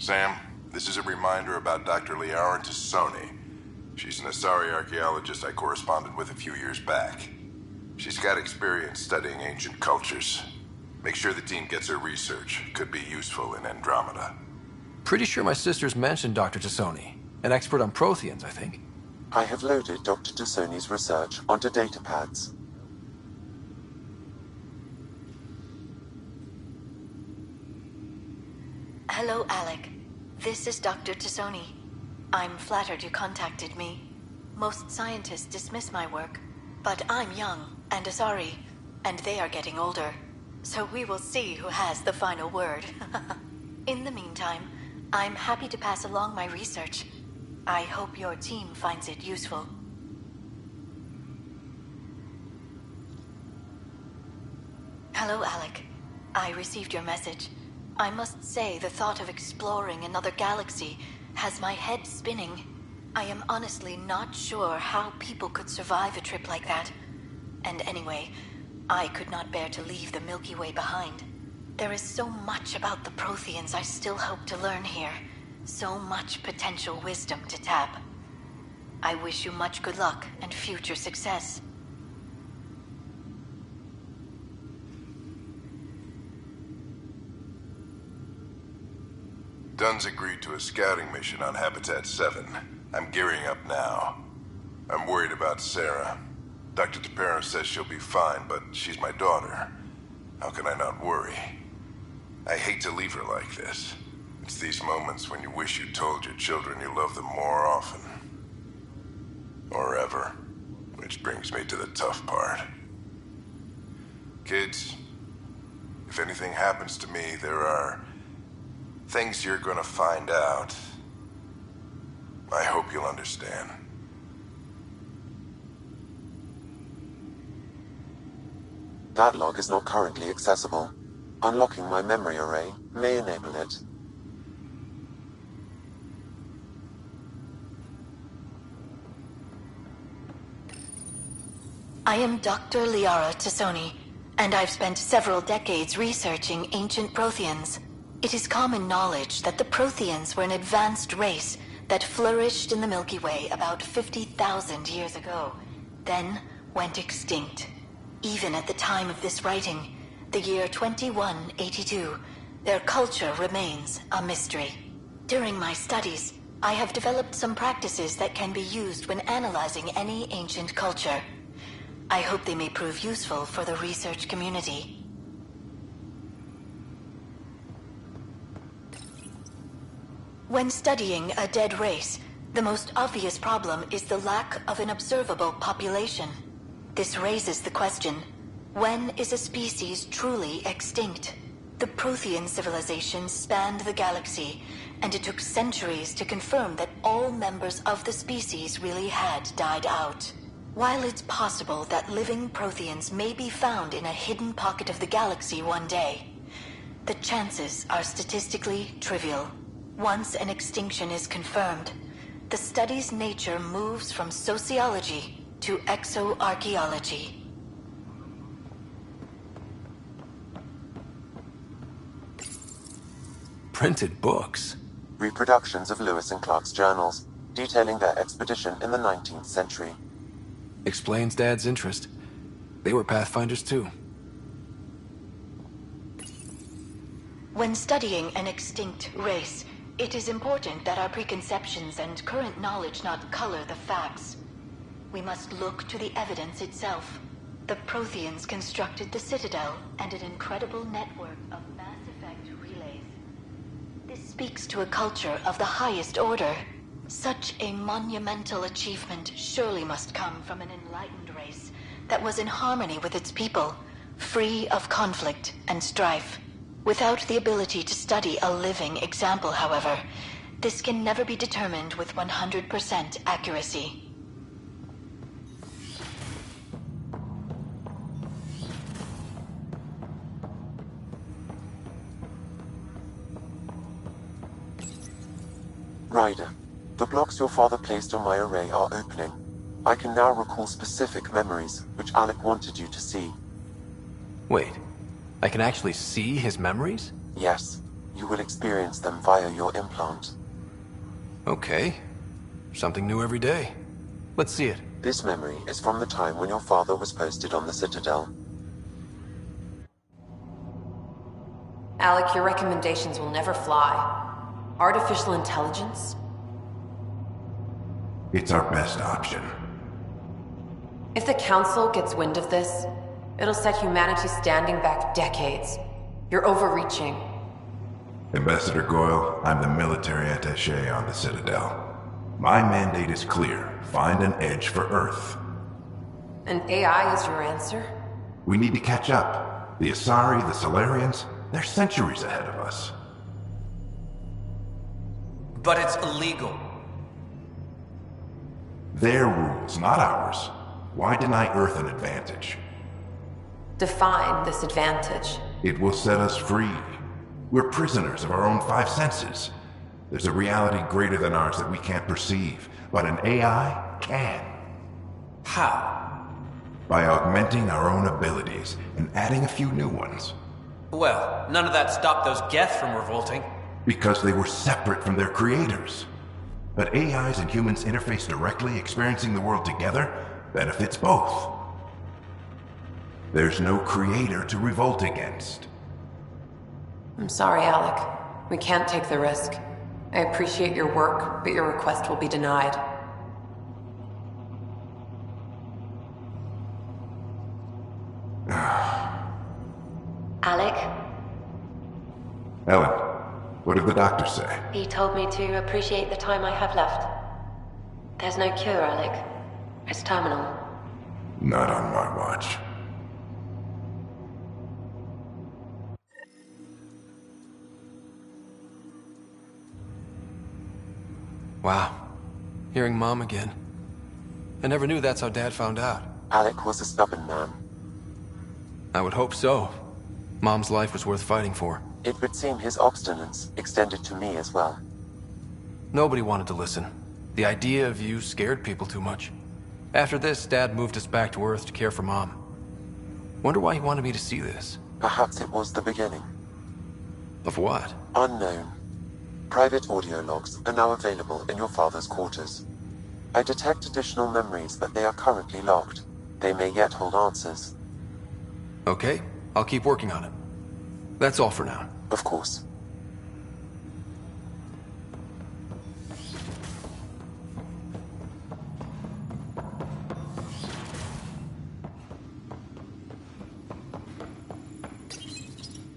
Sam, this is a reminder about Dr. Liara Tassoni. She's an Asari archaeologist I corresponded with a few years back. She's got experience studying ancient cultures. Make sure the team gets her research. Could be useful in Andromeda. Pretty sure my sister's mentioned Dr. Tassoni. An expert on Protheans, I think. I have loaded Dr. Tassoni's research onto datapads. Hello, Alec. This is Dr. Tassoni. I'm flattered you contacted me. Most scientists dismiss my work, but I'm young and Asari, and they are getting older. So we will see who has the final word. In the meantime, I'm happy to pass along my research. I hope your team finds it useful. Hello, Alec. I received your message. I must say the thought of exploring another galaxy has my head spinning. I am honestly not sure how people could survive a trip like that. And anyway, I could not bear to leave the Milky Way behind. There is so much about the Protheans I still hope to learn here. So much potential wisdom to tap. I wish you much good luck and future success. Dunn's agreed to a scouting mission on Habitat 7. I'm gearing up now. I'm worried about Sarah. Dr. Tapero says she'll be fine, but she's my daughter. How can I not worry? I hate to leave her like this. It's these moments when you wish you told your children you love them more often. Or ever. Which brings me to the tough part. Kids, if anything happens to me, there are things you're gonna find out. I hope you'll understand. That log is not currently accessible. Unlocking my memory array may enable it. I am Dr. Liara Tassoni, and I've spent several decades researching ancient Protheans. It is common knowledge that the Protheans were an advanced race that flourished in the Milky Way about 50,000 years ago, then went extinct. Even at the time of this writing, the year 2182, their culture remains a mystery. During my studies, I have developed some practices that can be used when analyzing any ancient culture. I hope they may prove useful for the research community. When studying a dead race, the most obvious problem is the lack of an observable population. This raises the question, when is a species truly extinct? The Prothean civilization spanned the galaxy, and it took centuries to confirm that all members of the species really had died out. While it's possible that living Protheans may be found in a hidden pocket of the galaxy one day, the chances are statistically trivial. Once an extinction is confirmed, the study's nature moves from sociology to exoarchaeology. Printed books. Reproductions of Lewis and Clark's journals, detailing their expedition in the 19th century. Explains Dad's interest. They were pathfinders too. When studying an extinct race, it is important that our preconceptions and current knowledge not color the facts. We must look to the evidence itself. The Protheans constructed the Citadel and an incredible network of mass effect relays. This speaks to a culture of the highest order. Such a monumental achievement surely must come from an enlightened race that was in harmony with its people, free of conflict and strife. Without the ability to study a living example, however, this can never be determined with 100% accuracy. Ryder, the blocks your father placed on my array are opening. I can now recall specific memories, which Alec wanted you to see. Wait, I can actually see his memories? Yes. You will experience them via your implant. Okay. Something new every day. Let's see it. This memory is from the time when your father was posted on the Citadel. Alec, your recommendations will never fly. Artificial intelligence? It's our best option. If the Council gets wind of this, it'll set humanity standing back decades. You're overreaching. Ambassador Goyle, I'm the military attaché on the Citadel. My mandate is clear. Find an edge for Earth. And AI is your answer? We need to catch up. The Asari, the Solarians, they're centuries ahead of us. But it's illegal. Their rules, not ours. Why deny Earth an advantage? Define this advantage. It will set us free. We're prisoners of our own five senses. There's a reality greater than ours that we can't perceive, but an AI can. How? By augmenting our own abilities and adding a few new ones. Well, none of that stopped those Geth from revolting. Because they were separate from their creators. But AIs and humans interface directly, experiencing the world together, benefits both. There's no creator to revolt against. I'm sorry, Alec. We can't take the risk. I appreciate your work, but your request will be denied. Alec, Ellen, what did the doctor say? he told me to appreciate the time I have left. There's no cure, Alec. It's terminal. Not on my watch. Wow. Hearing Mom again. I never knew that's how Dad found out. Alec was a stubborn man. I would hope so. Mom's life was worth fighting for. It would seem his obstinance extended to me as well. Nobody wanted to listen. The idea of you scared people too much. After this, Dad moved us back to Earth to care for Mom. Wonder why he wanted me to see this. Perhaps it was the beginning. Of what? Unknown. Private audio logs are now available in your father's quarters. I detect additional memories, but they are currently locked. They may yet hold answers. Okay, I'll keep working on it. That's all for now. Of course.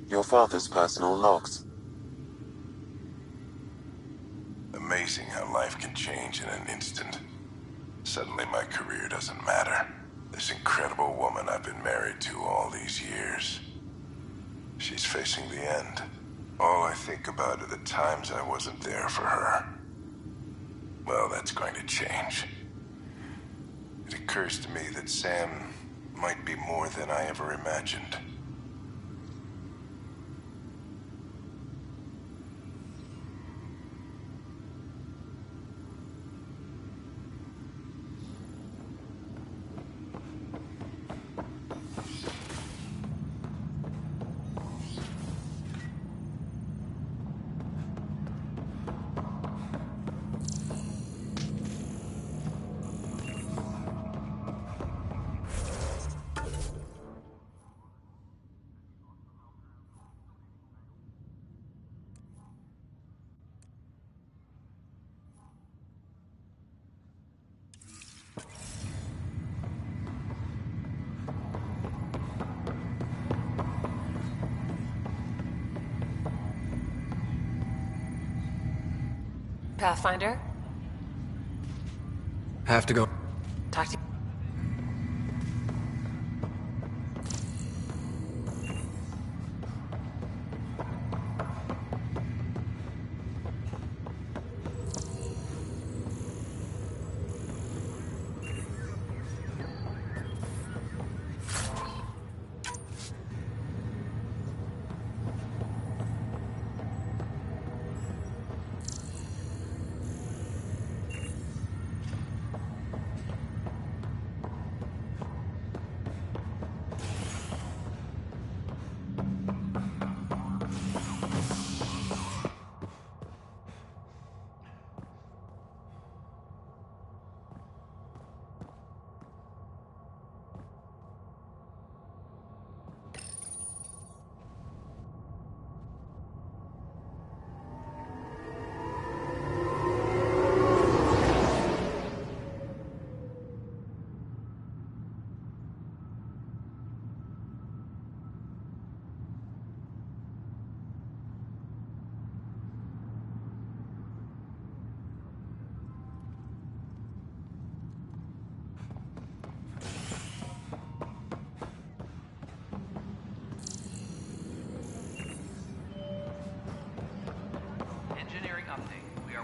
Your father's personal logs. Amazing how life can change in an instant. Suddenly my career doesn't matter. This incredible woman I've been married to all these years. She's facing the end. All I think about are the times I wasn't there for her. Well, that's going to change. It occurs to me that Sam might be more than I ever imagined. Pathfinder? Have to go. Talk to...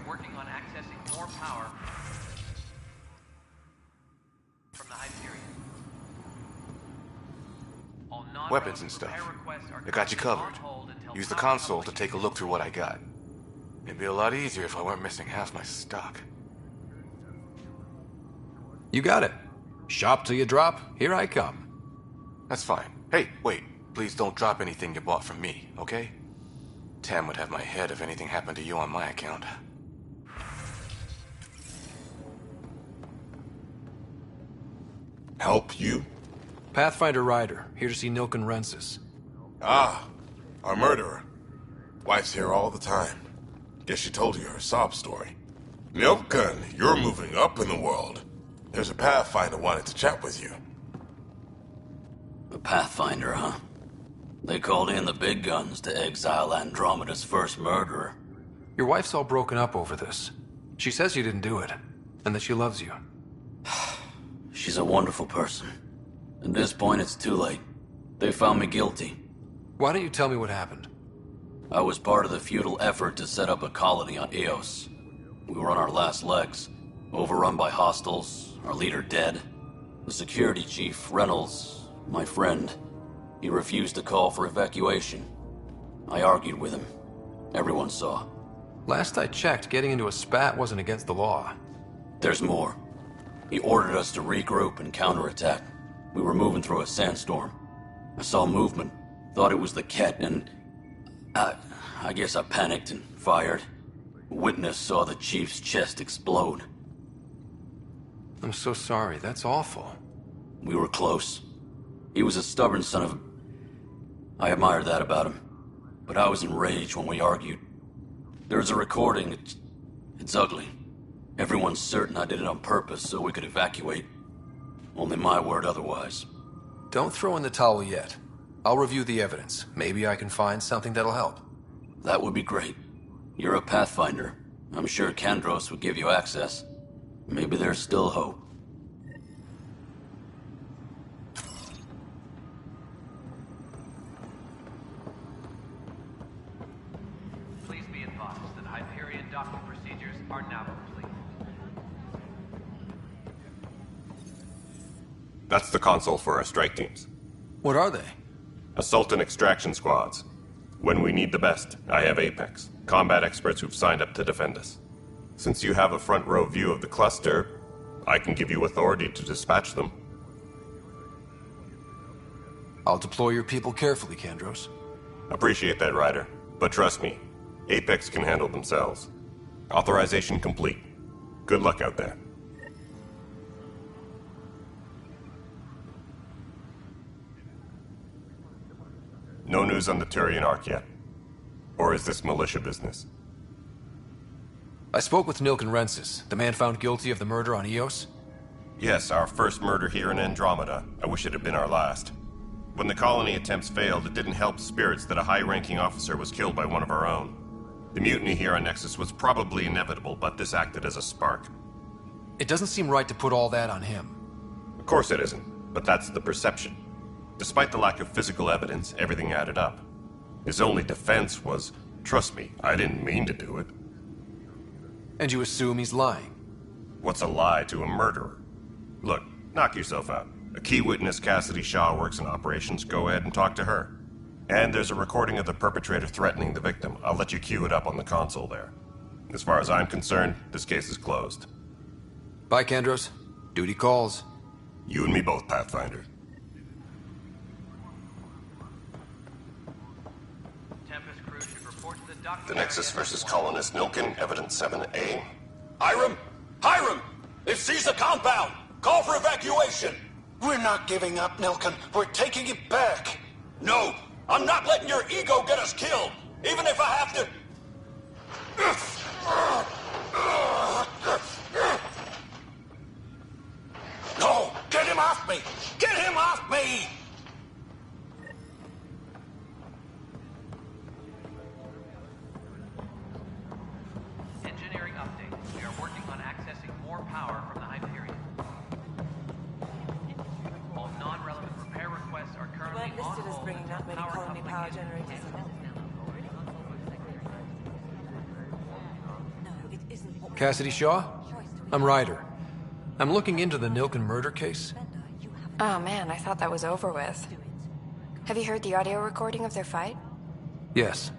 are working on accessing more power from the Hyperion. All Weapons and stuff. I got you covered. Use the console to take a look through what I got. It'd be a lot easier if I weren't missing half my stock. You got it. Shop till you drop, here I come. That's fine. Hey, wait. Please don't drop anything you bought from me, okay? Tam would have my head if anything happened to you on my account. Help you? Pathfinder Ryder, here to see Nilken Rensis. Ah, our murderer. Wife's here all the time. Guess she told you her sob story. Nilken, you're moving up in the world. There's a Pathfinder wanting to chat with you. A Pathfinder, huh? They called in the big guns to exile Andromeda's first murderer. Your wife's all broken up over this. She says you didn't do it, and that she loves you. She's a wonderful person. At this point, it's too late. They found me guilty. Why don't you tell me what happened? I was part of the futile effort to set up a colony on Eos. We were on our last legs, overrun by hostiles, our leader dead. The security chief, Reynolds, my friend, he refused to call for evacuation. I argued with him. Everyone saw. Last I checked, getting into a spat wasn't against the law. There's more. He ordered us to regroup and counterattack. We were moving through a sandstorm. I saw movement, thought it was the Ket, and I guess I panicked and fired. Witness saw the chief's chest explode. I'm so sorry, that's awful. We were close. He was a stubborn son of a... I admired that about him. But I was enraged when we argued. There's a recording. It's ugly. Everyone's certain I did it on purpose so we could evacuate. Only my word otherwise. Don't throw in the towel yet. I'll review the evidence. Maybe I can find something that'll help. That would be great. You're a Pathfinder. I'm sure Kandros would give you access. Maybe there's still hope. Please be advised that Hyperion docking procedures are now complete. That's the console for our strike teams. What are they? Assault and extraction squads. When we need the best, I have Apex, combat experts who've signed up to defend us. Since you have a front row view of the cluster, I can give you authority to dispatch them. I'll deploy your people carefully, Kandros. Appreciate that, Ryder. But trust me, Apex can handle themselves. Authorization complete. Good luck out there. No news on the Turian Ark yet? Or is this militia business? I spoke with Nilken Rensis, the man found guilty of the murder on Eos. Yes, our first murder here in Andromeda. I wish it had been our last. When the colony attempts failed, it didn't help spirits that a high-ranking officer was killed by one of our own. The mutiny here on Nexus was probably inevitable, but this acted as a spark. It doesn't seem right to put all that on him. Of course it isn't, but that's the perception. Despite the lack of physical evidence, everything added up. His only defense was, trust me, I didn't mean to do it. And you assume he's lying? What's a lie to a murderer? Look, knock yourself out. A key witness, Cassidy Shaw, works in operations. Go ahead and talk to her. And there's a recording of the perpetrator threatening the victim. I'll let you cue it up on the console there. As far as I'm concerned, this case is closed. Bye, Kandros. Duty calls. You and me both, Pathfinder. Tempest crew should report to the docking The Nexus area. versus Colonist Nilken, Evidence 7A. Hiram! Hiram! They've seized the compound! Call for evacuation! We're not giving up, Nilken. We're taking it back. No! I'm not letting your ego get us killed! Even if I have to... No! Get him off me! Get him off me! Engineering update. We are working on accessing more power from the Hyperion. All non-relevant repair requests are currently We're on listed as hold bringing until that many power colony coupling power is generators. complete. No, it isn't. Cassidy Shaw? I'm Ryder. I'm looking into the Nilken murder case. Oh man, I thought that was over with. Have you heard the audio recording of their fight? Yes.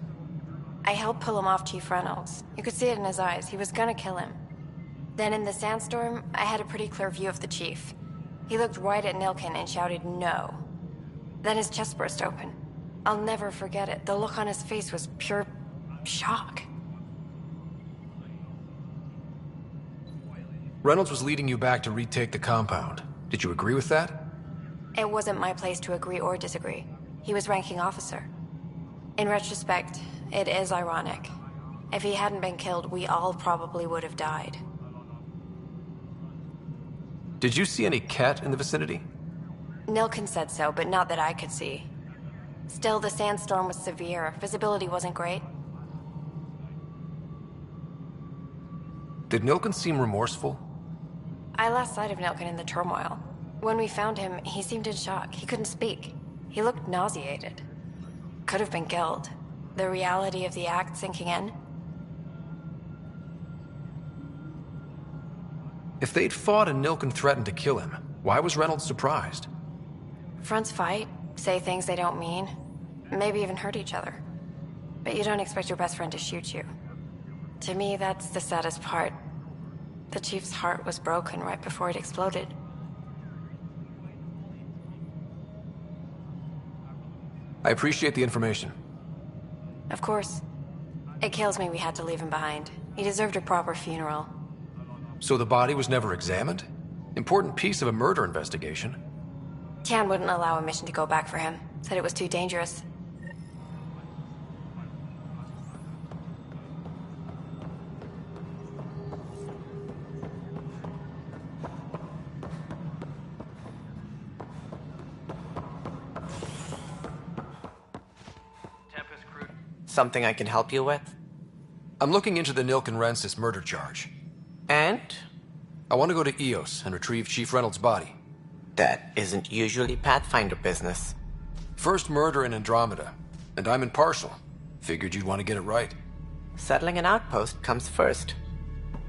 I helped pull him off Chief Reynolds. You could see it in his eyes. He was gonna kill him. Then in the sandstorm, I had a pretty clear view of the Chief. He looked right at Nilken and shouted no. Then his chest burst open. I'll never forget it. The look on his face was pure shock. Reynolds was leading you back to retake the compound. Did you agree with that? It wasn't my place to agree or disagree. He was ranking officer. In retrospect, it is ironic. If he hadn't been killed, we all probably would have died. Did you see any cat in the vicinity? Nilken said so, but not that I could see. Still, the sandstorm was severe. Visibility wasn't great. Did Nilken seem remorseful? I lost sight of Nilken in the turmoil. When we found him, he seemed in shock. He couldn't speak. He looked nauseated. Could have been killed. The reality of the act sinking in. If they'd fought and Nilken threatened to kill him, why was Reynolds surprised? Fronts fight, say things they don't mean, maybe even hurt each other. But you don't expect your best friend to shoot you. To me, that's the saddest part. The Chief's heart was broken right before it exploded. I appreciate the information. Of course. It kills me we had to leave him behind. He deserved a proper funeral. So the body was never examined? Important piece of a murder investigation. Tian wouldn't allow a mission to go back for him. Said it was too dangerous. Something I can help you with? I'm looking into the Nilken Rensis murder charge. And? I want to go to EOS and retrieve Chief Reynolds' body. That isn't usually Pathfinder business. First murder in Andromeda, and I'm impartial. Figured you'd want to get it right. Settling an outpost comes first.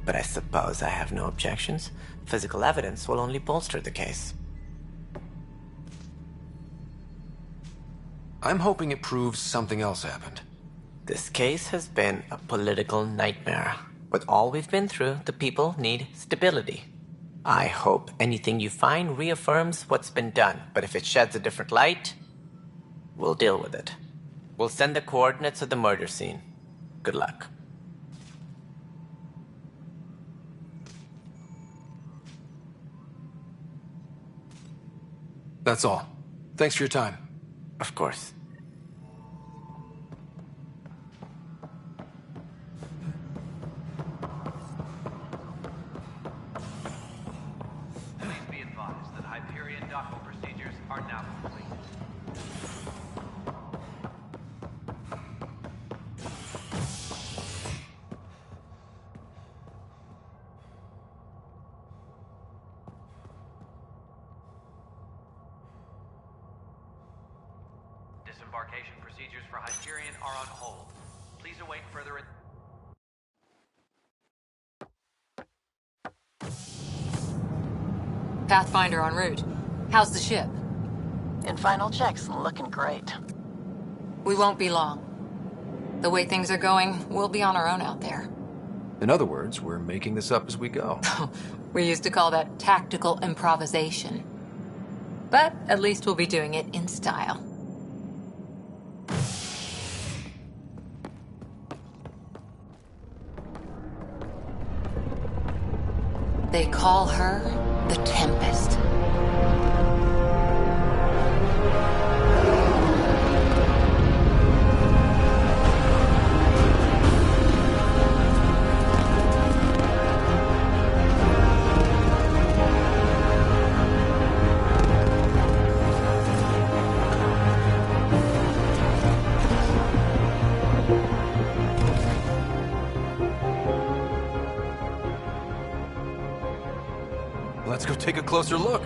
But I suppose I have no objections. Physical evidence will only bolster the case. I'm hoping it proves something else happened. This case has been a political nightmare. With all we've been through, the people need stability. I hope anything you find reaffirms what's been done, but if it sheds a different light, we'll deal with it. We'll send the coordinates of the murder scene. Good luck. That's all. Thanks for your time. Of course. Are now complete. Disembarkation procedures for Hyperion are on hold. Please await further. Pathfinder en route. How's the ship? In final checks, looking great. We won't be long. The way things are going, we'll be on our own out there. In other words, we're making this up as we go. We used to call that tactical improvisation. But at least we'll be doing it in style. They call her the Tempest. Let's go take a closer look.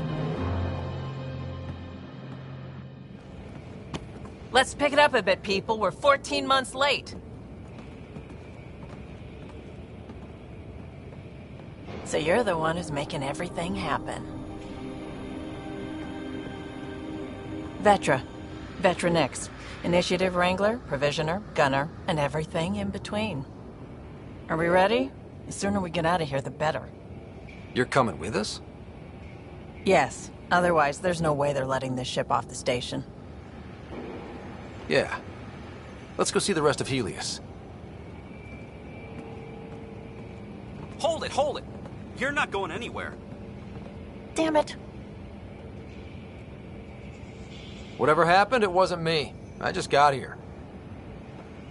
Let's pick it up a bit, people. We're 14 months late. So you're the one who's making everything happen. Vetra. Vetronix. Initiative Wrangler, Provisioner, Gunner, and everything in between. Are we ready? The sooner we get out of here, the better. You're coming with us? Yes. Otherwise, there's no way they're letting this ship off the station. Yeah. Let's go see the rest of Helios. Hold it, hold it! You're not going anywhere. Damn it. Whatever happened, it wasn't me. I just got here.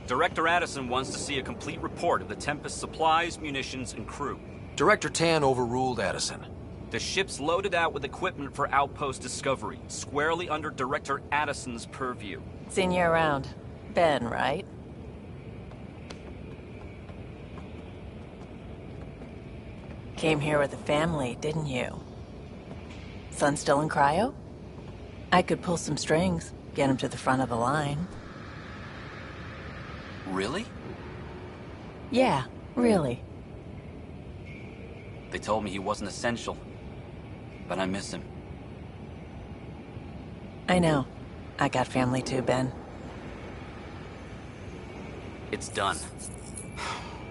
Director Addison wants to see a complete report of the Tempest's supplies, munitions, and crew. Director Tan overruled Addison. The ship's loaded out with equipment for outpost discovery, squarely under Director Addison's purview. Seen you around. Ben, right? Came here with a family, didn't you? Son still in cryo? I could pull some strings, get him to the front of the line. Really? Yeah, really. They told me he wasn't essential, but I miss him. I know. I got family too, Ben. It's done.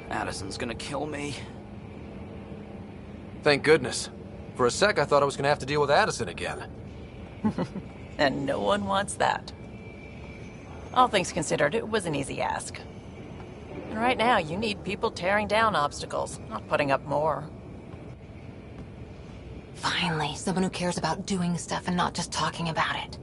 Addison's gonna kill me. Thank goodness. For a sec, I thought I was gonna have to deal with Addison again. And no one wants that. All things considered, it was an easy ask. And right now, you need people tearing down obstacles, not putting up more. Finally, someone who cares about doing stuff and not just talking about it.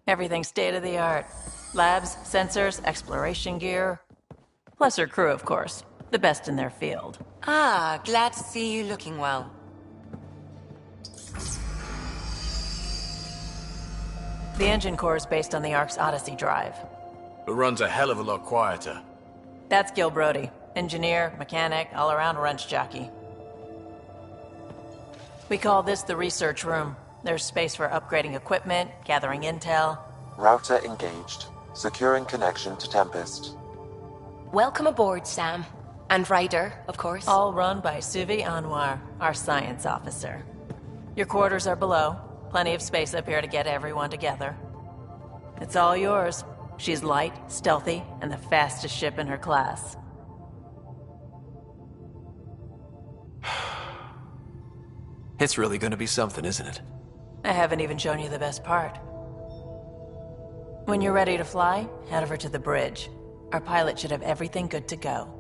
Everything's state-of-the-art. Labs, sensors, exploration gear. Plus her crew, of course. The best in their field. Ah, glad to see you looking well. The engine core is based on the Ark's Odyssey drive. It runs a hell of a lot quieter. That's Gil Brody. Engineer, mechanic, all-around wrench jockey. We call this the research room. There's space for upgrading equipment, gathering intel. Router engaged. Securing connection to Tempest. Welcome aboard, Sam. And Ryder, of course. All run by Suvi Anwar, our science officer. Your quarters are below. Plenty of space up here to get everyone together. It's all yours. She's light, stealthy, and the fastest ship in her class. It's really gonna be something, isn't it? I haven't even shown you the best part. When you're ready to fly, head over to the bridge. Our pilot should have everything good to go.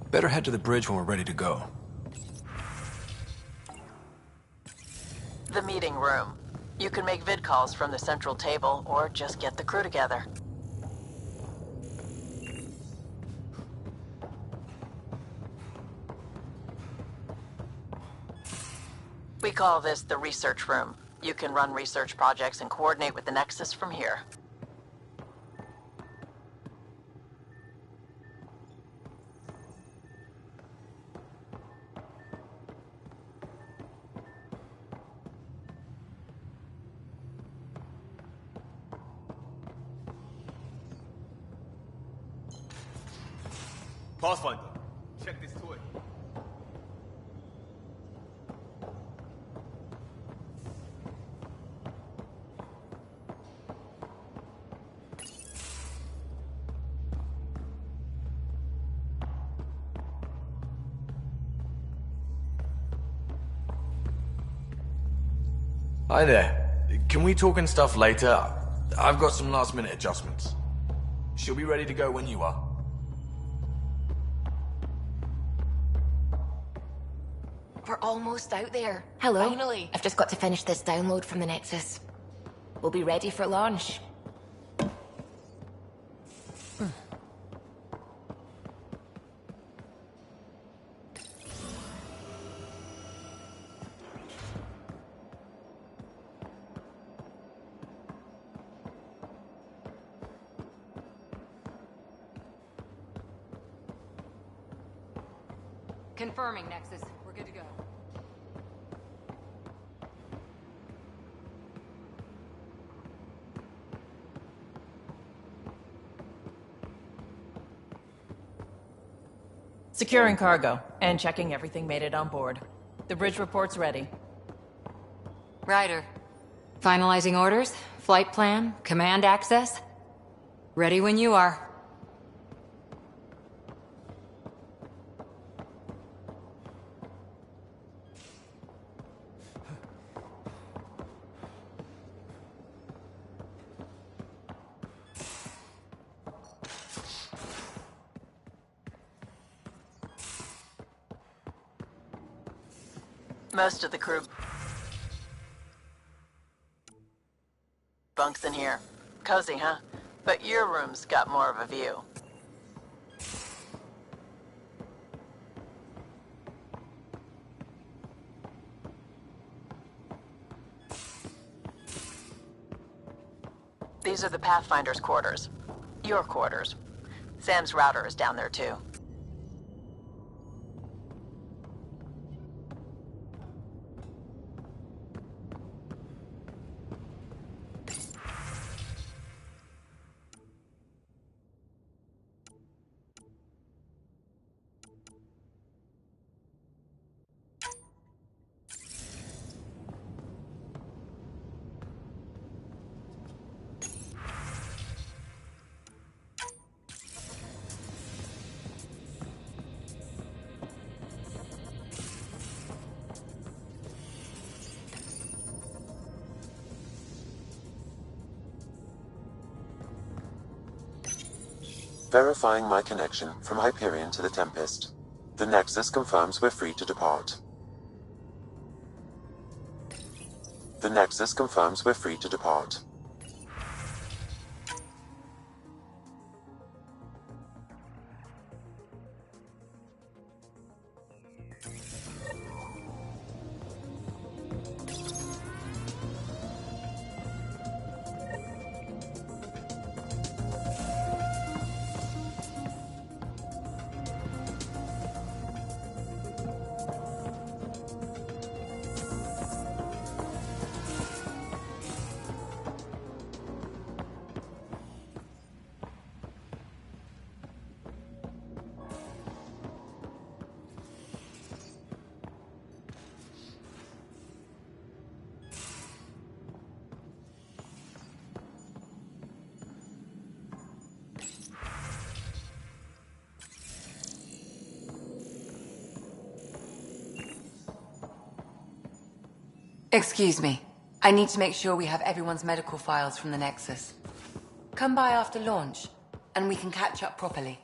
Better head to the bridge when we're ready to go. The meeting room. You can make vid calls from the central table, or just get the crew together. We call this the research room. You can run research projects and coordinate with the Nexus from here. Pathfinder, check this toy. Hi there. Can we talk and stuff later? I've got some last-minute adjustments. She'll be ready to go when you are. We're almost out there. Hello. Finally. I've just got to finish this download from the Nexus. We'll be ready for launch. Confirming, Nexus. We're good to go. Securing cargo and checking everything made it on board. The bridge report's ready. Ryder. Finalizing orders, flight plan, command access. Ready when you are. Most of the crew bunks in here. Cozy, huh? But your room's got more of a view. These are the Pathfinder's quarters. Your quarters. Sam's router is down there too. Verifying my connection from Hyperion to the Tempest. The Nexus confirms we're free to depart. The Nexus confirms we're free to depart. Excuse me. I need to make sure we have everyone's medical files from the Nexus. Come by after launch, and we can catch up properly.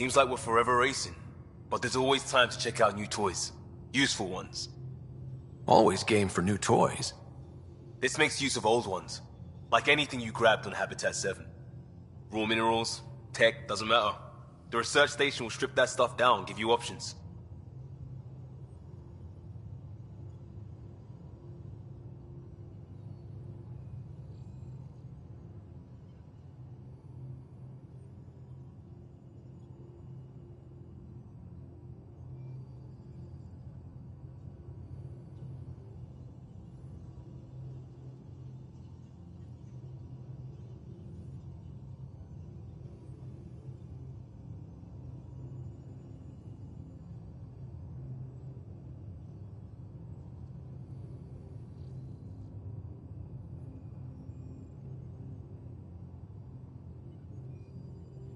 Seems like we're forever racing, but there's always time to check out new toys. Useful ones. Always game for new toys. This makes use of old ones, like anything you grabbed on Habitat 7. Raw minerals, tech, doesn't matter. The research station will strip that stuff down and give you options.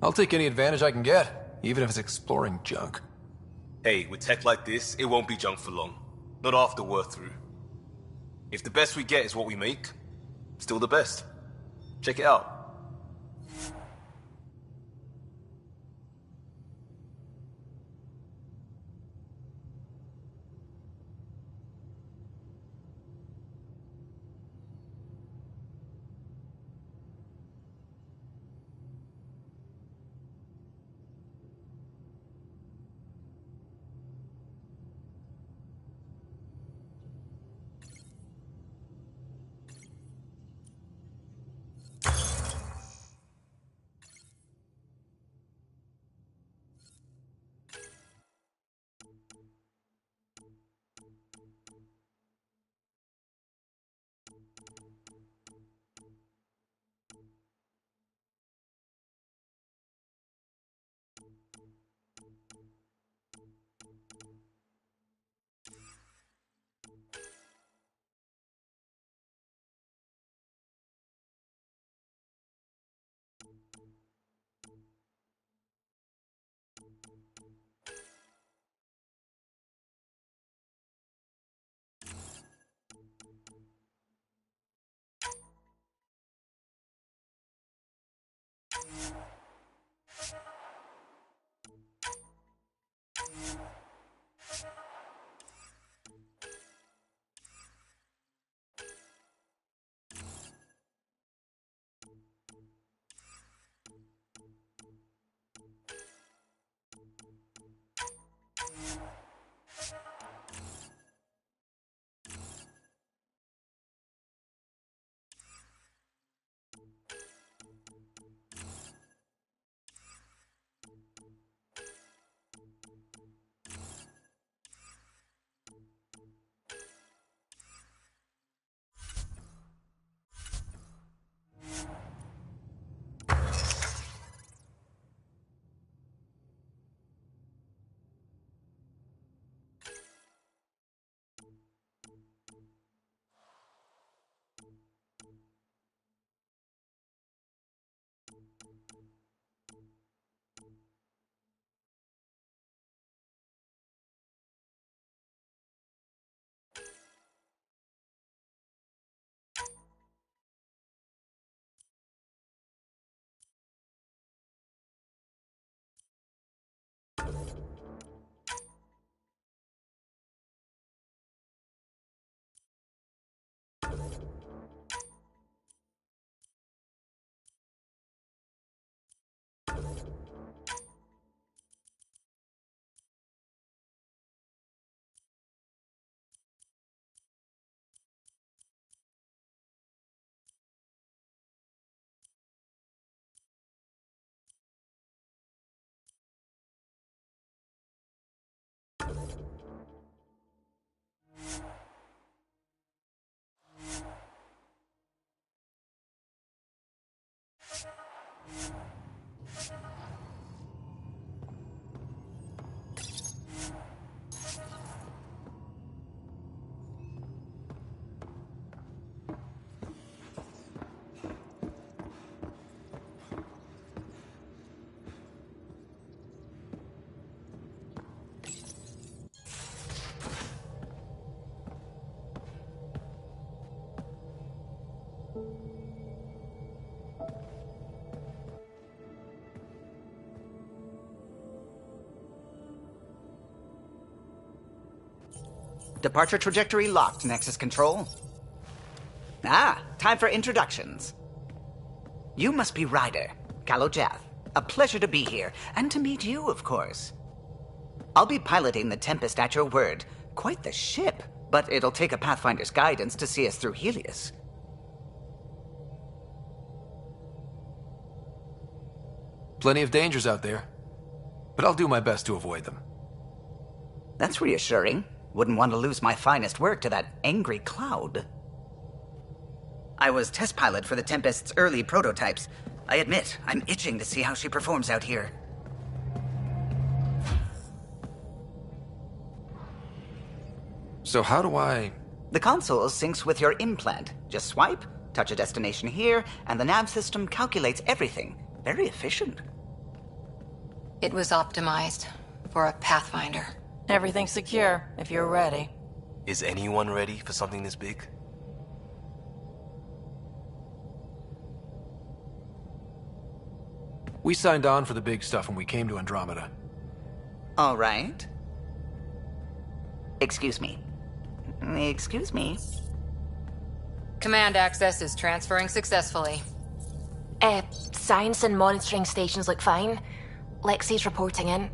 I'll take any advantage I can get, even if it's exploring junk. Hey, with tech like this, it won't be junk for long. Not after we're through. If the best we get is what we make, still the best. Check it out. Departure trajectory locked, Nexus Control. Ah, time for introductions. You must be Ryder, Kalojath. A pleasure to be here, and to meet you, of course. I'll be piloting the Tempest at your word. Quite the ship, but it'll take a Pathfinder's guidance to see us through Helios. Plenty of dangers out there, but I'll do my best to avoid them. That's reassuring. Wouldn't want to lose my finest work to that angry cloud. I was test pilot for the Tempest's early prototypes. I admit, I'm itching to see how she performs out here. So how do I... The console syncs with your implant. Just swipe, touch a destination here, and the nav system calculates everything. Very efficient. It was optimized for a Pathfinder. Everything's secure, if you're ready. Is anyone ready for something this big? We signed on for the big stuff when we came to Andromeda. All right. Excuse me. Excuse me. Command access is transferring successfully. Science and monitoring stations look fine. Lexi's reporting in.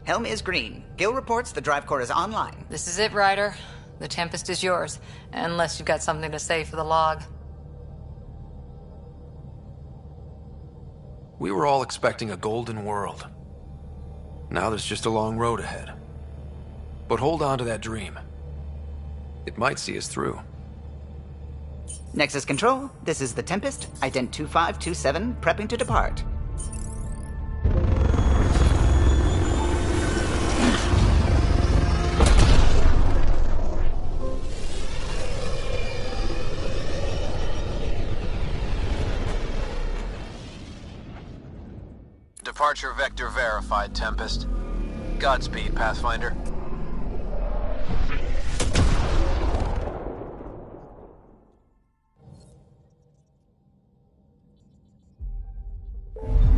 Helm is green. Gil reports the drive core is online. This is it, Ryder. The Tempest is yours, unless you've got something to say for the log. We were all expecting a golden world. Now there's just a long road ahead. But hold on to that dream. It might see us through. Nexus Control, this is the Tempest, Ident 2527, prepping to depart. Departure vector verified, Tempest. Godspeed, Pathfinder.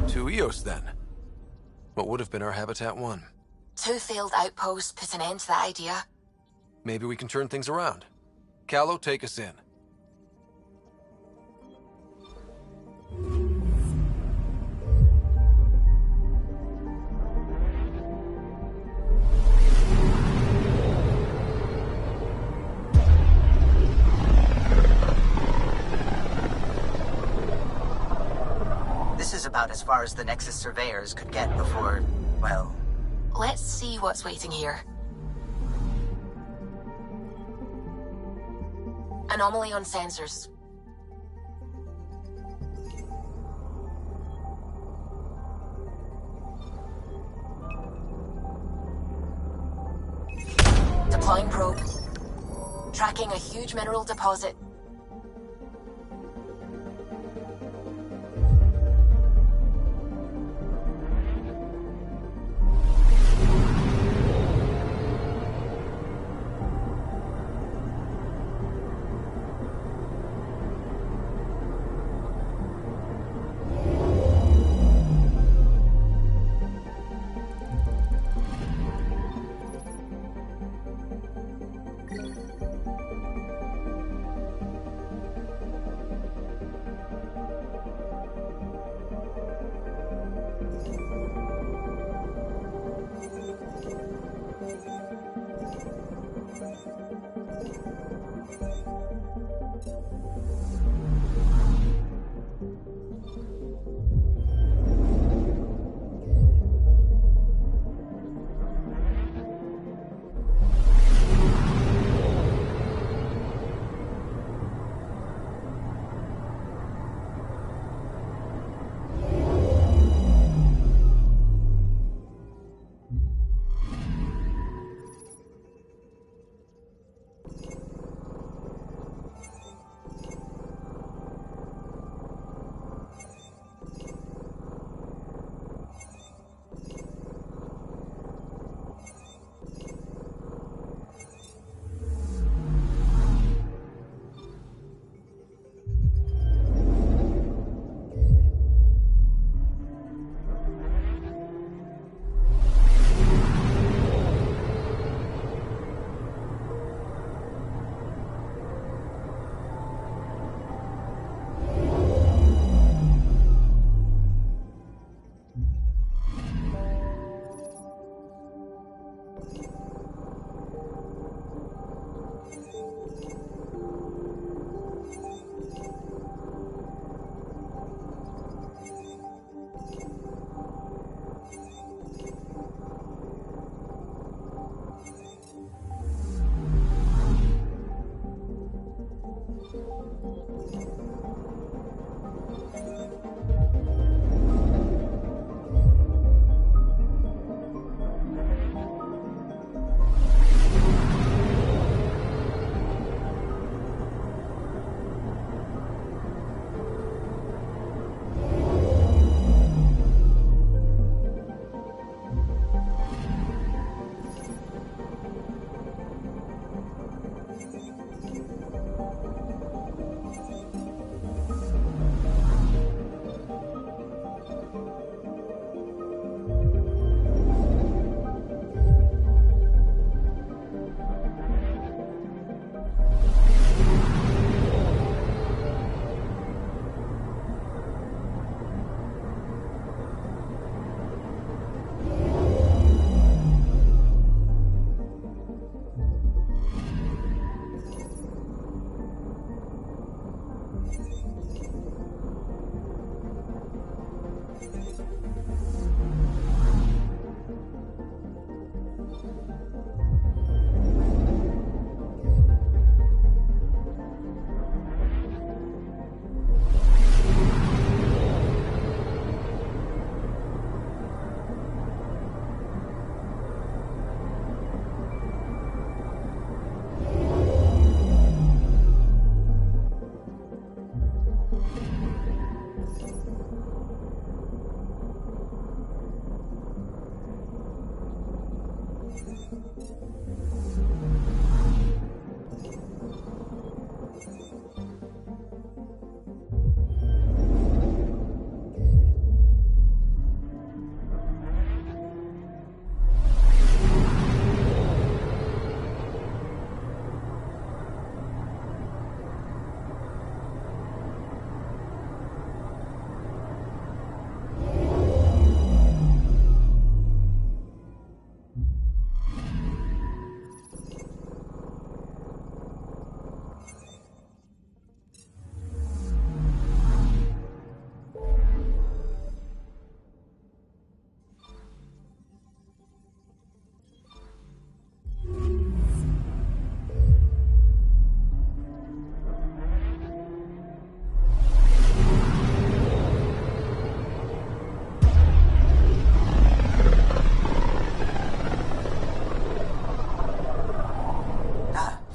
To Eos, then. What would have been our Habitat 1? 2 failed outposts put an end to that idea. Maybe we can turn things around. Calo, take us in. This is about as far as the Nexus surveyors could get before, well... Let's see what's waiting here. Anomaly on sensors. Deploying probe. Tracking a huge mineral deposit.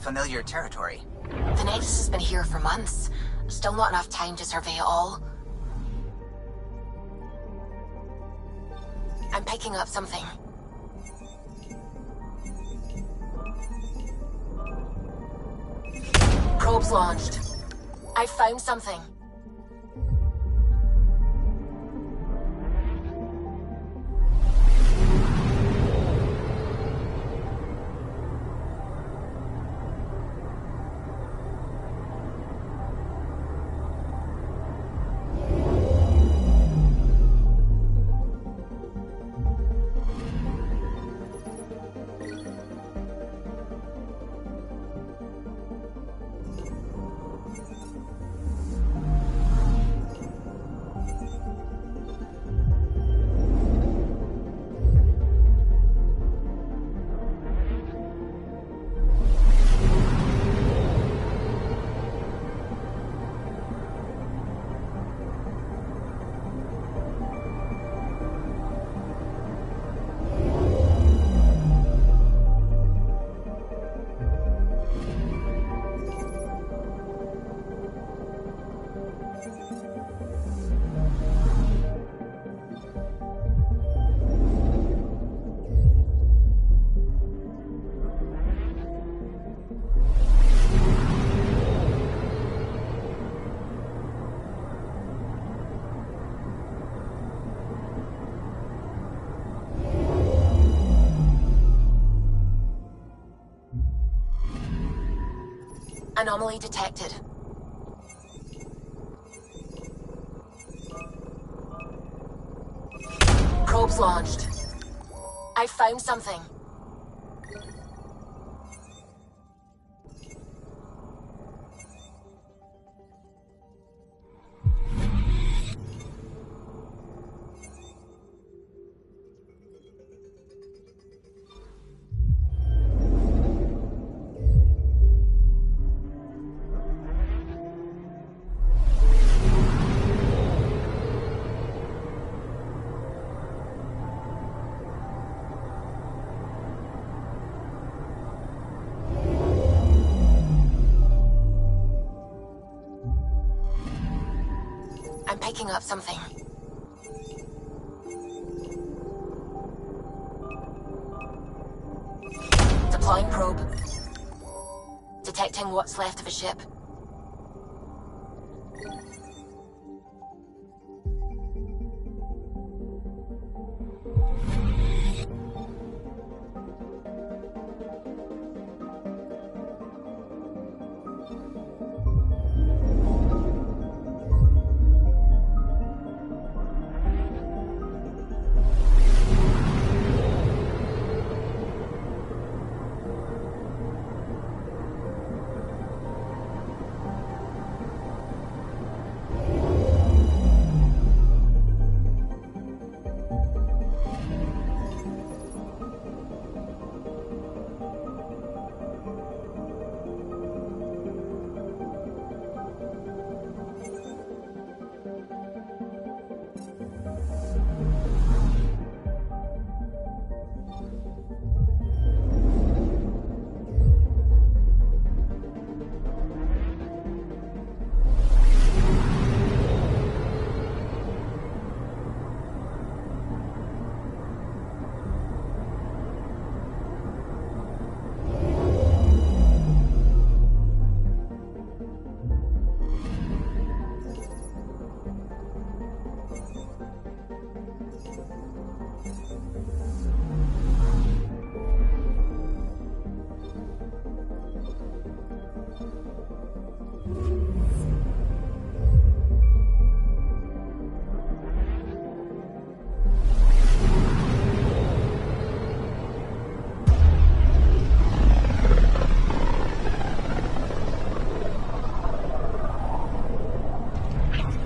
Familiar territory. The Nexus has been here for months. Still not enough time to survey it all. I'm picking up something. Probes launched. I found something. Anomaly detected. Probes launched. I found something. picking up something. Deploying probe. Detecting what's left of a ship.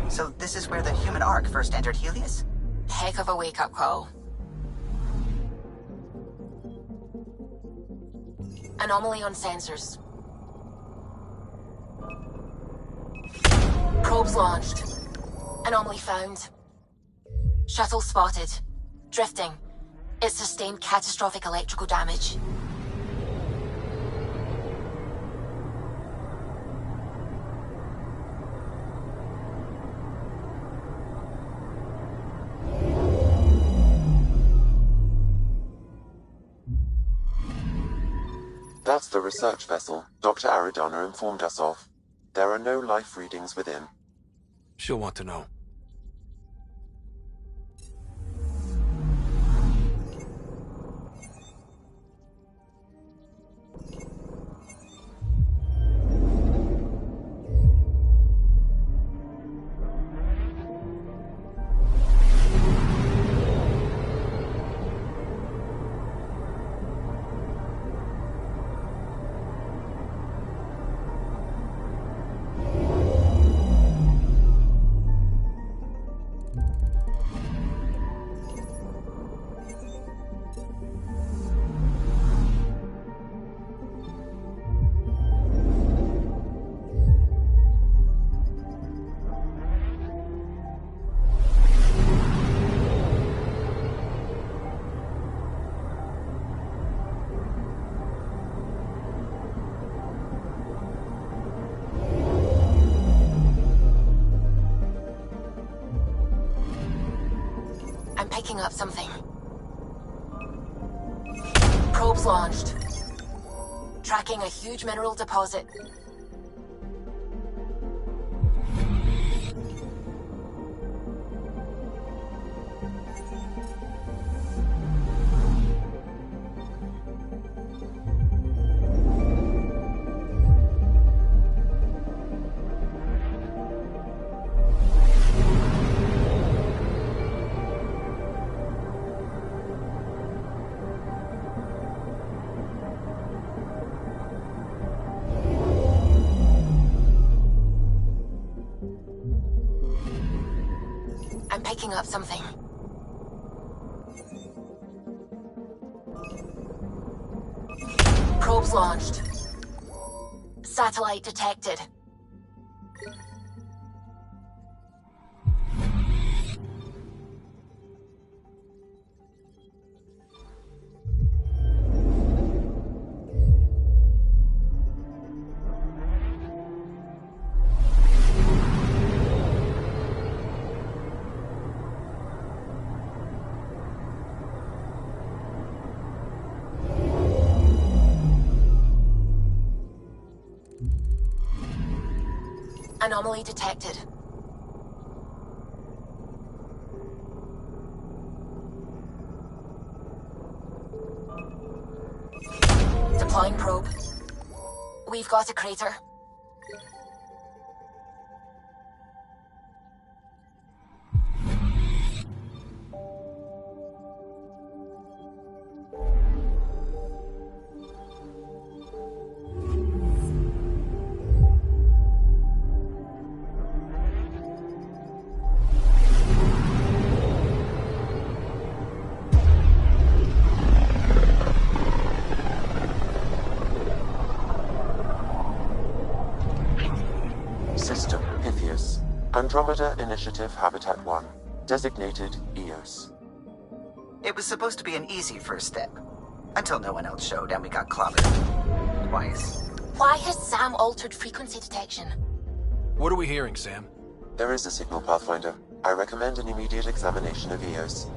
So this is where the human ark first entered Helios? Heck of a wake-up call. Anomaly on sensors. Probes launched. Anomaly found. Shuttle spotted. Drifting. It sustained catastrophic electrical damage. That's the research vessel Dr. Aridana informed us of. There are no life readings within. She'll want to know. Picking up something. Probes launched. Tracking a huge mineral deposit. I'm picking up something. Probes launched. Satellite detected. Anomaly detected. Deploying probe. We've got a crater. Andromeda Initiative Habitat 1, designated EOS. It was supposed to be an easy first step, until no one else showed and we got clobbered. Twice. Why has Sam altered frequency detection? What are we hearing, Sam? There is a signal, Pathfinder. I recommend an immediate examination of EOS.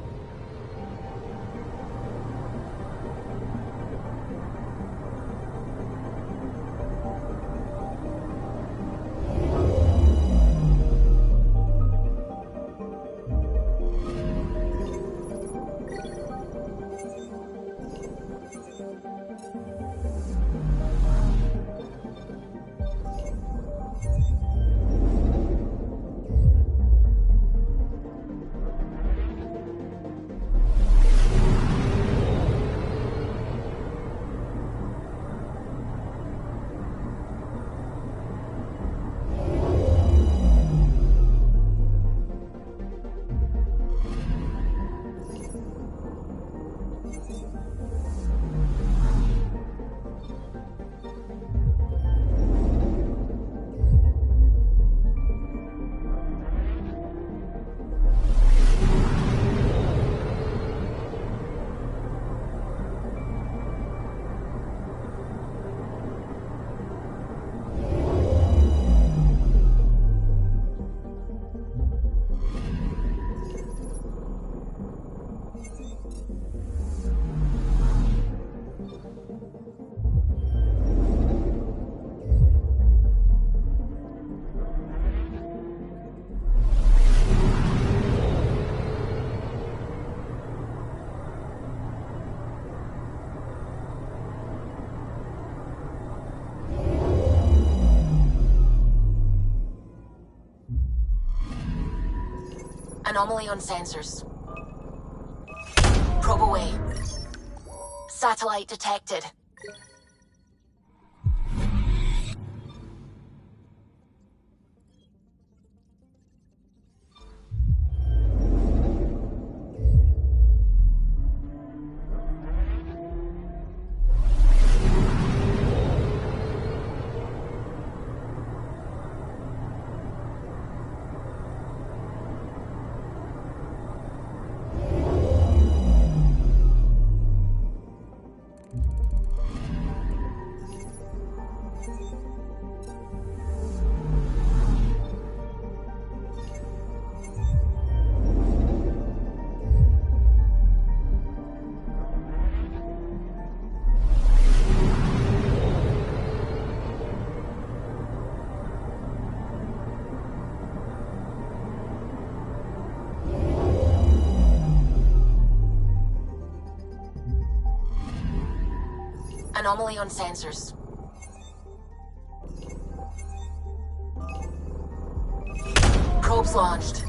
Anomaly on sensors. Probe away. Satellite detected. Anomaly on sensors. Probes launched.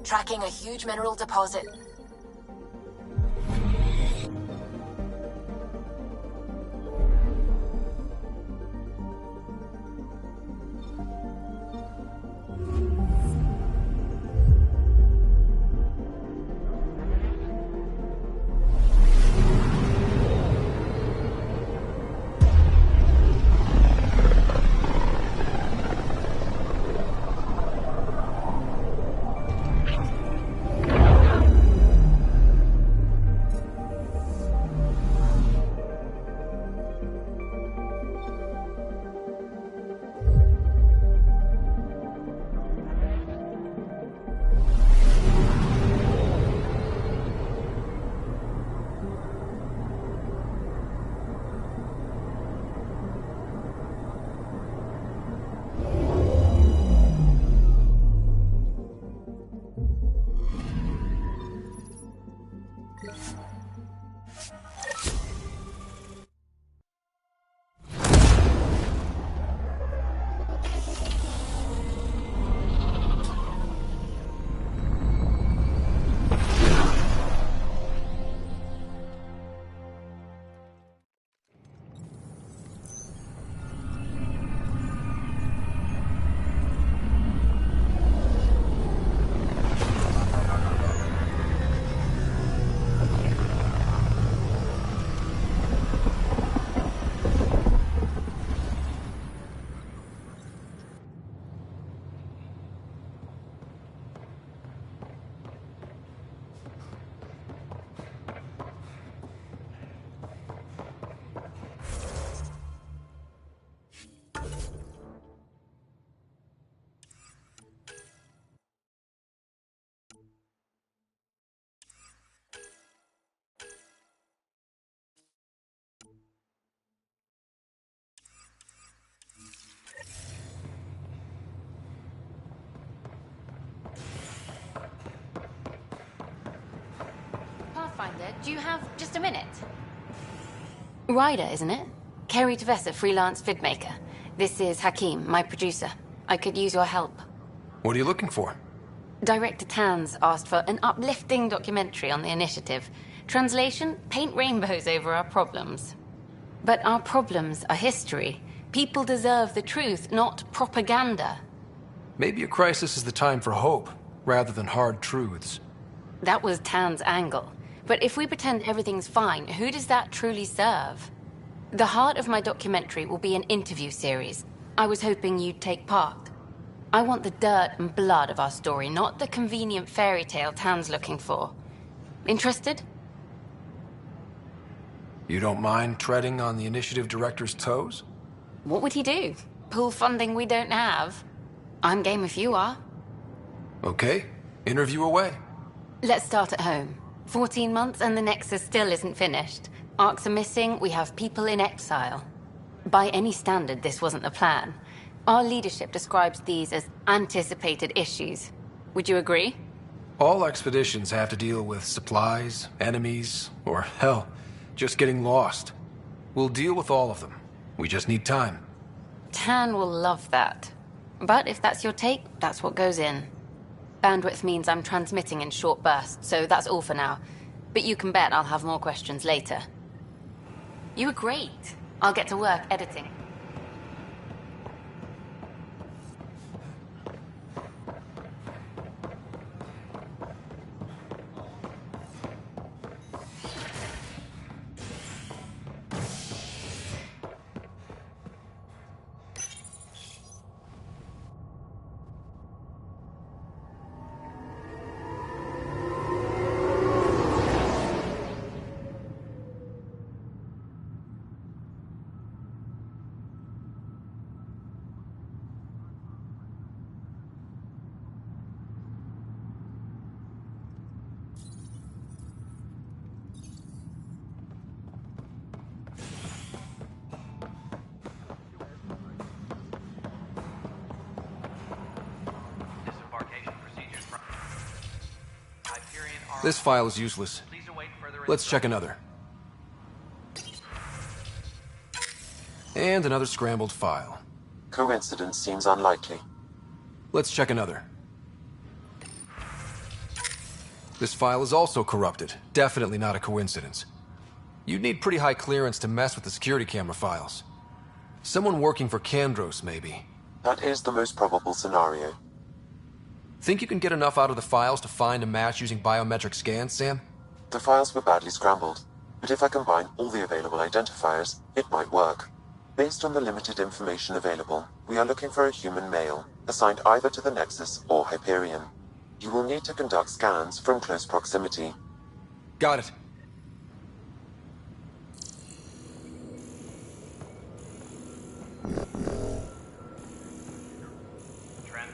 Tracking a huge mineral deposit. Do you have just a minute? Ryder, isn't it? Kerry Tavessa, freelance vidmaker. This is Hakim, my producer. I could use your help. What are you looking for? Director Tanz asked for an uplifting documentary on the initiative. Translation, paint rainbows over our problems. But our problems are history. People deserve the truth, not propaganda. Maybe a crisis is the time for hope, rather than hard truths. That was Tan's angle. But if we pretend everything's fine, who does that truly serve? The heart of my documentary will be an interview series. I was hoping you'd take part. I want the dirt and blood of our story, not the convenient fairy tale Tan's looking for. Interested? You don't mind treading on the initiative director's toes? What would he do? Pull funding we don't have? I'm game if you are. Okay, interview away. Let's start at home. 14 months and the Nexus still isn't finished. Arcs are missing, we have people in exile. By any standard, this wasn't the plan. Our leadership describes these as anticipated issues. Would you agree? All expeditions have to deal with supplies, enemies, or hell, just getting lost. We'll deal with all of them. We just need time. Tan will love that. But if that's your take, that's what goes in. Bandwidth means I'm transmitting in short bursts, so that's all for now. But you can bet I'll have more questions later. You were great. I'll get to work editing. This file is useless. Let's check another. And another scrambled file. Coincidence seems unlikely. Let's check another. This file is also corrupted. Definitely not a coincidence. You'd need pretty high clearance to mess with the security camera files. Someone working for Kandros, maybe. That is the most probable scenario. Think you can get enough out of the files to find a match using biometric scans, Sam? The files were badly scrambled, but if I combine all the available identifiers, it might work. Based on the limited information available, we are looking for a human male, assigned either to the Nexus or Hyperion. You will need to conduct scans from close proximity. Got it.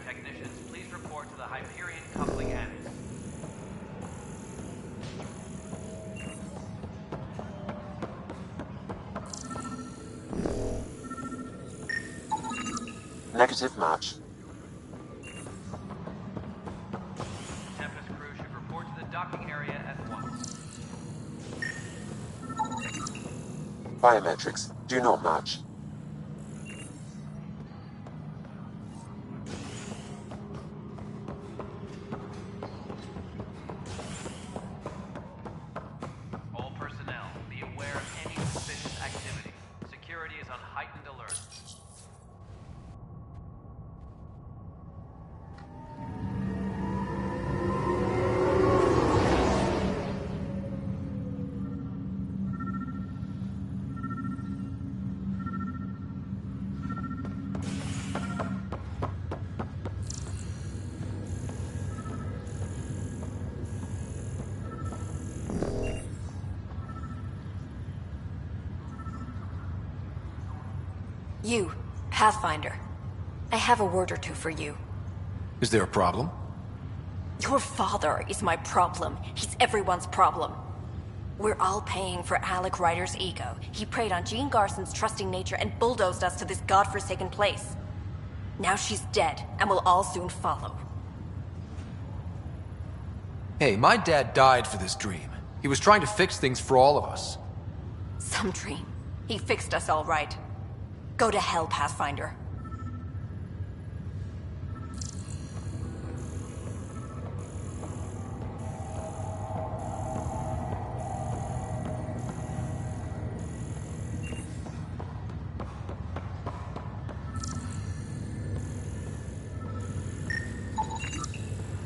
Technicians, please report to the Hyperion coupling annex. Negative match. Tempest crew should report to the docking area at once. Biometrics do not match. All personnel, be aware of any suspicious activity. Security is on heightened alert. You, Pathfinder. I have a word or two for you. Is there a problem? Your father is my problem. He's everyone's problem. We're all paying for Alec Ryder's ego. He preyed on Jean Garson's trusting nature and bulldozed us to this godforsaken place. Now she's dead, and we'll all soon follow. Hey, my dad died for this dream. He was trying to fix things for all of us. Some dream. He fixed us all right. Go to hell, Pathfinder.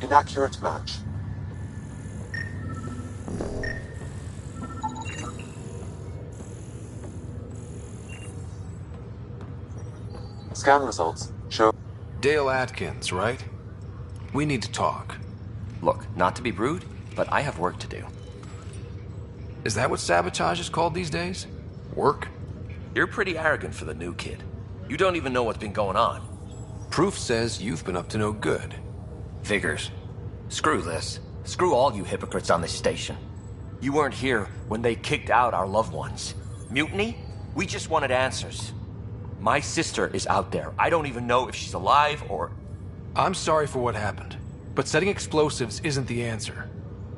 Inaccurate match. Scan results show... Dale Atkins, right? We need to talk. Look, not to be rude, but I have work to do. Is that what sabotage is called these days? Work? You're pretty arrogant for the new kid. You don't even know what's been going on. Proof says you've been up to no good. Figures. Screw this. Screw all you hypocrites on this station. You weren't here when they kicked out our loved ones. Mutiny? We just wanted answers. My sister is out there. I don't even know if she's alive or... I'm sorry for what happened, but setting explosives isn't the answer.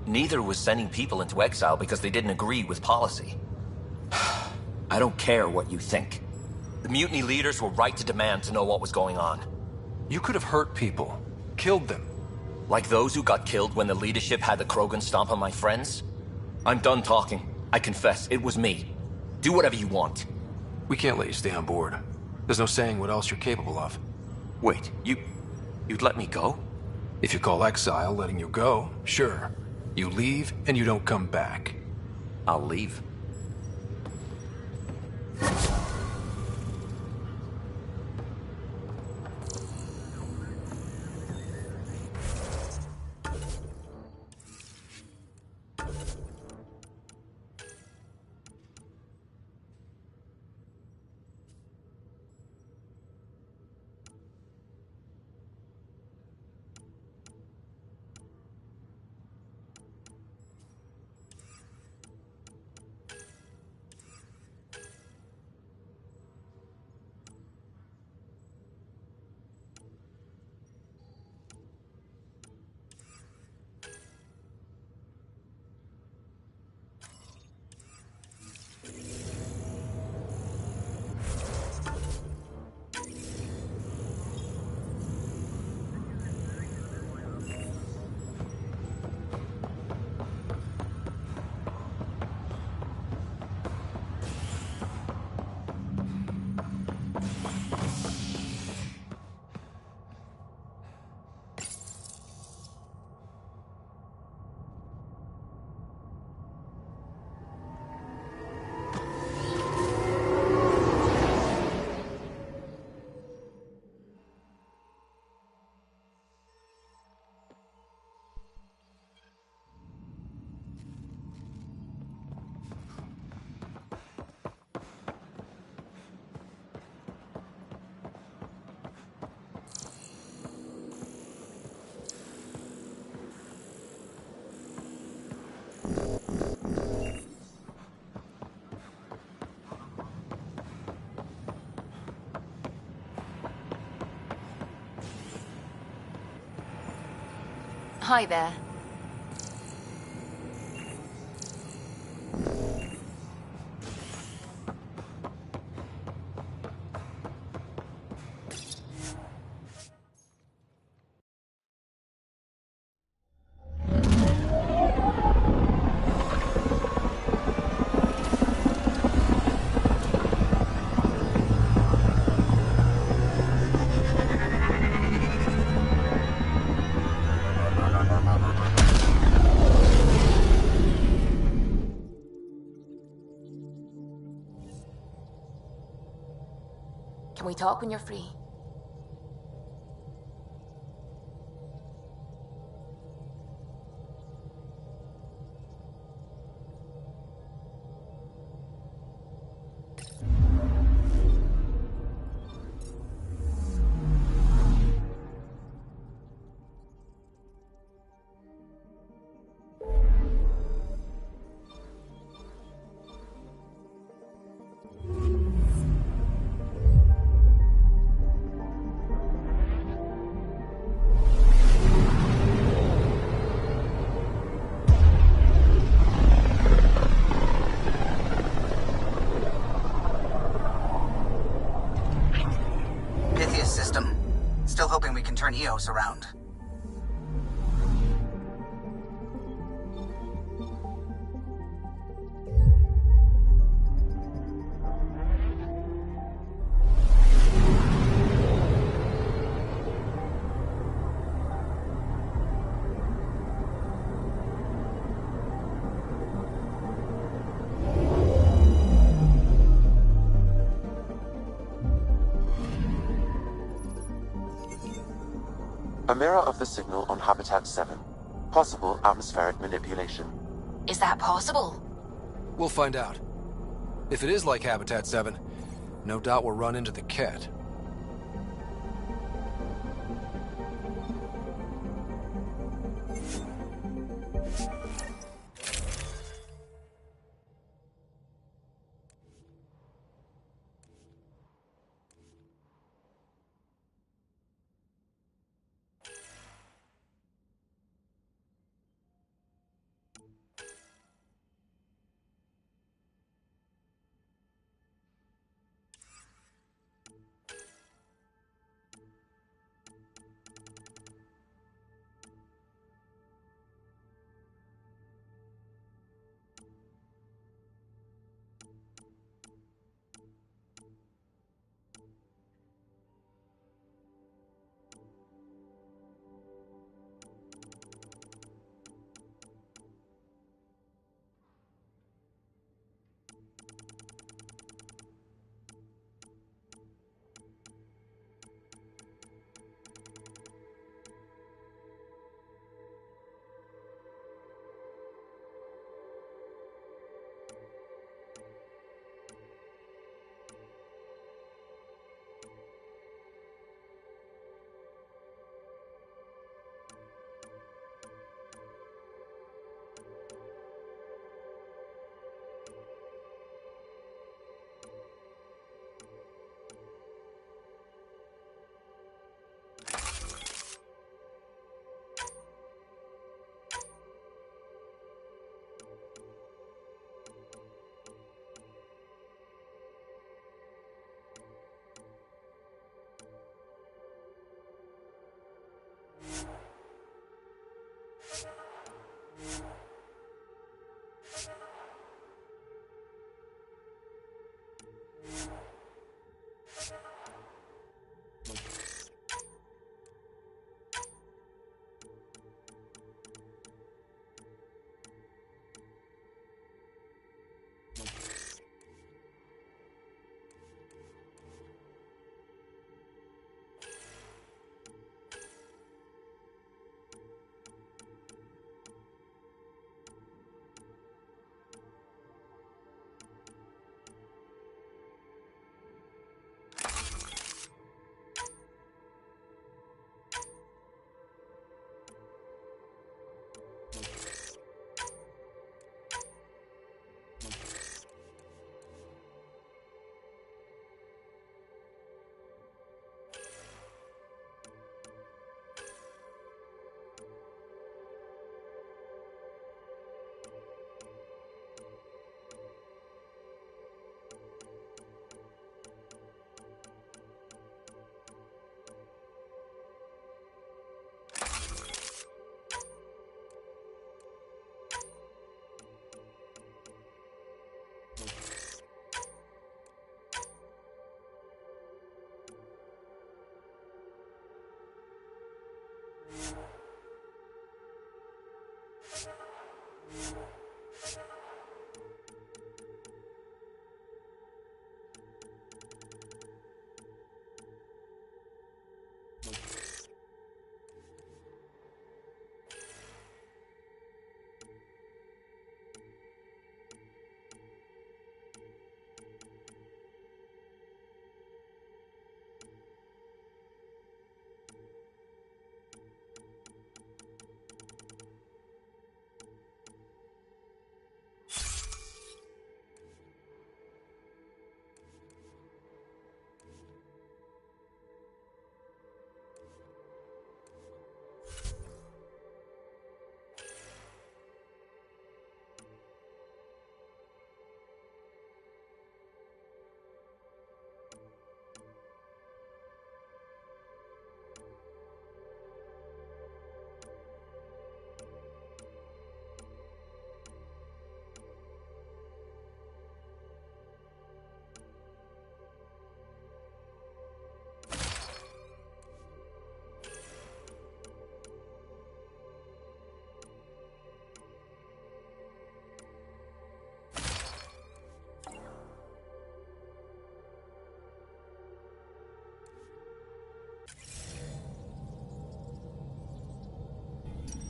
Neither was sending people into exile because they didn't agree with policy. I don't care what you think. The mutiny leaders were right to demand to know what was going on. You could have hurt people, killed them. Like those who got killed when the leadership had the Krogan stomp on my friends? I'm done talking. I confess, it was me. Do whatever you want. We can't let you stay on board. There's no saying what else you're capable of. Wait, you'd let me go? If you call exile letting you go, sure. You leave and you don't come back. I'll leave. Hi there. Can we talk when you're free? an EOS around. A mirror of the signal on Habitat 7. Possible atmospheric manipulation. Is that possible? We'll find out. If it is like Habitat 7, no doubt we'll run into the cat.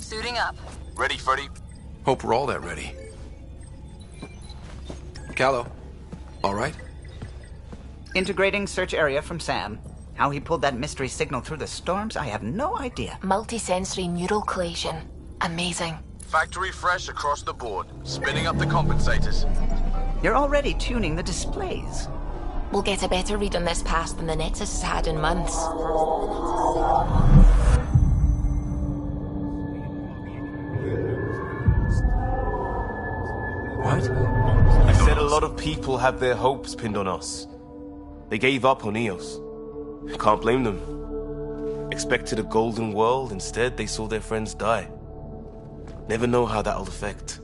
Suiting up. Ready, Freddy? Hope we're all that ready. Callow, all right? Integrating search area from Sam. How he pulled that mystery signal through the storms, I have no idea. Multisensory neural collation. Amazing. Factory fresh across the board. Spinning up the compensators. You're already tuning the displays. We'll get a better read on this pass than the Nexus has had in months. What? I said a lot of people have their hopes pinned on us. They gave up on Eos. I can't blame them. Expected a golden world, instead they saw their friends die. Never know how that'll affect.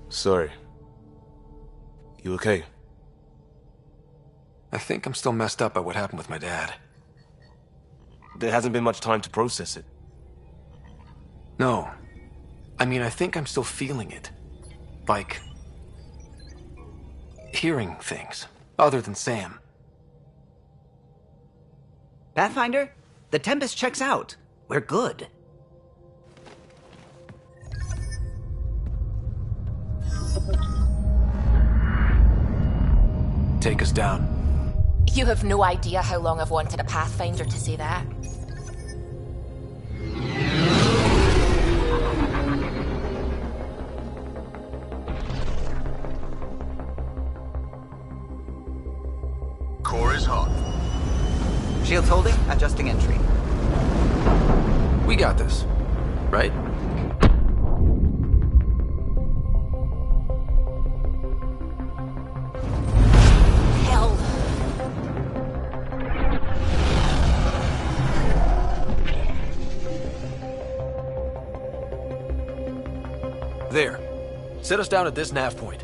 Sorry. You okay? I think I'm still messed up by what happened with my dad. There hasn't been much time to process it. No. I mean, I think I'm still feeling it. Like... hearing things, other than Sam. Pathfinder, the Tempest checks out. We're good. Take us down. You have no idea how long I've wanted a Pathfinder to say that. Core is hot. Shields holding, adjusting entry. We got this, right? Hell. There. Set us down at this nav point.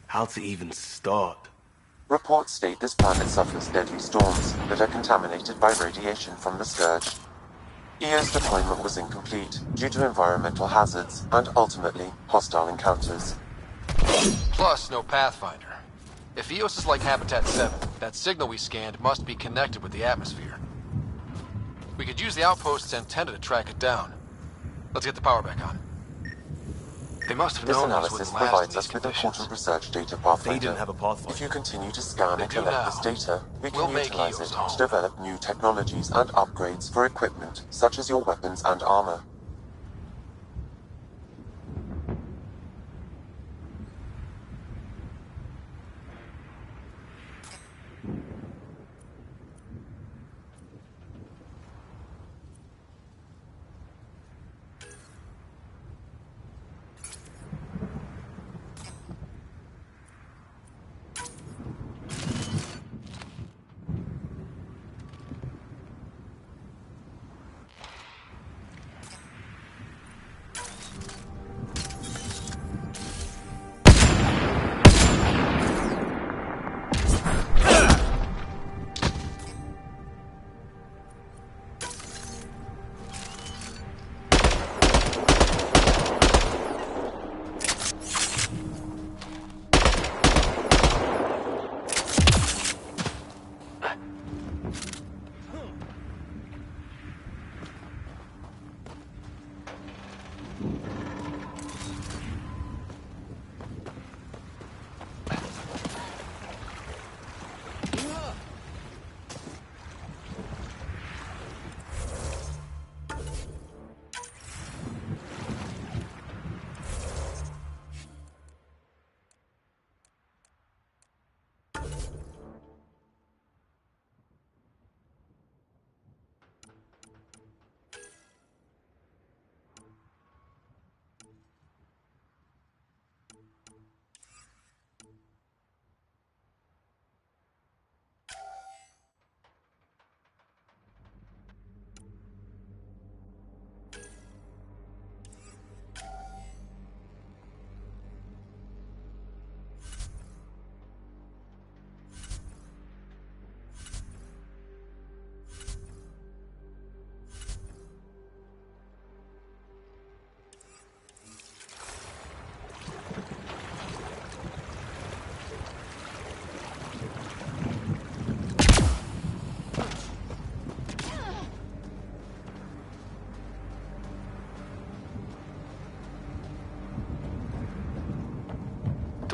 How to even start? Reports state this planet suffers deadly storms that are contaminated by radiation from the Scourge. EO's deployment was incomplete due to environmental hazards and, ultimately, hostile encounters. Plus, no Pathfinder. If EOS is like Habitat 7, that signal we scanned must be connected with the atmosphere. We could use the outpost's antenna to track it down. Let's get the power back on. They must have This known analysis this wouldn't last provides in us these with conditions. important research data, Pathfinder. They didn't have a Pathfinder. If you continue to scan and They do collect now. this data, we We'll can make utilize EOS it home. to develop new technologies and upgrades for equipment, such as your weapons and armor.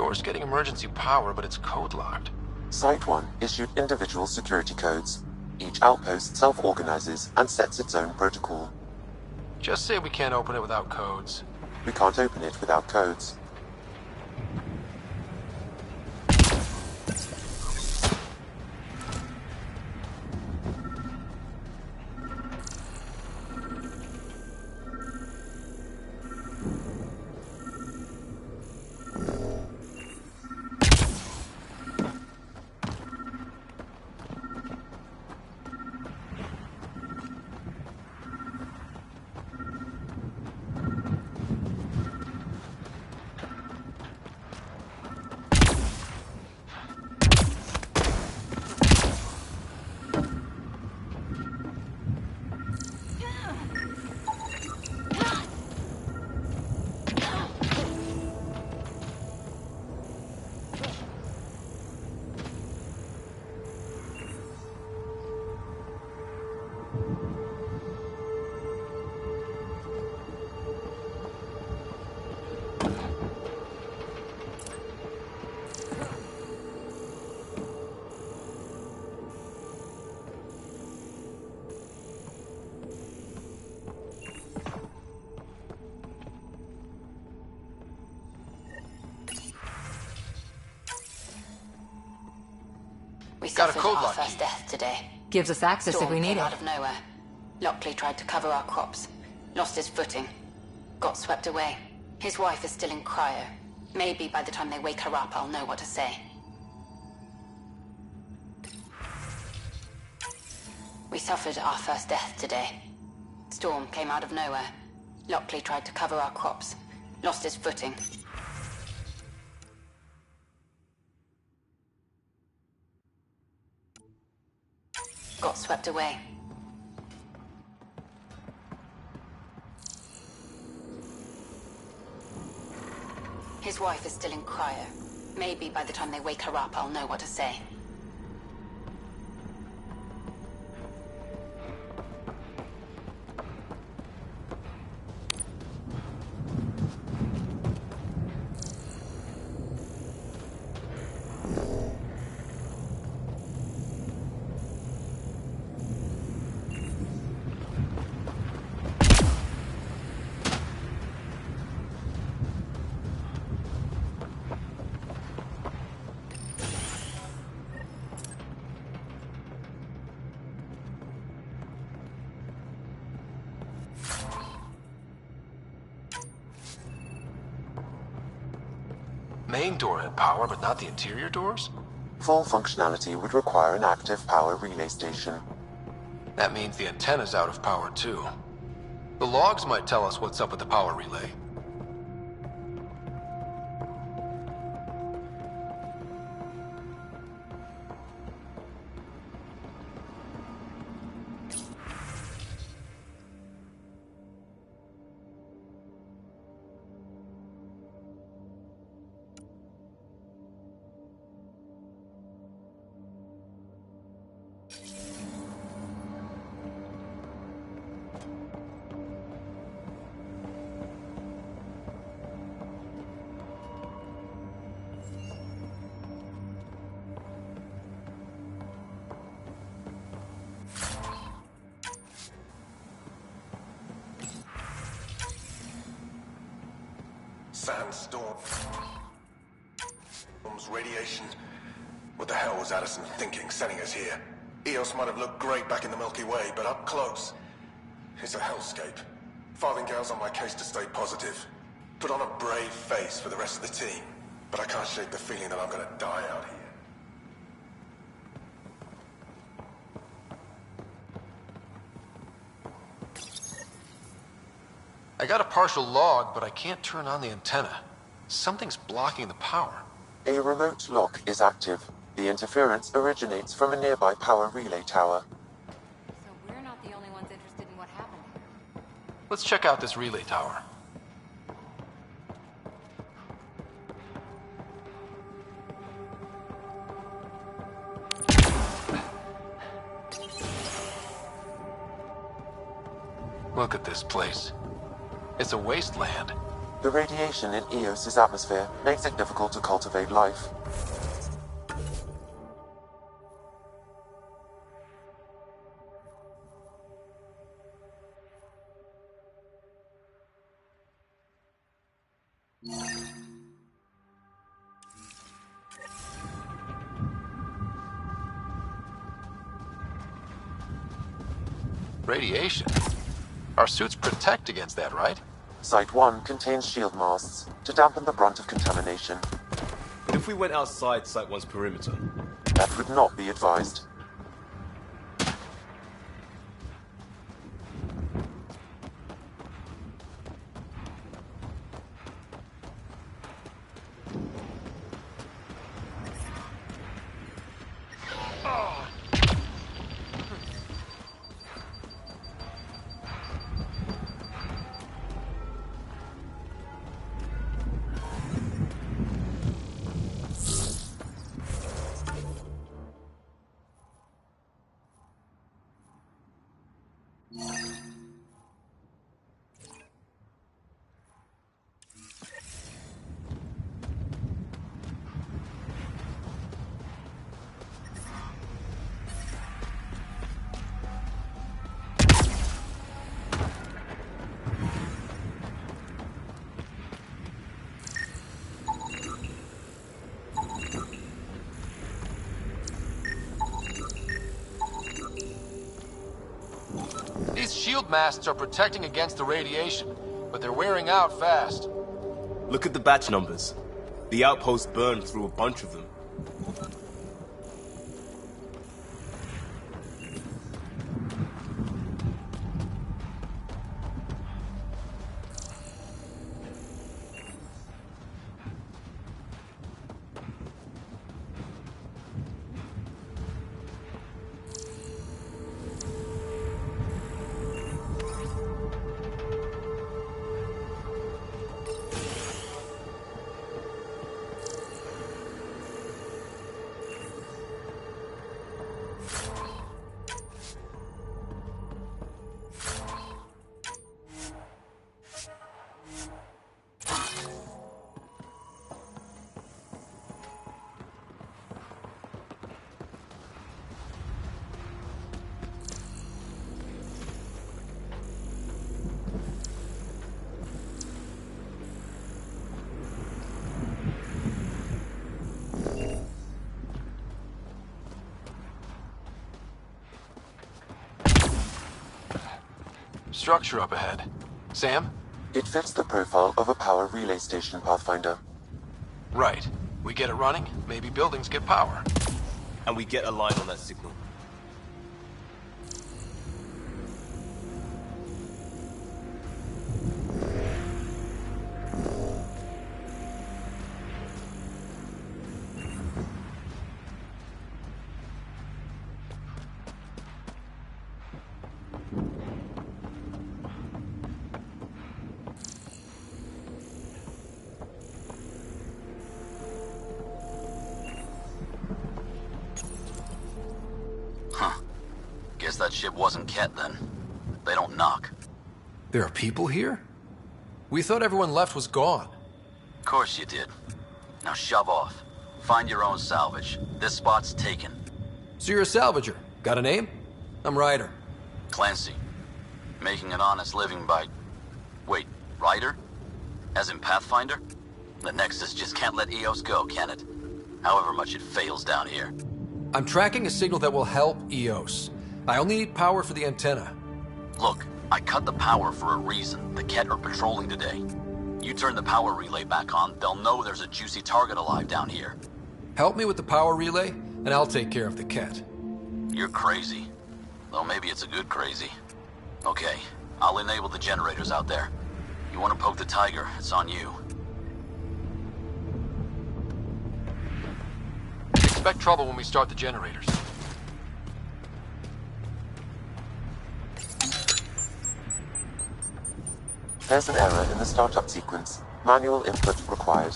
Door's getting emergency power, but it's code-locked. Site 1 issued individual security codes. Each outpost self-organizes and sets its own protocol. Just say we can't open it without codes. We can't open it without codes. We Got a suffered code our lock first key. death today. Gives us access if Storm we need came it. out of nowhere. Lockley tried to cover our crops. Lost his footing. Got swept away. His wife is still in cryo. Maybe by the time they wake her up, I'll know what to say. We suffered our first death today. Storm came out of nowhere. Lockley tried to cover our crops. Lost his footing. Got swept away. His wife is still in cryo. Maybe by the time they wake her up, I'll know what to say. Main door had power, but not the interior doors? Full functionality would require an active power relay station. That means the antenna's out of power too. The logs might tell us what's up with the power relay. Sandstorm. Radiation. What the hell was Addison thinking sending us here? Eos might have looked great back in the Milky Way, but up close, it's a hellscape. Farthingale's on my case to stay positive. Put on a brave face for the rest of the team, but I can't shake the feeling that I'm gonna die out here. I got a partial log, but I can't turn on the antenna. Something's blocking the power. A remote lock is active. The interference originates from a nearby power relay tower. So we're not the only ones interested in what happened here. Let's check out this relay tower. Look at this place. It's a wasteland. The radiation in Eos's atmosphere makes it difficult to cultivate life. Radiation? Our suits protect against that, right? Site 1 contains shield masts to dampen the brunt of contamination. But if we went outside Site 1's perimeter? That would not be advised. These shield masts are protecting against the radiation, but they're wearing out fast. Look at the batch numbers. The outpost burned through a bunch of them. Structure up ahead. Sam? It fits the profile of a power relay station, Pathfinder. Right. We get it running, maybe buildings get power. And we get a line on that signal. Guess that ship wasn't Ket then. They don't knock. There are people here? We thought everyone left was gone. Of course you did. Now shove off. Find your own salvage. This spot's taken. So you're a salvager. Got a name? I'm Ryder. Clancy. Making an honest living by... Wait, Ryder? As in Pathfinder? The Nexus just can't let Eos go, can it? However much it fails down here. I'm tracking a signal that will help Eos. I only need power for the antenna. Look, I cut the power for a reason. The Ket are patrolling today. You turn the power relay back on, they'll know there's a juicy target alive down here. Help me with the power relay, and I'll take care of the Ket. You're crazy. Though maybe it's a good crazy. Okay, I'll enable the generators out there. You want to poke the tiger, it's on you. Expect trouble when we start the generators. There's an error in the startup sequence. Manual input required.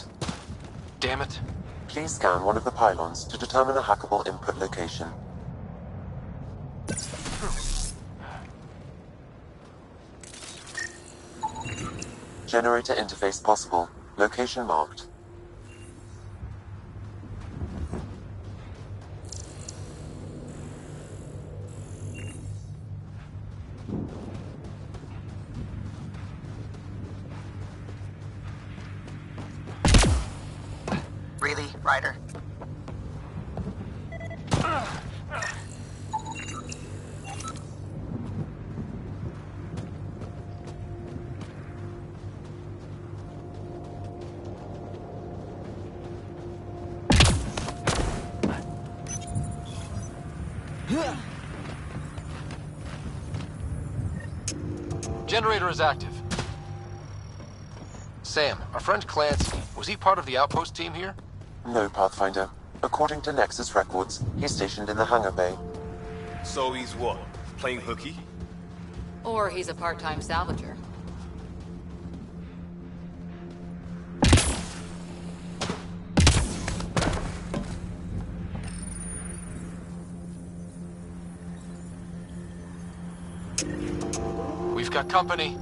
Damn it. Please scan one of the pylons to determine a hackable input location. Generator interface possible. Location marked. Really, Ryder? Generator is active. Sam, our friend Clancy, was he part of the outpost team here? No, Pathfinder. According to Nexus records, he's stationed in the hangar bay. So he's what? Playing hooky? Or he's a part-time salvager. We've got company.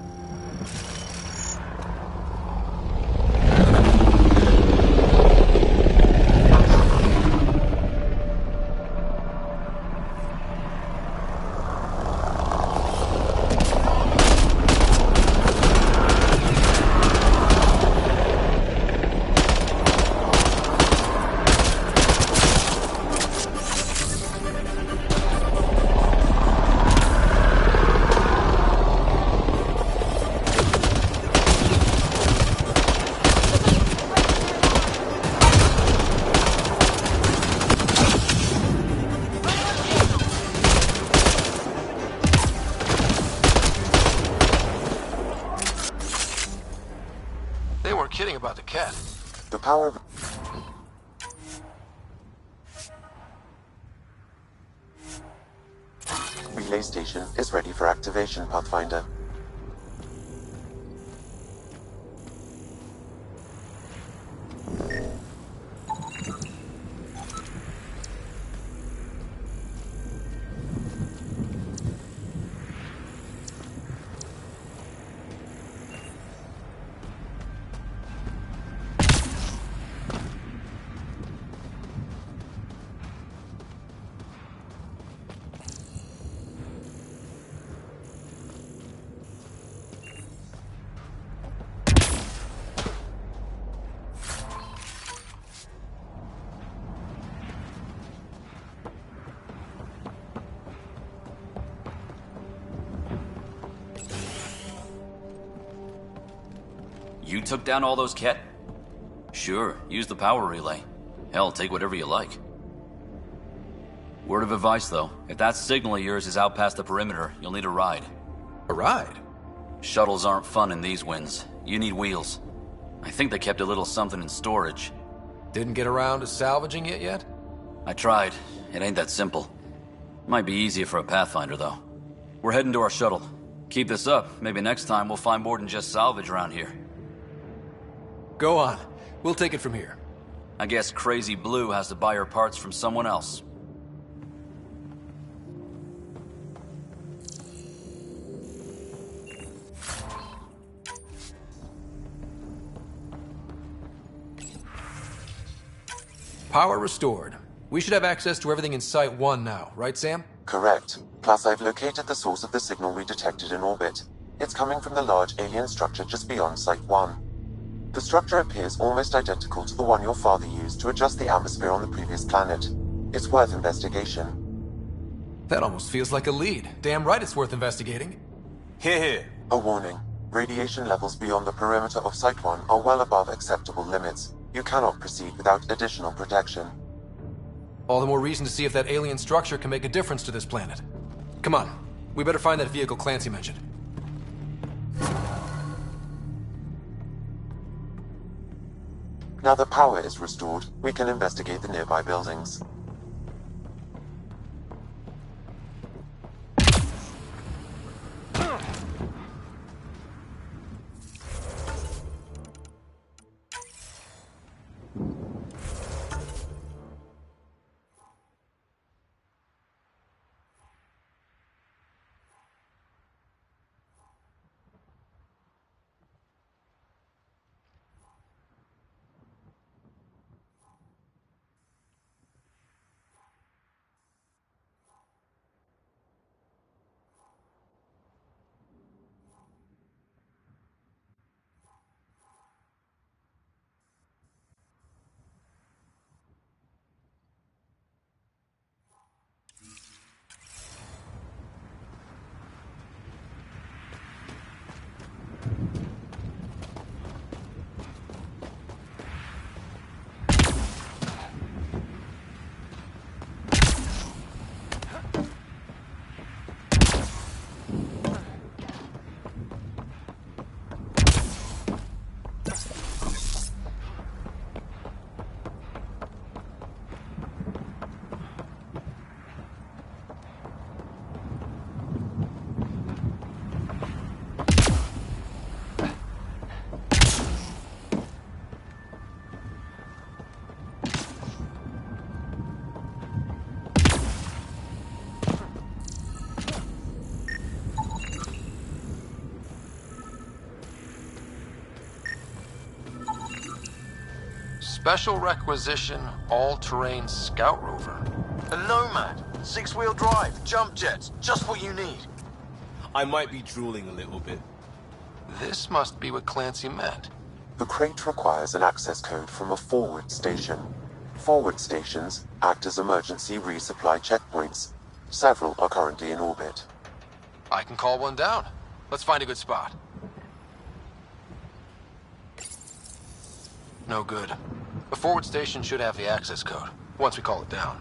They weren't kidding about the cat. The power... relay station is ready for activation, Pathfinder. You took down all those cat... Sure, use the power relay. Hell, take whatever you like. Word of advice, though. If that signal of yours is out past the perimeter, you'll need a ride. A ride? Shuttles aren't fun in these winds. You need wheels. I think they kept a little something in storage. Didn't get around to salvaging it yet? I tried. It ain't that simple. Might be easier for a Pathfinder, though. We're heading to our shuttle. Keep this up. Maybe next time we'll find more than just salvage around here. Go on. We'll take it from here. I guess Crazy Blue has to buy her parts from someone else. Power restored. We should have access to everything in Site 1 now, right, Sam? Correct. Plus, I've located the source of the signal we detected in orbit. It's coming from the large alien structure just beyond Site 1. The structure appears almost identical to the one your father used to adjust the atmosphere on the previous planet. It's worth investigation. That almost feels like a lead. Damn right it's worth investigating. Here. A warning. Radiation levels beyond the perimeter of Site 1 are well above acceptable limits. You cannot proceed without additional protection. All the more reason to see if that alien structure can make a difference to this planet. Come on. We better find that vehicle Clancy mentioned. Now the power is restored, we can investigate the nearby buildings. Special requisition, all-terrain scout rover. A Nomad, 6-wheel drive, jump jets, just what you need. I might be drooling a little bit. This must be what Clancy meant. The crate requires an access code from a forward station. Forward stations act as emergency resupply checkpoints. Several are currently in orbit. I can call one down. Let's find a good spot. No good. The forward station should have the access code, once we call it down.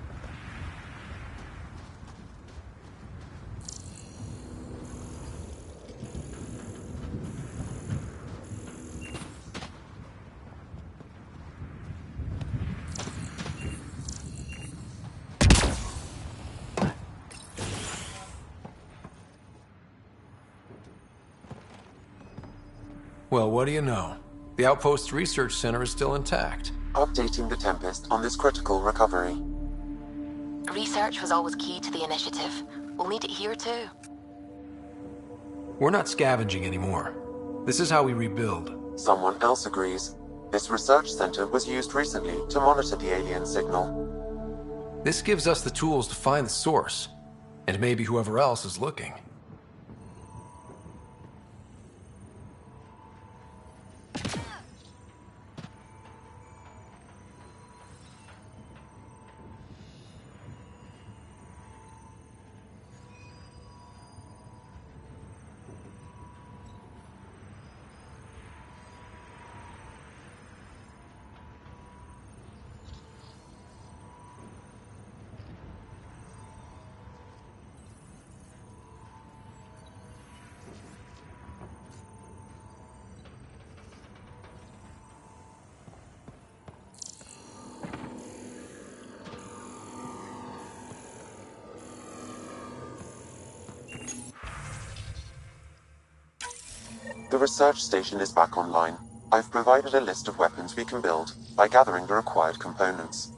Well, what do you know? The Outpost's research center is still intact. Updating the Tempest on this critical recovery. Research was always key to the initiative. We'll need it here too. We're not scavenging anymore. This is how we rebuild. Someone else agrees. This research center was used recently to monitor the alien signal. This gives us the tools to find the source, and maybe whoever else is looking. The research station is back online. I've provided a list of weapons we can build by gathering the required components.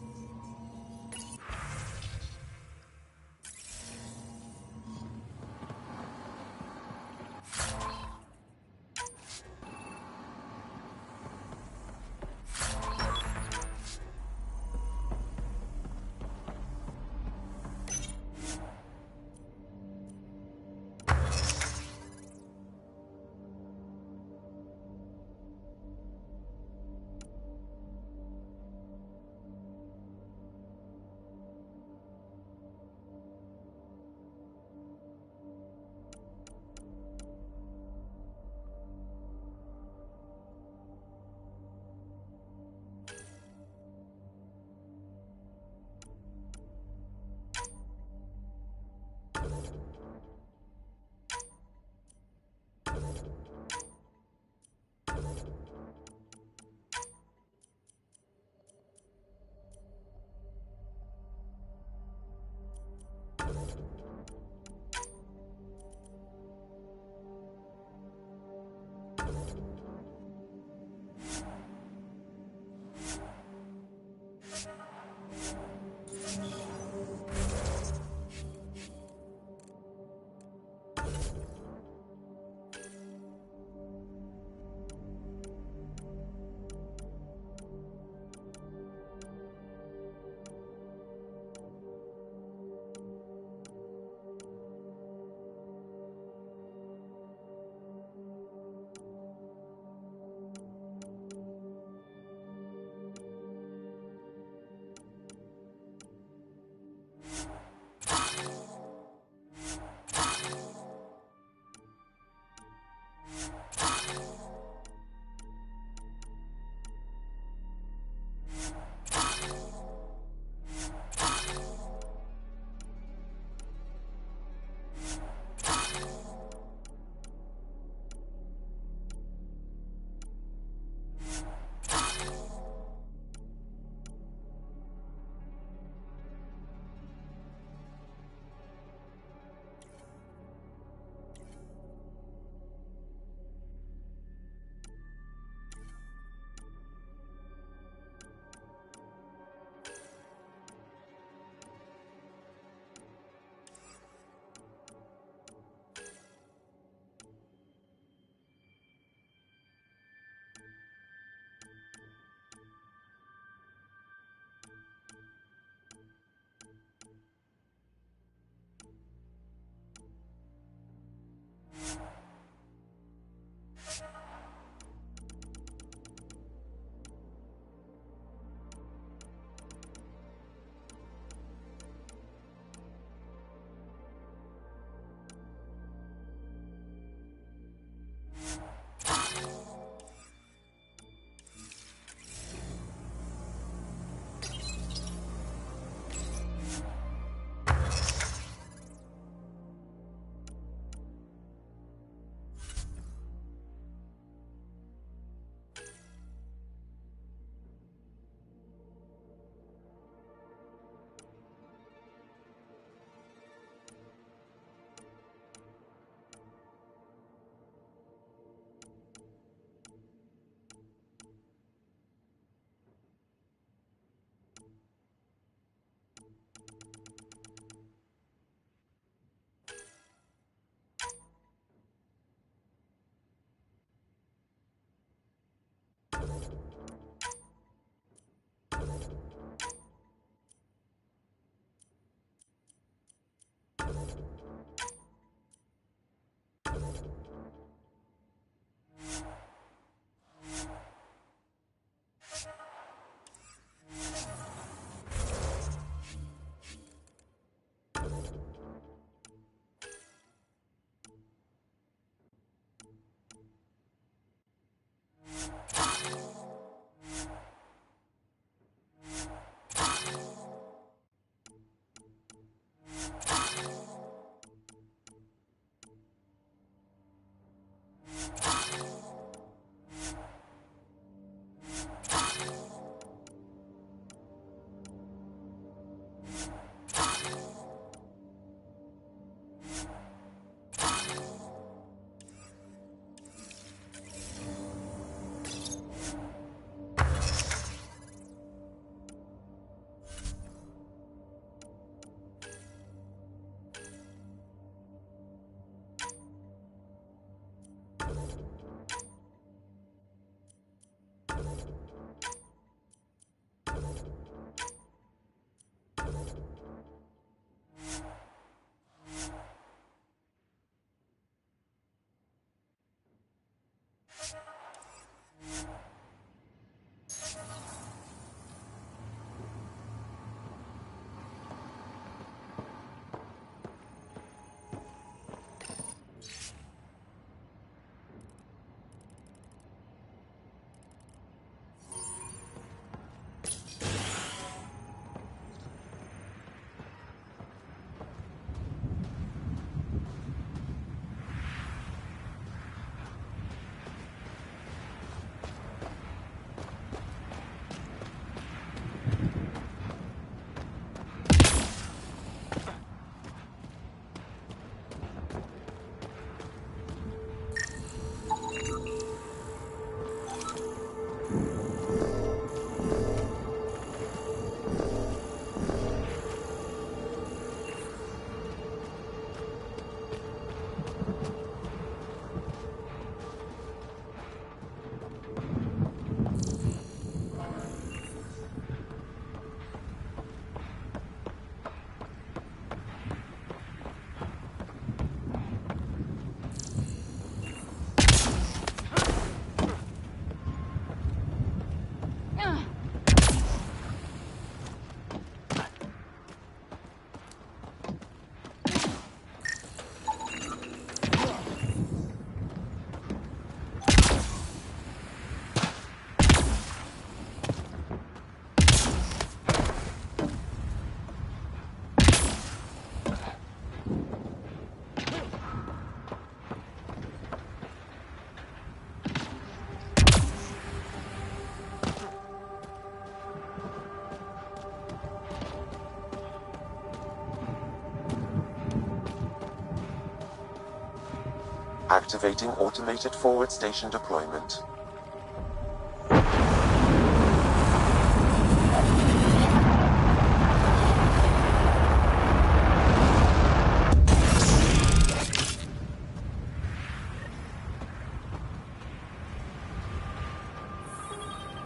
Activating automated forward station deployment.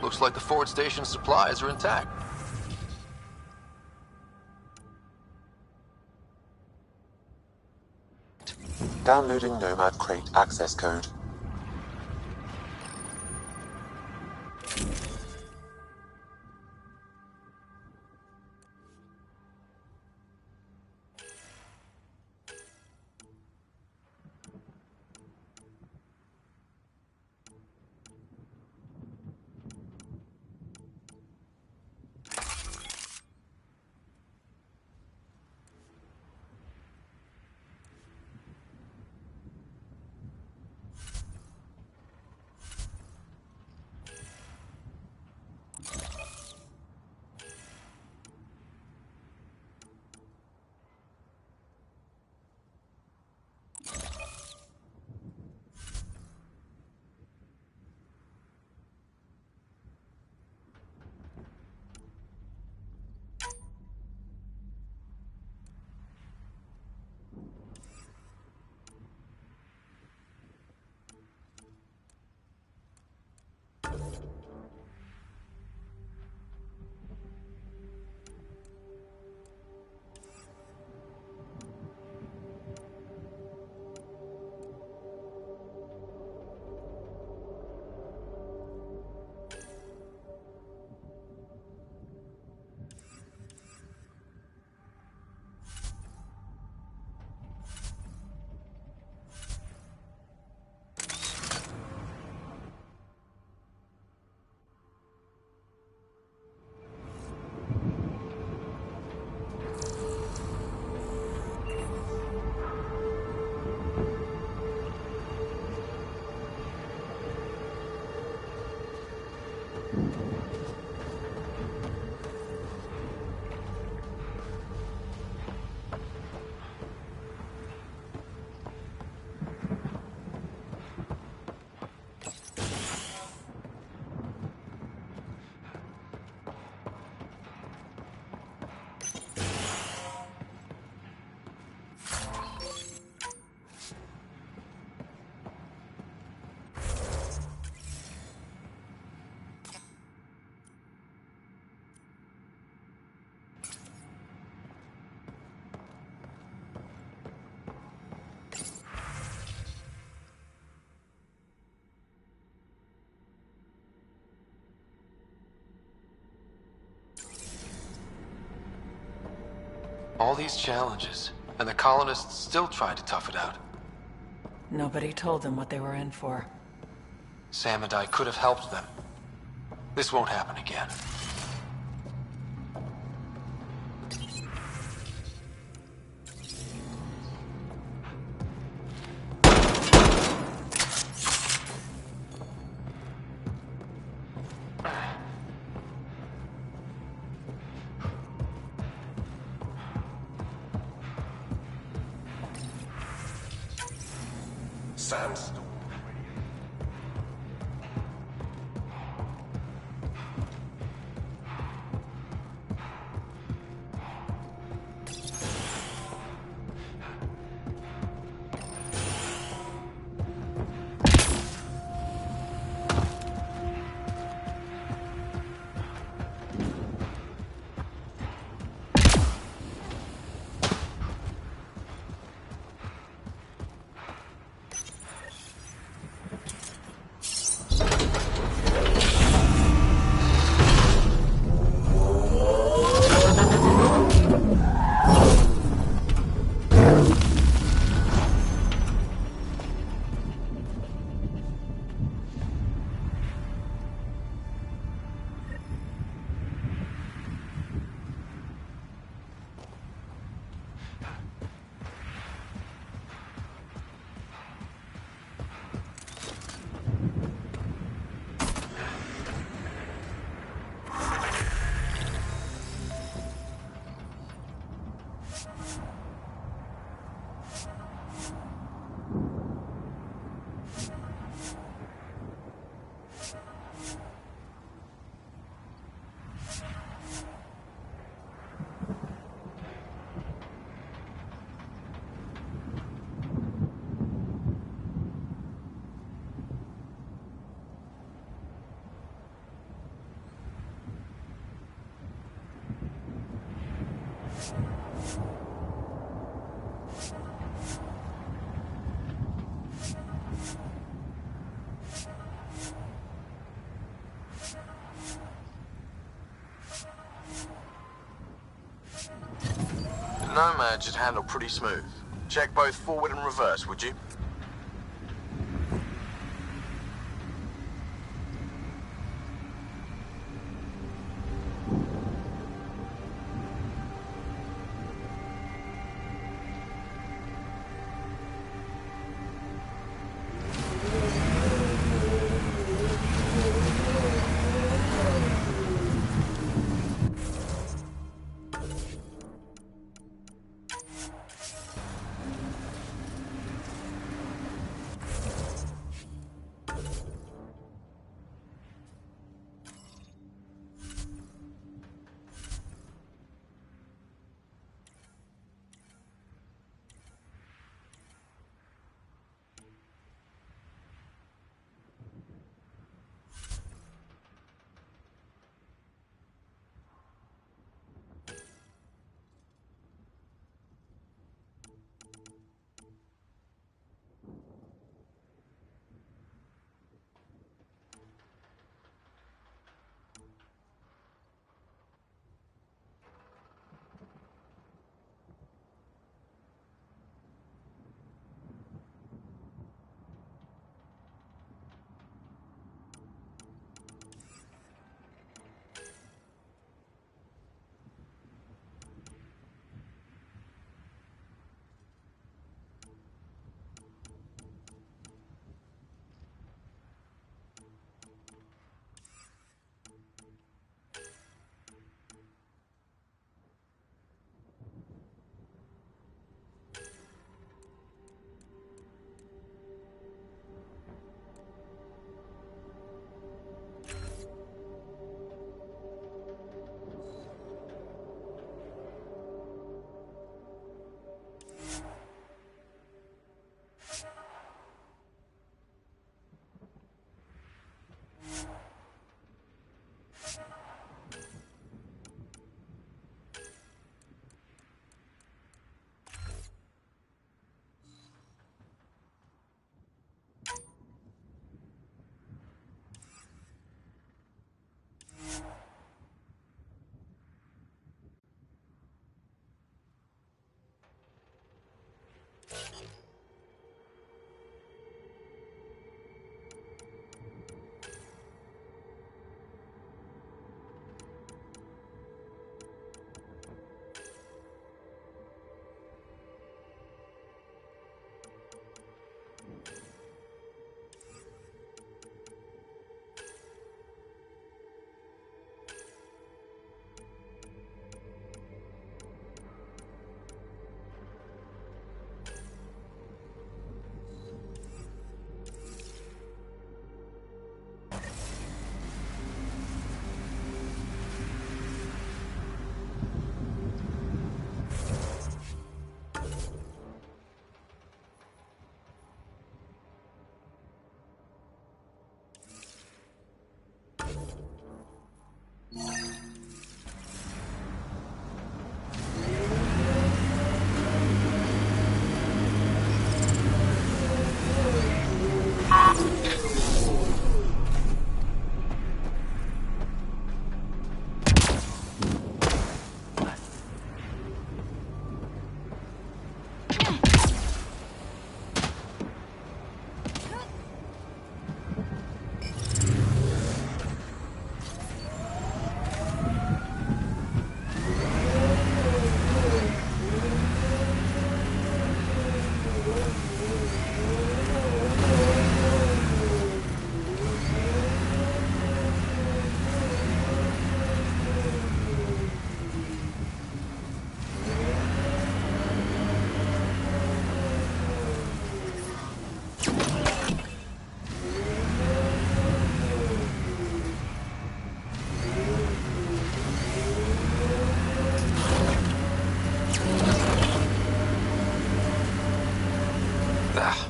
Looks like the forward station supplies are intact. Downloading Nomad Crate access code. All these challenges, and the colonists still tried to tough it out. Nobody told them what they were in for. Sam and I could have helped them. This won't happen again. Sandstorm. Nomad should handle pretty smooth. Check both forward and reverse, would you?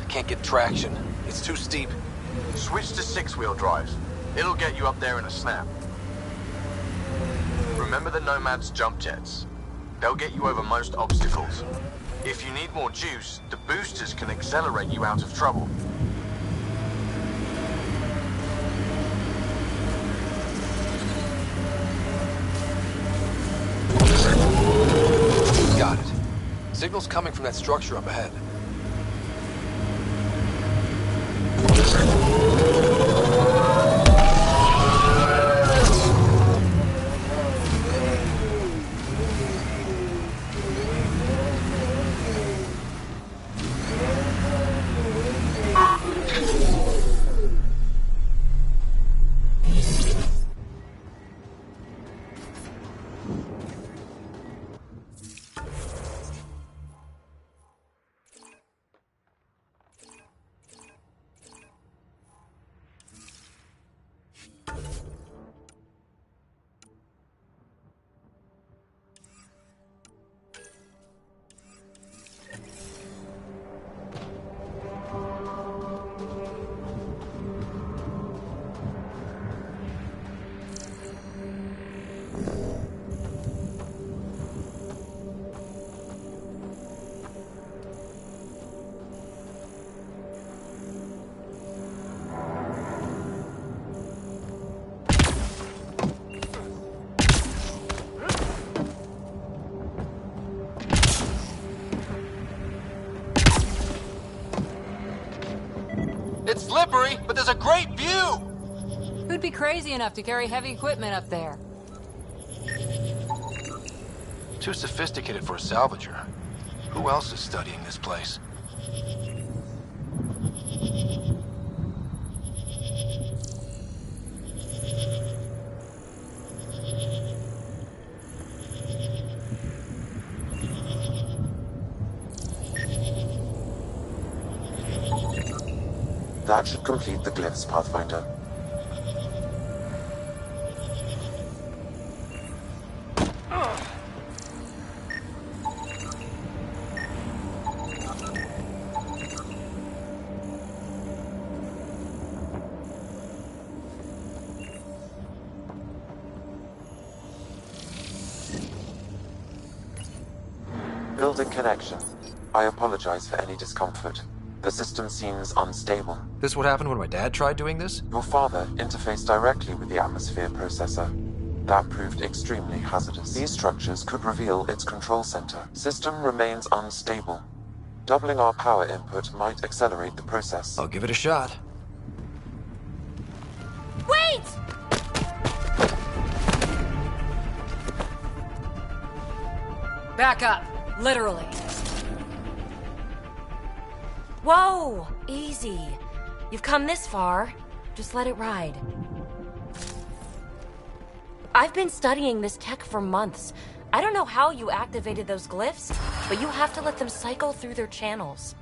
Can't get traction. It's too steep. Switch to six-wheel drive. It'll get you up there in a snap. Remember the Nomad's jump jets. They'll get you over most obstacles. If you need more juice, the boosters can accelerate you out of trouble. Got it. Signal's coming from that structure up ahead. It's slippery, but there's a great view! Who'd be crazy enough to carry heavy equipment up there? Too sophisticated for a salvager. Who else is studying this place? That should complete the glyphs, Pathfinder. Building connection. I apologize for any discomfort. The system seems unstable. This what happened when my dad tried doing this? Your father interfaced directly with the atmosphere processor. That proved extremely hazardous. These structures could reveal its control center. System remains unstable. Doubling our power input might accelerate the process. I'll give it a shot. Wait! Back up. Literally. Whoa! Easy. You've come this far. Just let it ride. I've been studying this tech for months. I don't know how you activated those glyphs, but you have to let them cycle through their channels.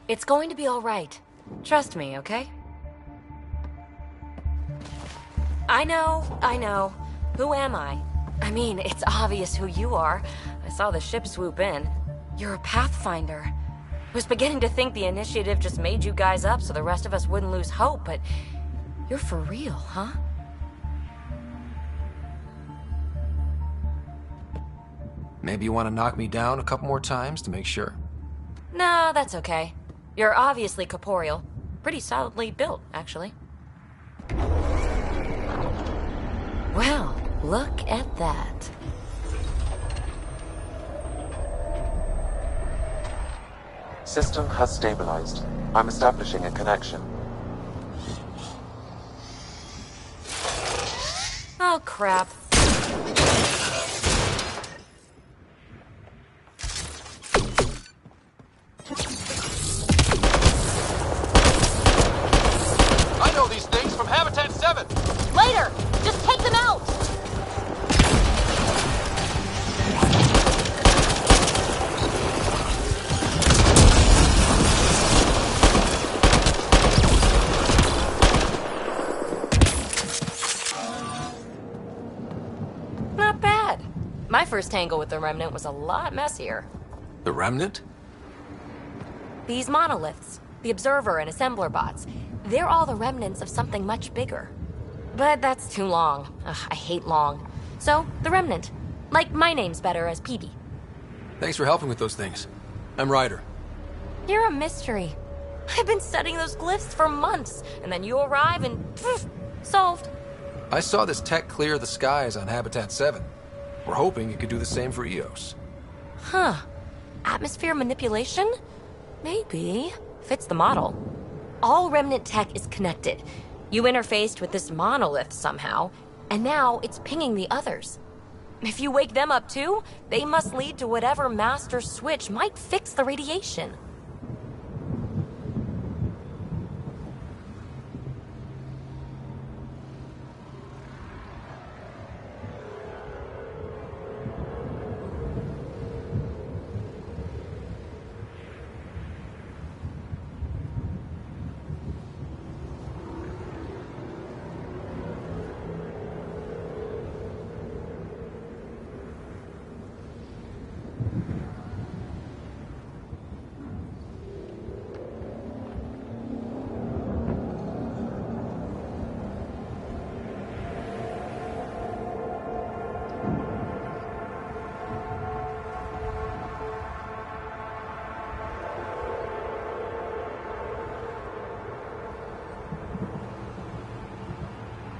It's going to be all right. Trust me, okay? I know. Who am I? I mean, it's obvious who you are. I saw the ship swoop in. You're a Pathfinder. I was beginning to think the initiative just made you guys up so the rest of us wouldn't lose hope, but you're for real, huh? Maybe you want to knock me down a couple more times to make sure? No, that's okay. You're obviously corporeal. Pretty solidly built, actually. Well, look at that. System has stabilized. I'm establishing a connection. Oh, crap. I know these things from Habitat 7! Later! Just take them out! Not bad. My first tangle with the Remnant was a lot messier. The Remnant? These monoliths, the Observer and Assembler bots, they're all the remnants of something much bigger. But that's too long. Ugh, I hate long. So, the Remnant. Like, my name's better as PB. Thanks for helping with those things. I'm Ryder. You're a mystery. I've been studying those glyphs for months, and then you arrive and poof, solved. I saw this tech clear the skies on Habitat 7. We're hoping it could do the same for EOS. Huh. Atmosphere manipulation? Maybe. Fits the model. All Remnant tech is connected. You interfaced with this monolith somehow, and now it's pinging the others. If you wake them up too, they must lead to whatever master switch might fix the radiation.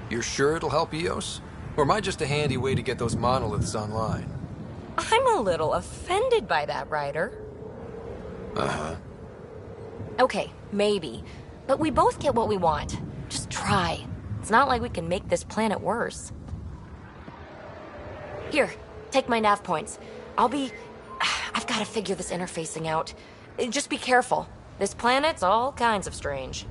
You're sure it'll help EOS? Or am I just a handy way to get those monoliths online? I'm a little offended by that, Ryder. Uh-huh. Okay, maybe. But we both get what we want. Just try. It's not like we can make this planet worse. Here, take my nav points. I've got to figure this interfacing out. Just be careful. This planet's all kinds of strange.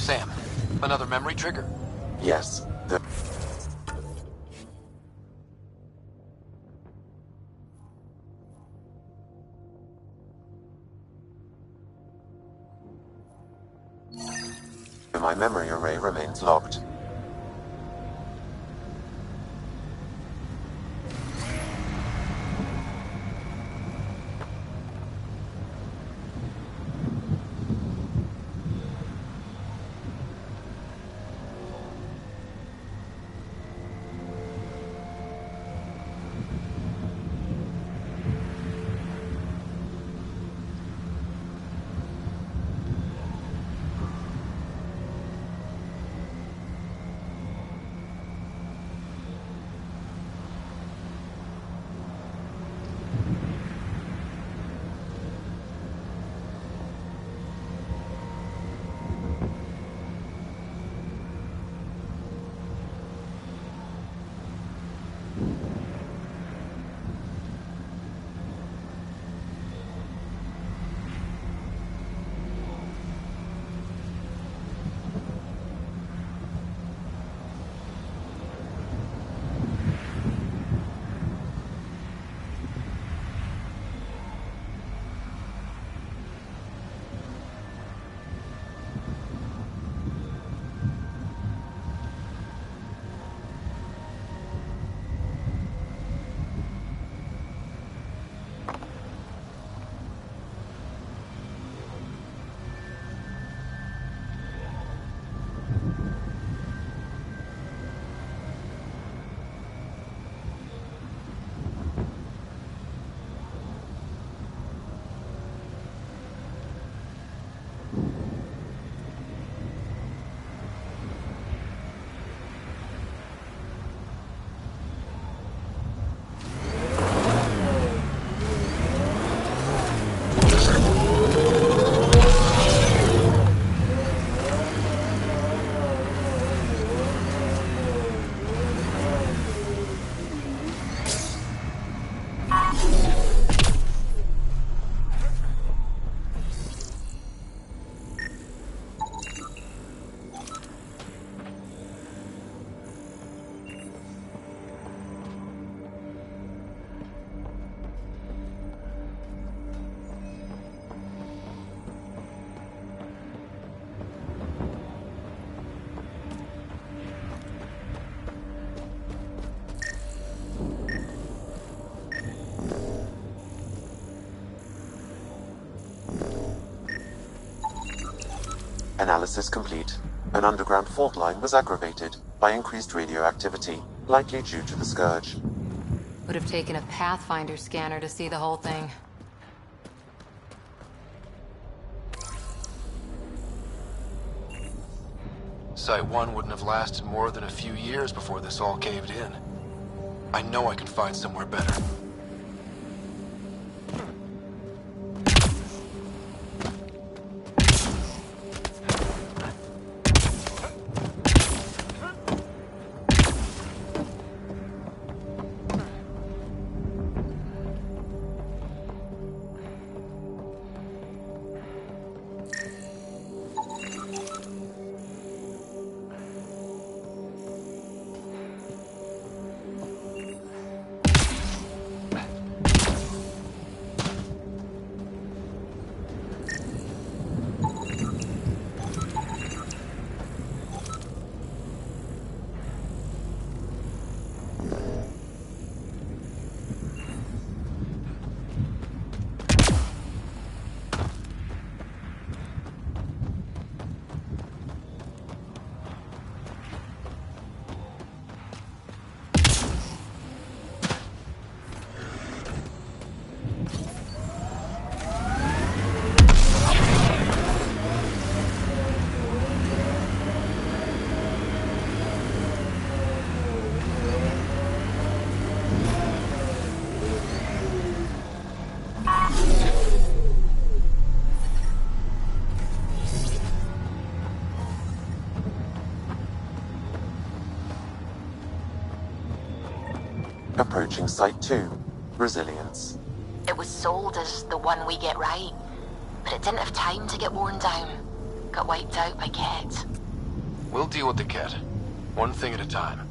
Sam, another memory trigger? Yes. My memory array remains locked. Analysis complete. An underground fault line was aggravated by increased radioactivity, likely due to the scourge. Would have taken a Pathfinder scanner to see the whole thing. Site 1 wouldn't have lasted more than a few years before this all caved in. I know I can find somewhere better. Approaching Site 2. Resilience. It was sold as the one we get right, but it didn't have time to get worn down. Got wiped out by Ket. We'll deal with the Ket. One thing at a time.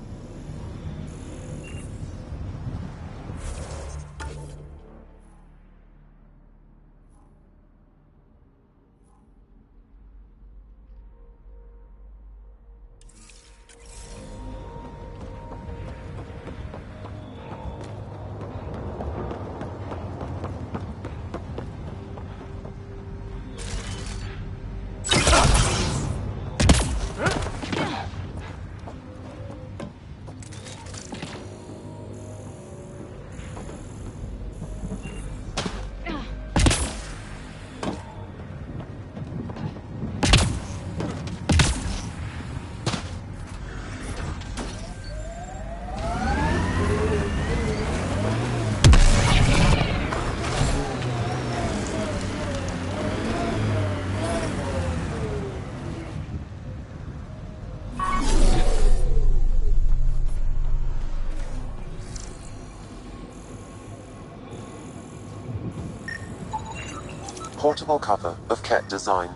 Portable cover of Ket design.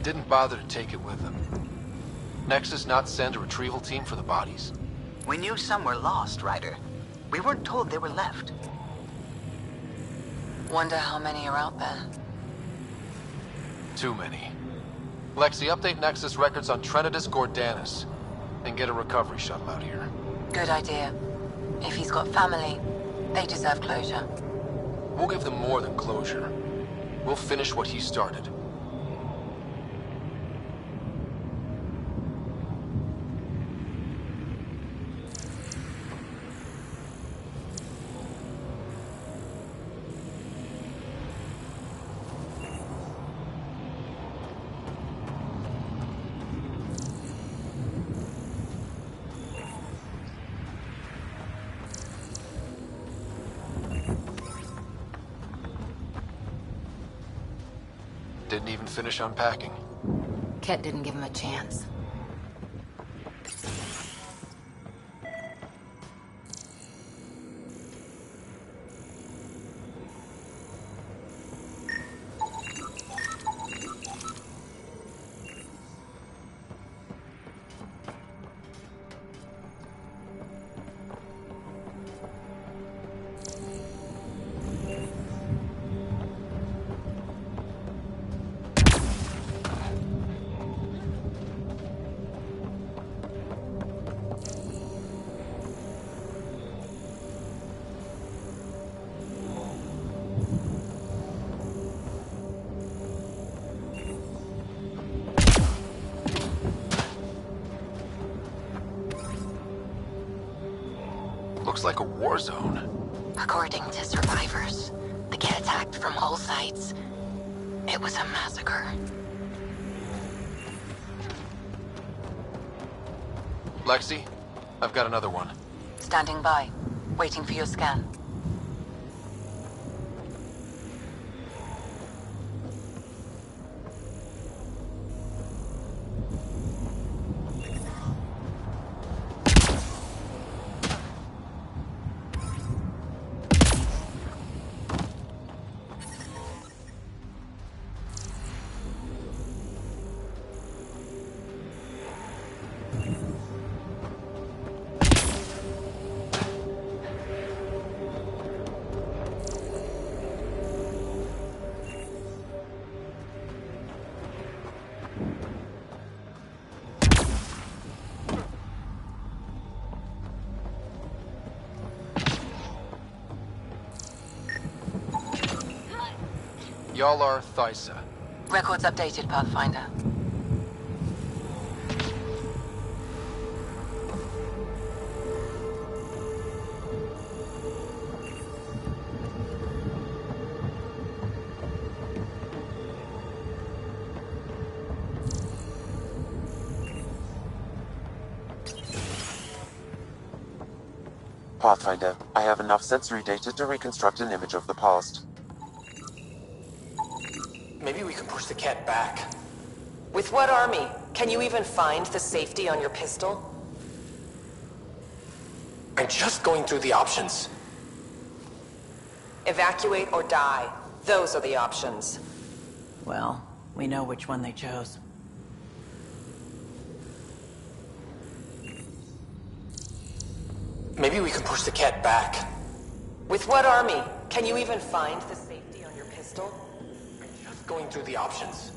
Didn't bother to take it with them. Nexus not send a retrieval team for the bodies? We knew some were lost, Ryder. We weren't told they were left. Wonder how many are out there. Too many. Lexi, update Nexus records on Trinitas Gordanis, and get a recovery shuttle out here. Good idea. If he's got family, they deserve closure. We'll give them more than closure. We'll finish what he started. didn't even finish unpacking. Ket didn't give him a chance. Looks like a war zone. According to survivors, they get attacked from all sides. It was a massacre. Lexi, I've got another one. Standing by, waiting for your scan. Y'all are Thysa. Records updated, Pathfinder. Pathfinder, I have enough sensory data to reconstruct an image of the past. Maybe we can push the cat back. With what army? Can you even find the safety on your pistol? I'm just going through the options. Evacuate or die. Those are the options. Well, we know which one they chose. Maybe we can push the cat back. With what army? Can you even find the safety on your pistol? Going through the options.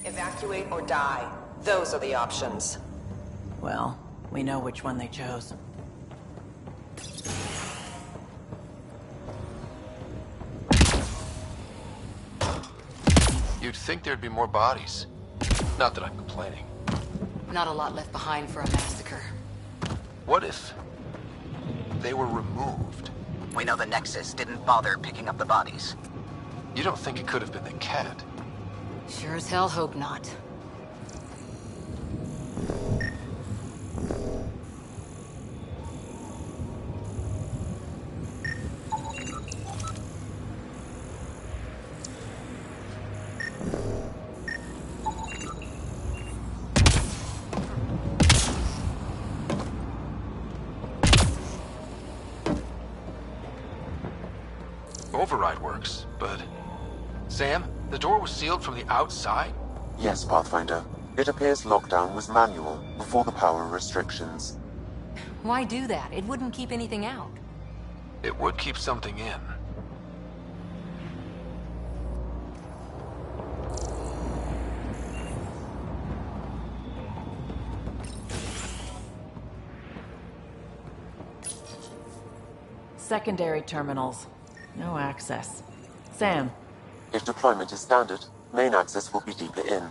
Evacuate or die. Those are the options. Well, we know which one they chose. You'd think there'd be more bodies. Not that I'm complaining. Not a lot left behind for a massacre. What if they were removed? We know the Nexus didn't bother picking up the bodies. You don't think it could have been the cat? Sure as hell hope not. Override works, but... Sam, the door was sealed from the outside? Yes, Pathfinder. It appears lockdown was manual, before the power restrictions. Why do that? It wouldn't keep anything out. It would keep something in. Secondary terminals. No access. Sam. If deployment is standard, main access will be deeper in.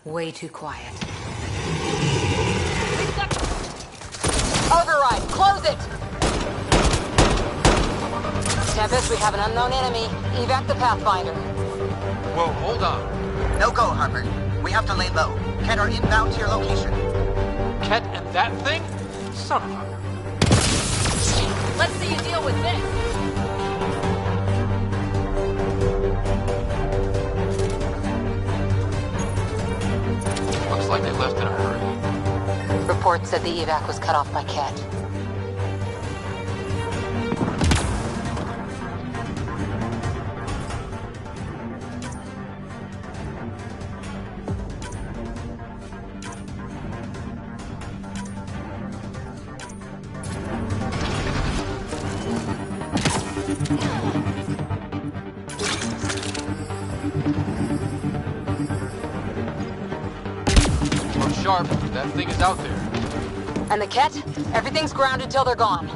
Way too quiet. Override! Close it! Tempest, we have an unknown enemy. Evac the Pathfinder. Whoa, hold on. No go, Harper. We have to lay low. Ken are inbound to your location. Ket and that thing? Son of a... Let's see you deal with this. Looks like they left in a hurry. Report said the evac was cut off by Ket. Look sharp. That thing is out there. And the Ket? Everything's grounded till they're gone.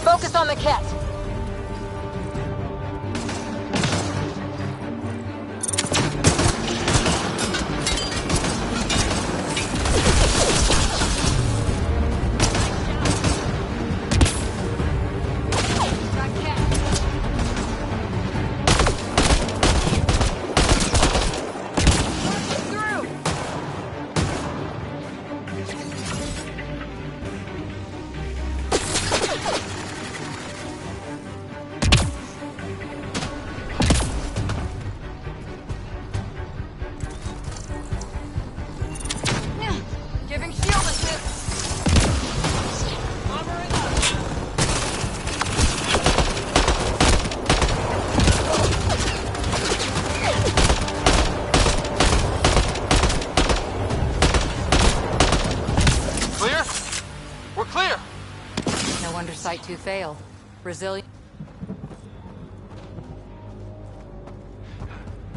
Focus on the Ket. Sight to fail. Resilient.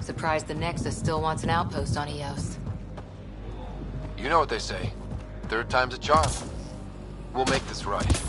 Surprised the Nexus still wants an outpost on Eos. You know what they say. Third time's a charm. We'll make this right.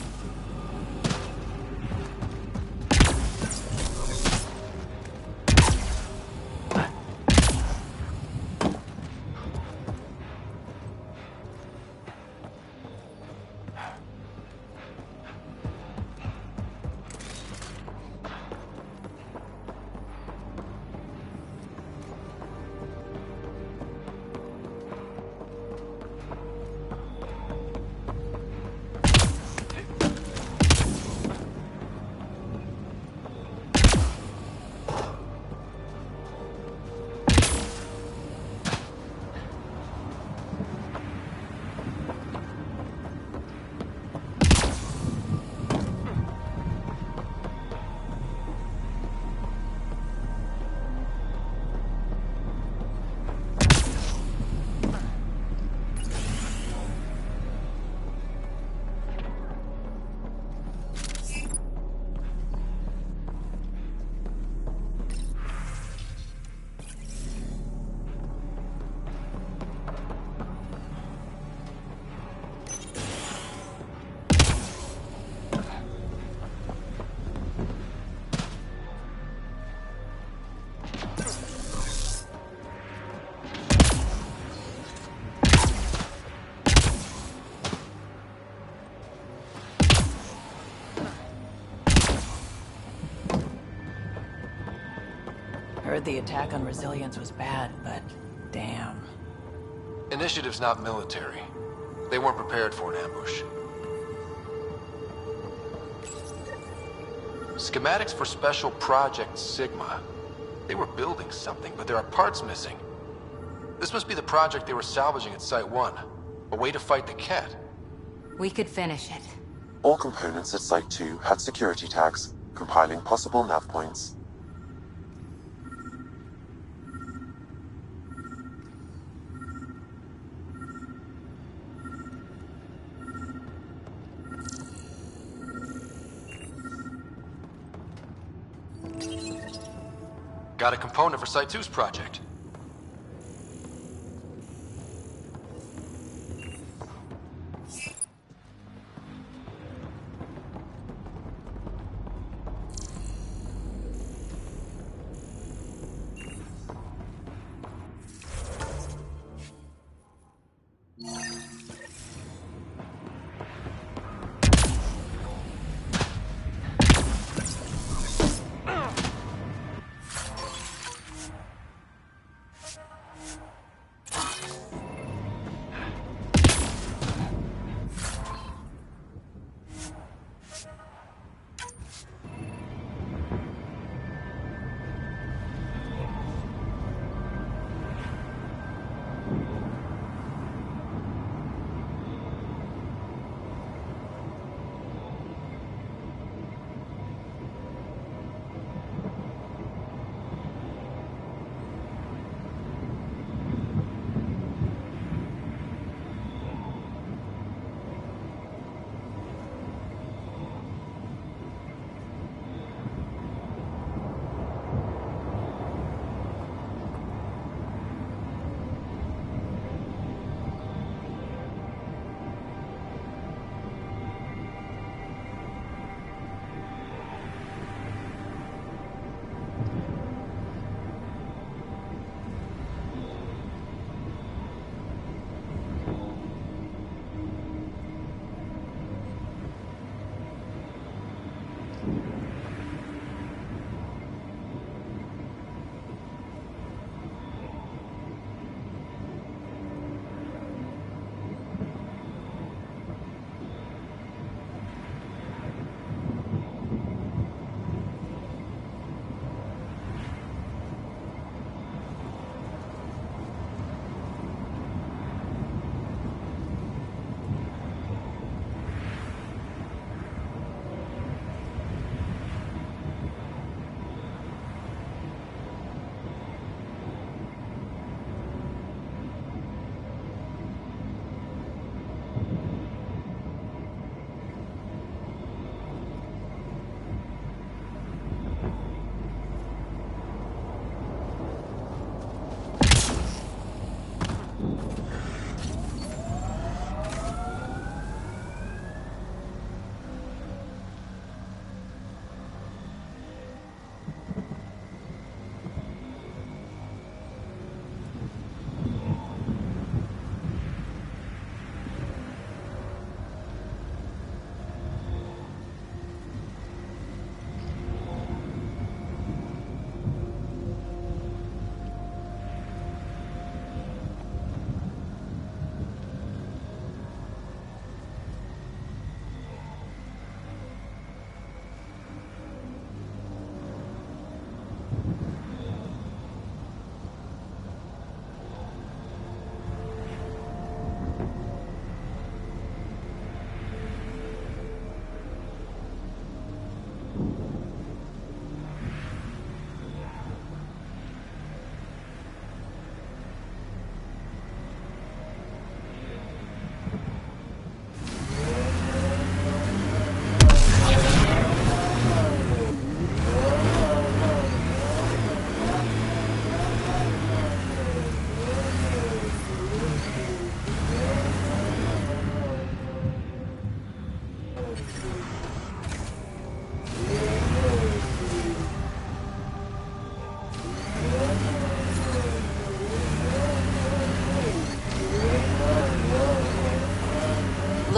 heard the attack on Resilience was bad, but damn. Initiative's not military. They weren't prepared for an ambush. Schematics for Special Project Sigma. They were building something, but there are parts missing. This must be the project they were salvaging at Site 1. A way to fight the Ket. We could finish it. All components at Site 2 had security tags, compiling possible nav points. Got a component for Site 2's project.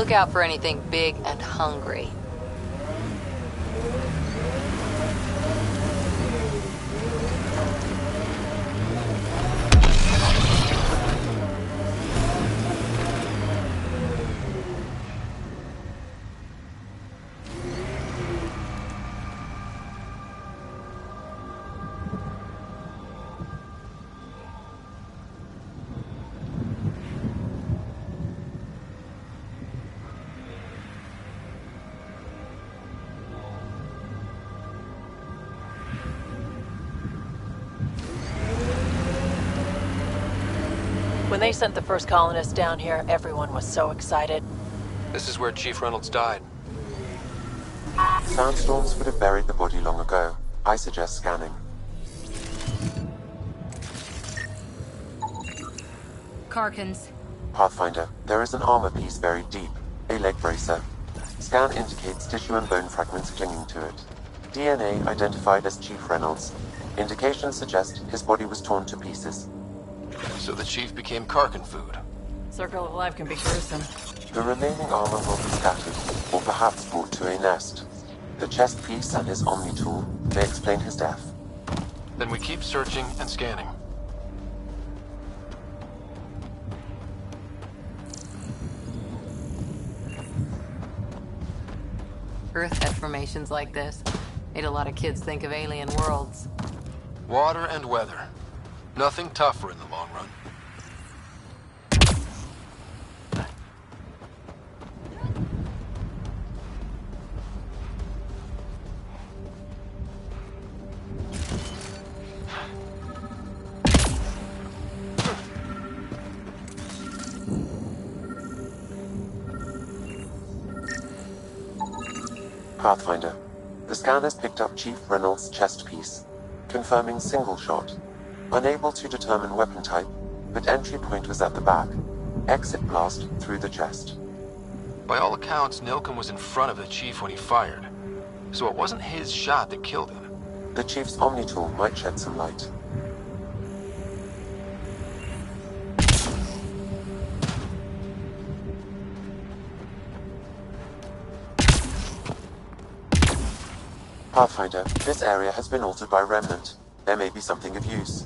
Look out for anything big and hungry. When they sent the first colonists down here, everyone was so excited. This is where Chief Reynolds died. Sandstorms would have buried the body long ago. I suggest scanning. Karkins. Pathfinder, there is an armor piece buried deep. A leg bracer. Scan indicates tissue and bone fragments clinging to it. DNA identified as Chief Reynolds. Indications suggest his body was torn to pieces. So the Chief became Karkin food. Circle of life can be gruesome. The remaining armor will be scattered, or perhaps brought to a nest. The chest piece and his Omni tool may explain his death. Then we keep searching and scanning. Earth had formations like this. Made a lot of kids think of alien worlds. Water and weather. Nothing tougher in the long run. Pathfinder. The scan has picked up Chief Reynolds' chest piece, confirming single shot. Unable to determine weapon type, but entry point was at the back. Exit blast through the chest. By all accounts, Nilken was in front of the Chief when he fired. So it wasn't his shot that killed him. The Chief's Omni tool might shed some light. Pathfinder, this area has been altered by Remnant. There may be something of use.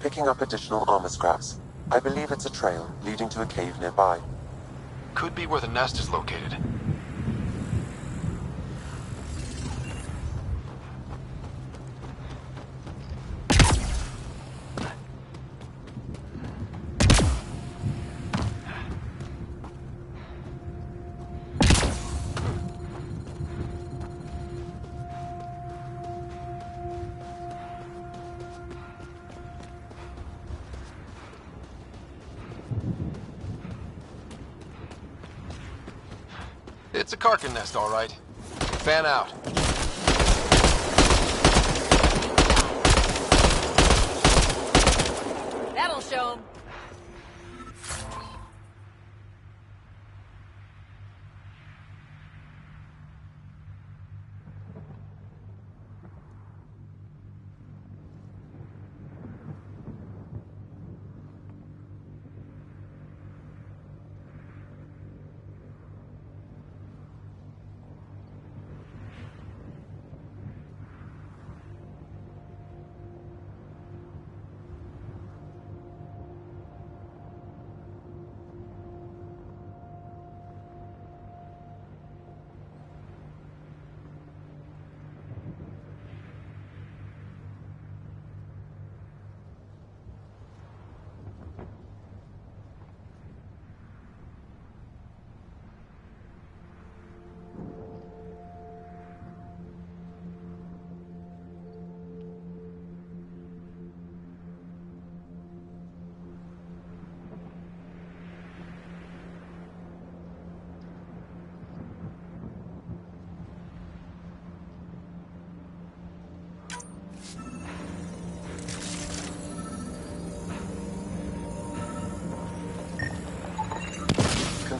Picking up additional armor scraps. I believe it's a trail leading to a cave nearby. Could be where the nest is located. It's a Karkin nest, all right. Fan out. That'll show 'em.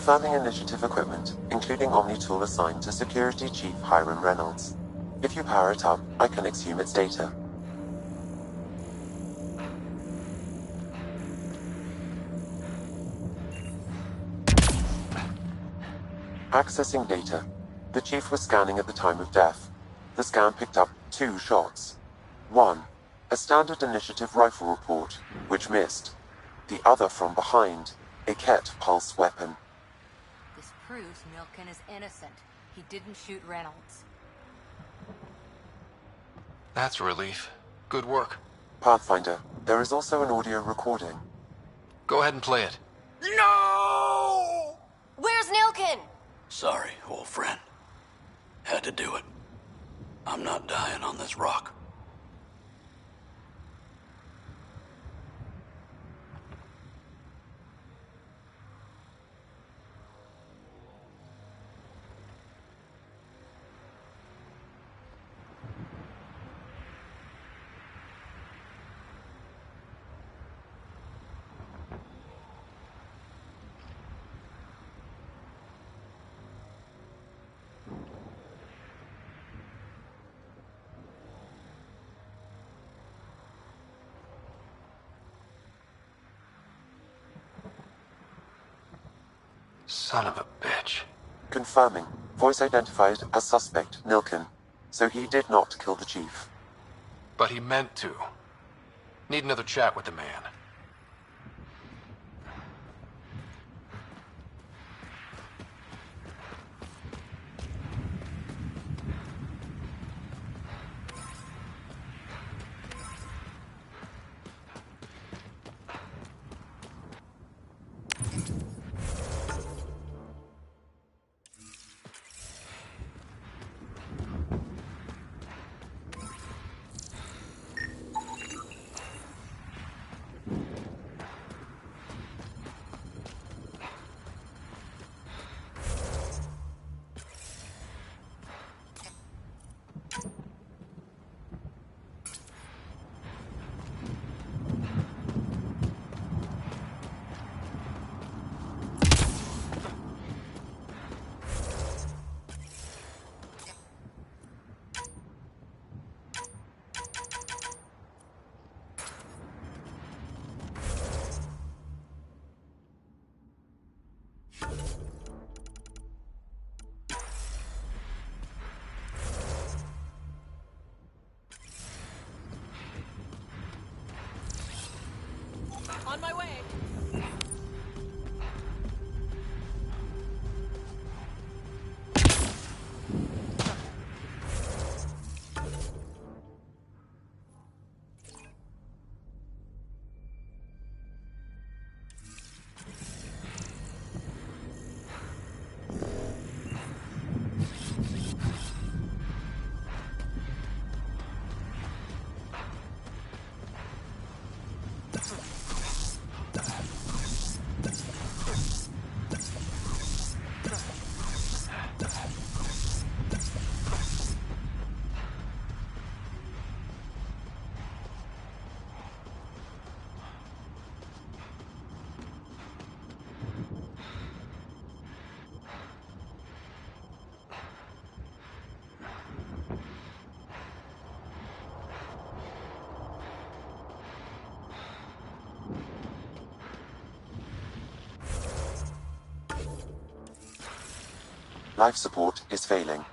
Confirming initiative equipment, including Omni tool assigned to Security Chief Hiram Reynolds. If you power it up, I can exhume its data. Accessing data. The Chief was scanning at the time of death. The scan picked up 2 shots. 1. A standard initiative rifle report, which missed. The other from behind, a Ket pulse weapon. This proves Nilken is innocent. He didn't shoot Reynolds. That's a relief. Good work. Pathfinder, there is also an audio recording. Go ahead and play it. No! Where's Nilkin? Sorry, old friend. Had to do it. I'm not dying on this rock. Son of a bitch. Confirming. Voice identified as suspect, Nilkin. So he did not kill the chief. But he meant to. Need another chat with the man. On my way. Life support is failing.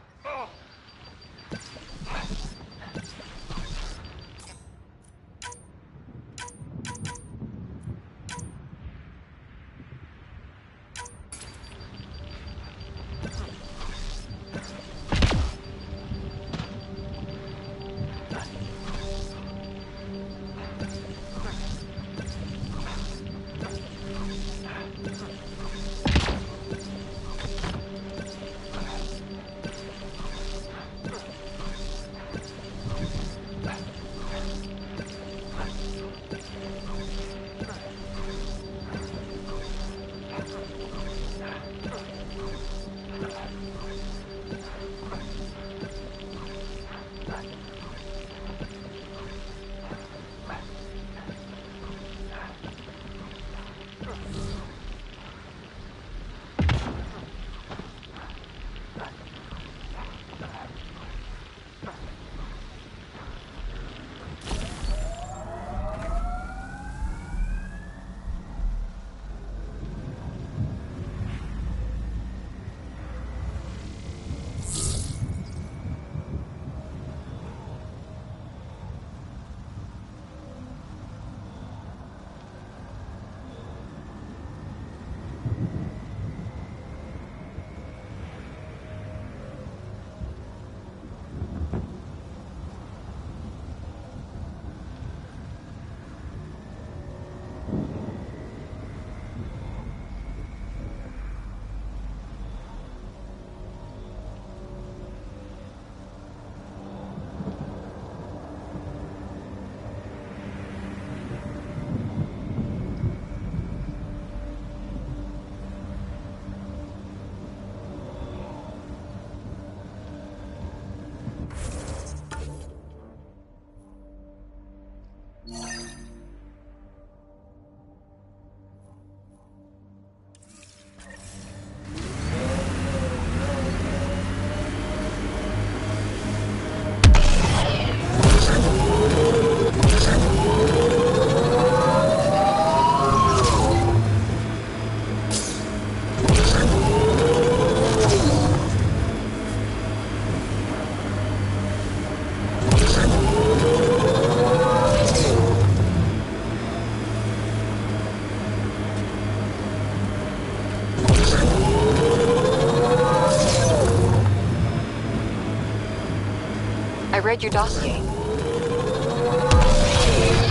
I read your dossier.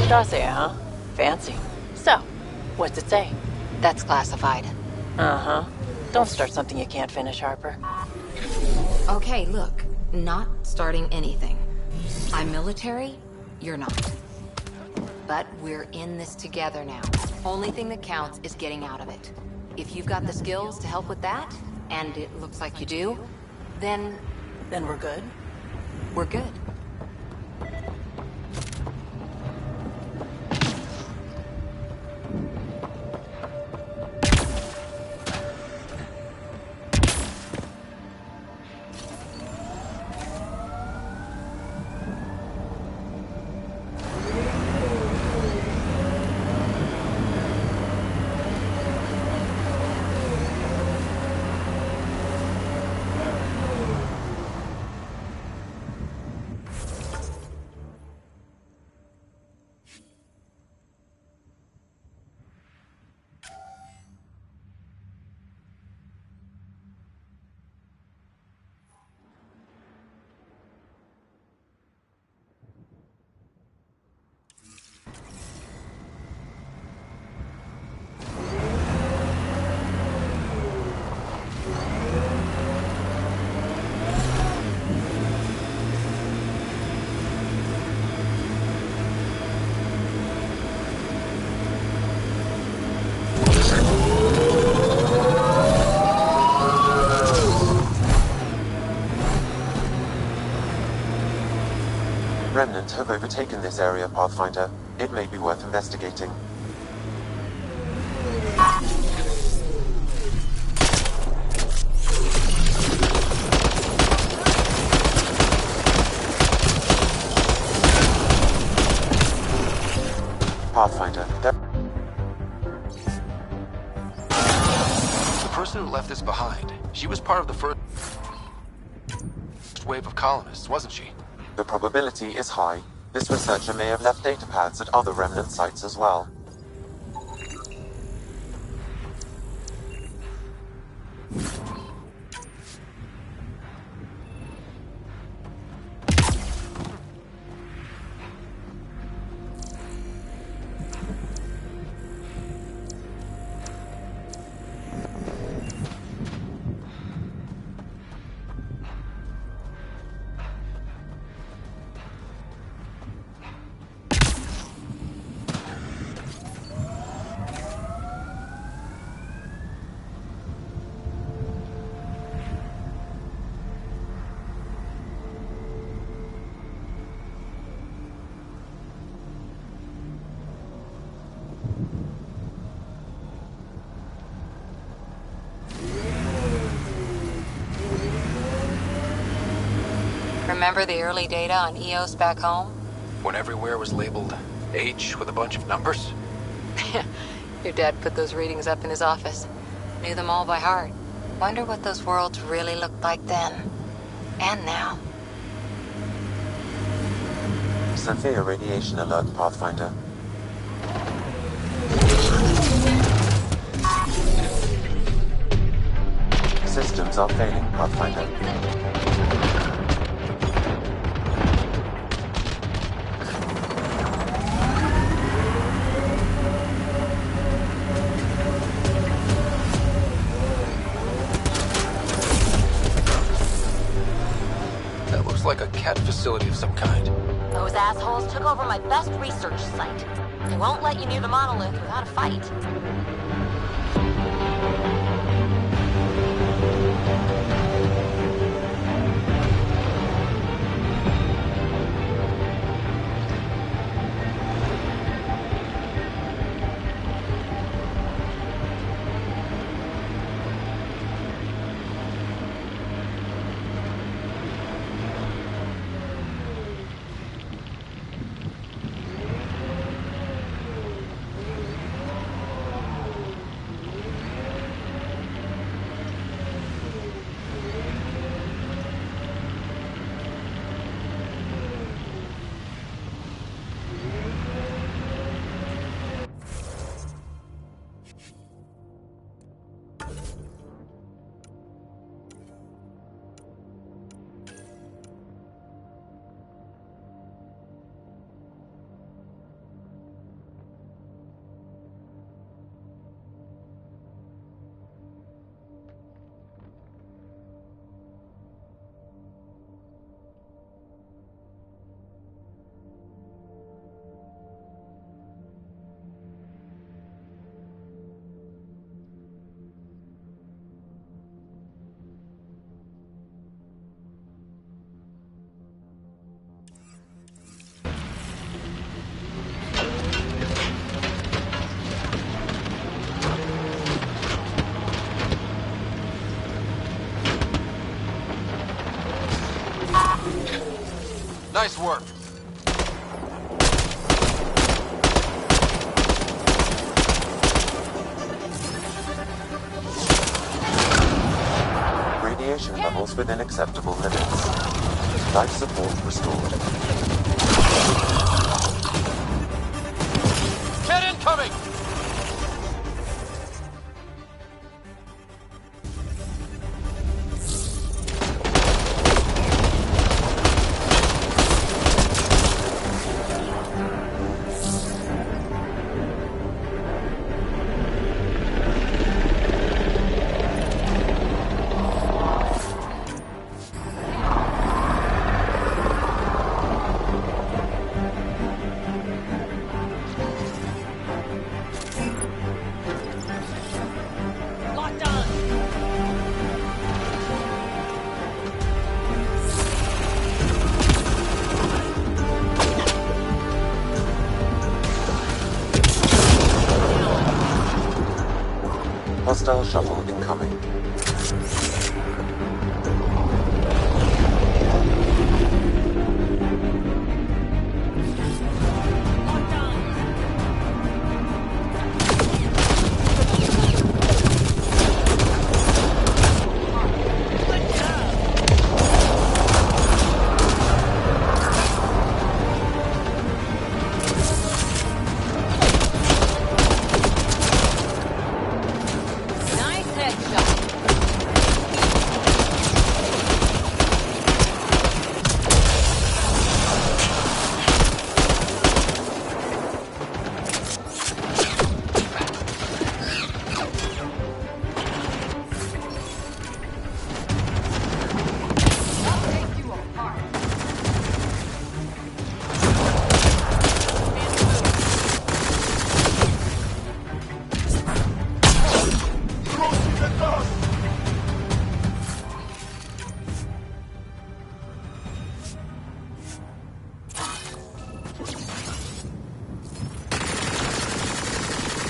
Dossier, huh? Fancy. So, what's it say? That's classified. Uh-huh. Don't start something you can't finish, Harper. Okay, look. Not starting anything. I'm military, you're not. But we're in this together now. Only thing that counts is getting out of it. If you've got the skills to help with that, and it looks like you do, then... Then we're good? We're good. Remnants have overtaken this area, Pathfinder. It may be worth investigating. Pathfinder, The person who left this behind, she was part of the first wave of colonists, wasn't she? The probability is high. This researcher may have left data pads at other remnant sites as well. Remember the early data on EOS back home? When everywhere was labeled H with a bunch of numbers? Your dad put those readings up in his office. Knew them all by heart. Wonder what those worlds really looked like then. And now. Severe radiation alert, Pathfinder. Systems are failing, Pathfinder. Like a cat facility of some kind. Those assholes took over my best research site. They won't let you near the monolith without a fight. Nice work. Radiation levels within acceptable limits. Life support restored. Get incoming! Hostile shuttle incoming.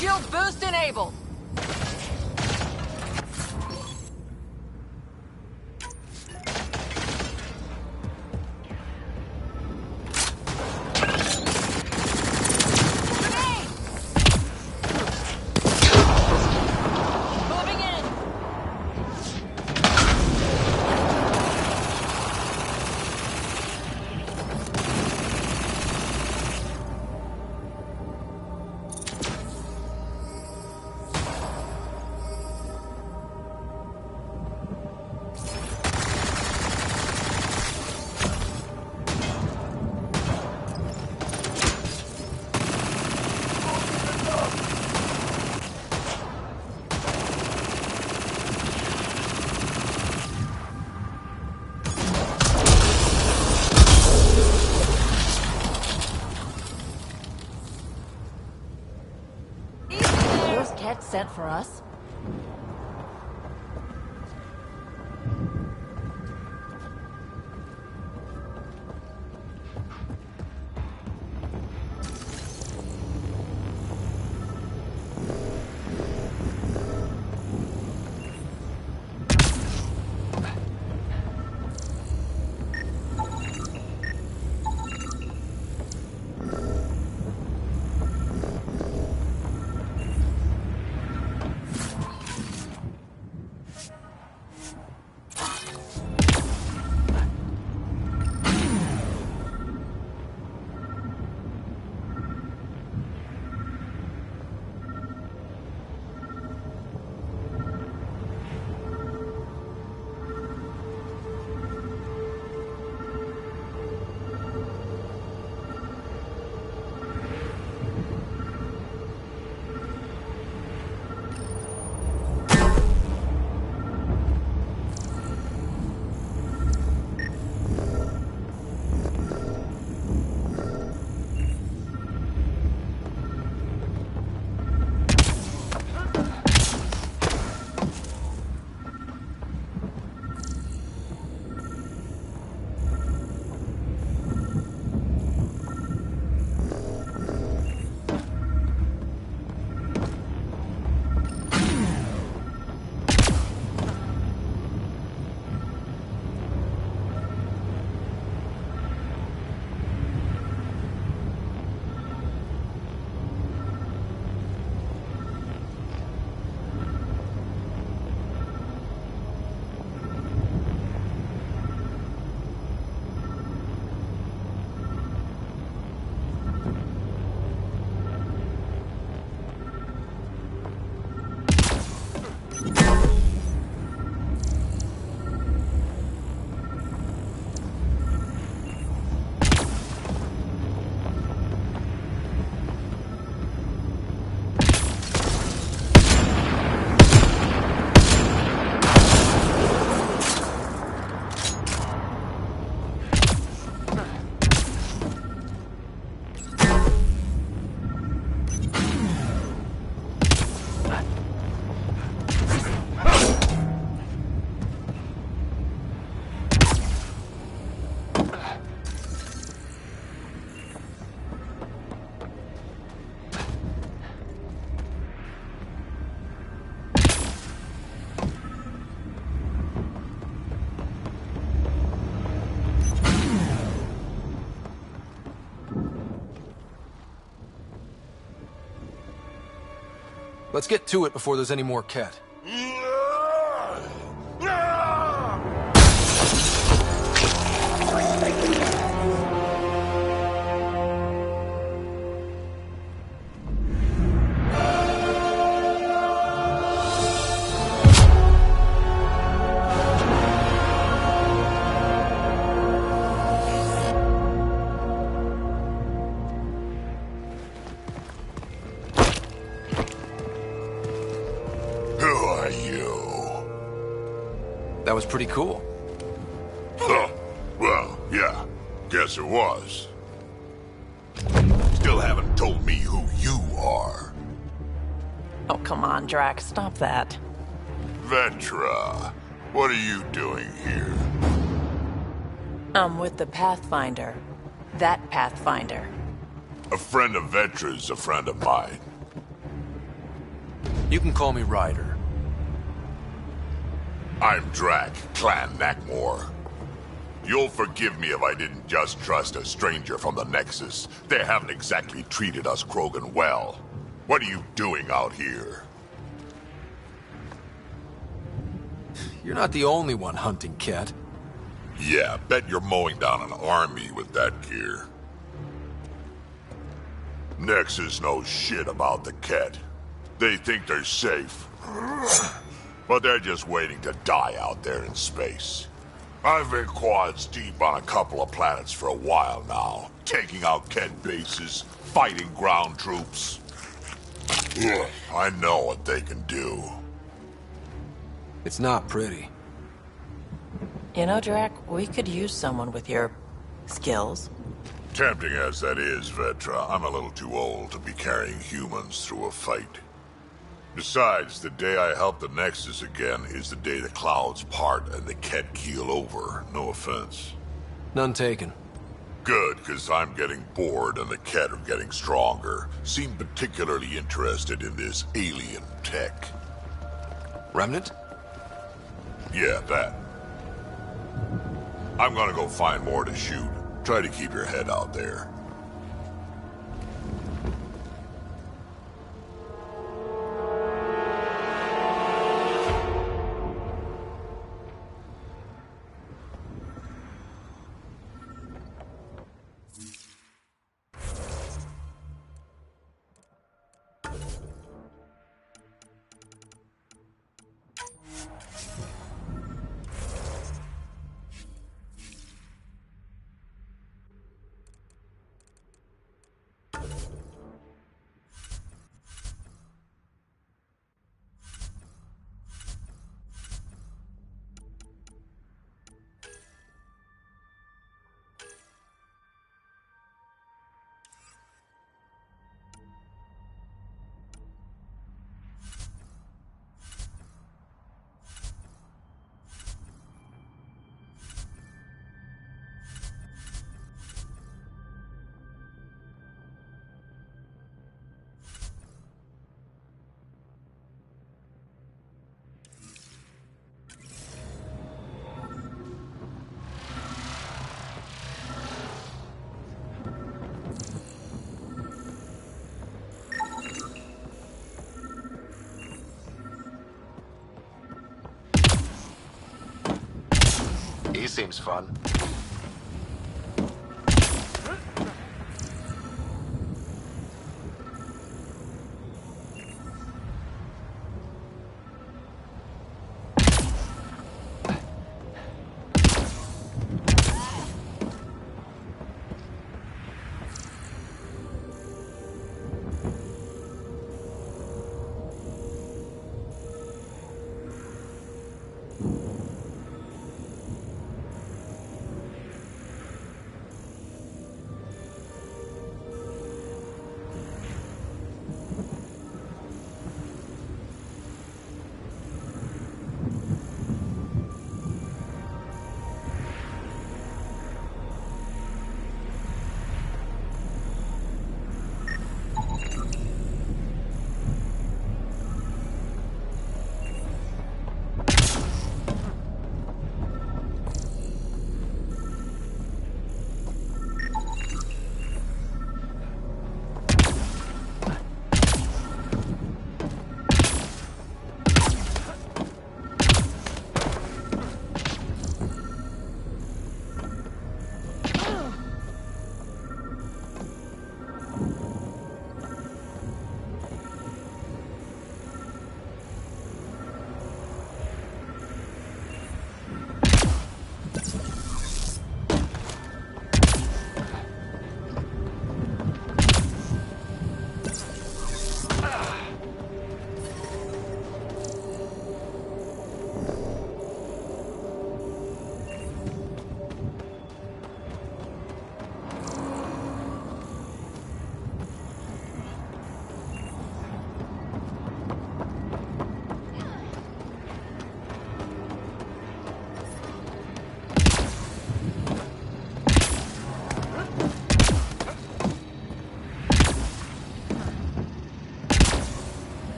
Shield boost enabled. Sent for us? Let's get to it before there's any more Ket. That was pretty cool. Huh. Well, yeah. Guess it was. Still haven't told me who you are. Oh, come on, Drax. Stop that. Vetra, what are you doing here? I'm with the Pathfinder. That Pathfinder. A friend of Vetra's a friend of mine. You can call me Ryder. I'm Drac, Clan Nakmor. You'll forgive me if I didn't just trust a stranger from the Nexus. They haven't exactly treated us Krogan well. What are you doing out here? You're not the only one hunting Ket. Yeah, bet you're mowing down an army with that gear. Nexus knows shit about the Ket. They think they're safe. But they're just waiting to die out there in space. I've been quads deep on a couple of planets for a while now, taking out Ket bases, fighting ground troops. Ugh, I know what they can do. It's not pretty. You know, Drac, we could use someone with your skills. Tempting as that is, Vetra, I'm a little too old to be carrying humans through a fight. Besides, the day I help the Nexus again is the day the clouds part and the Ket keel over. No offense. None taken. Good, because I'm getting bored and the Ket are getting stronger. Seem particularly interested in this alien tech. Remnant? Yeah, that. I'm gonna go find more to shoot. Try to keep your head out there. He seems fun.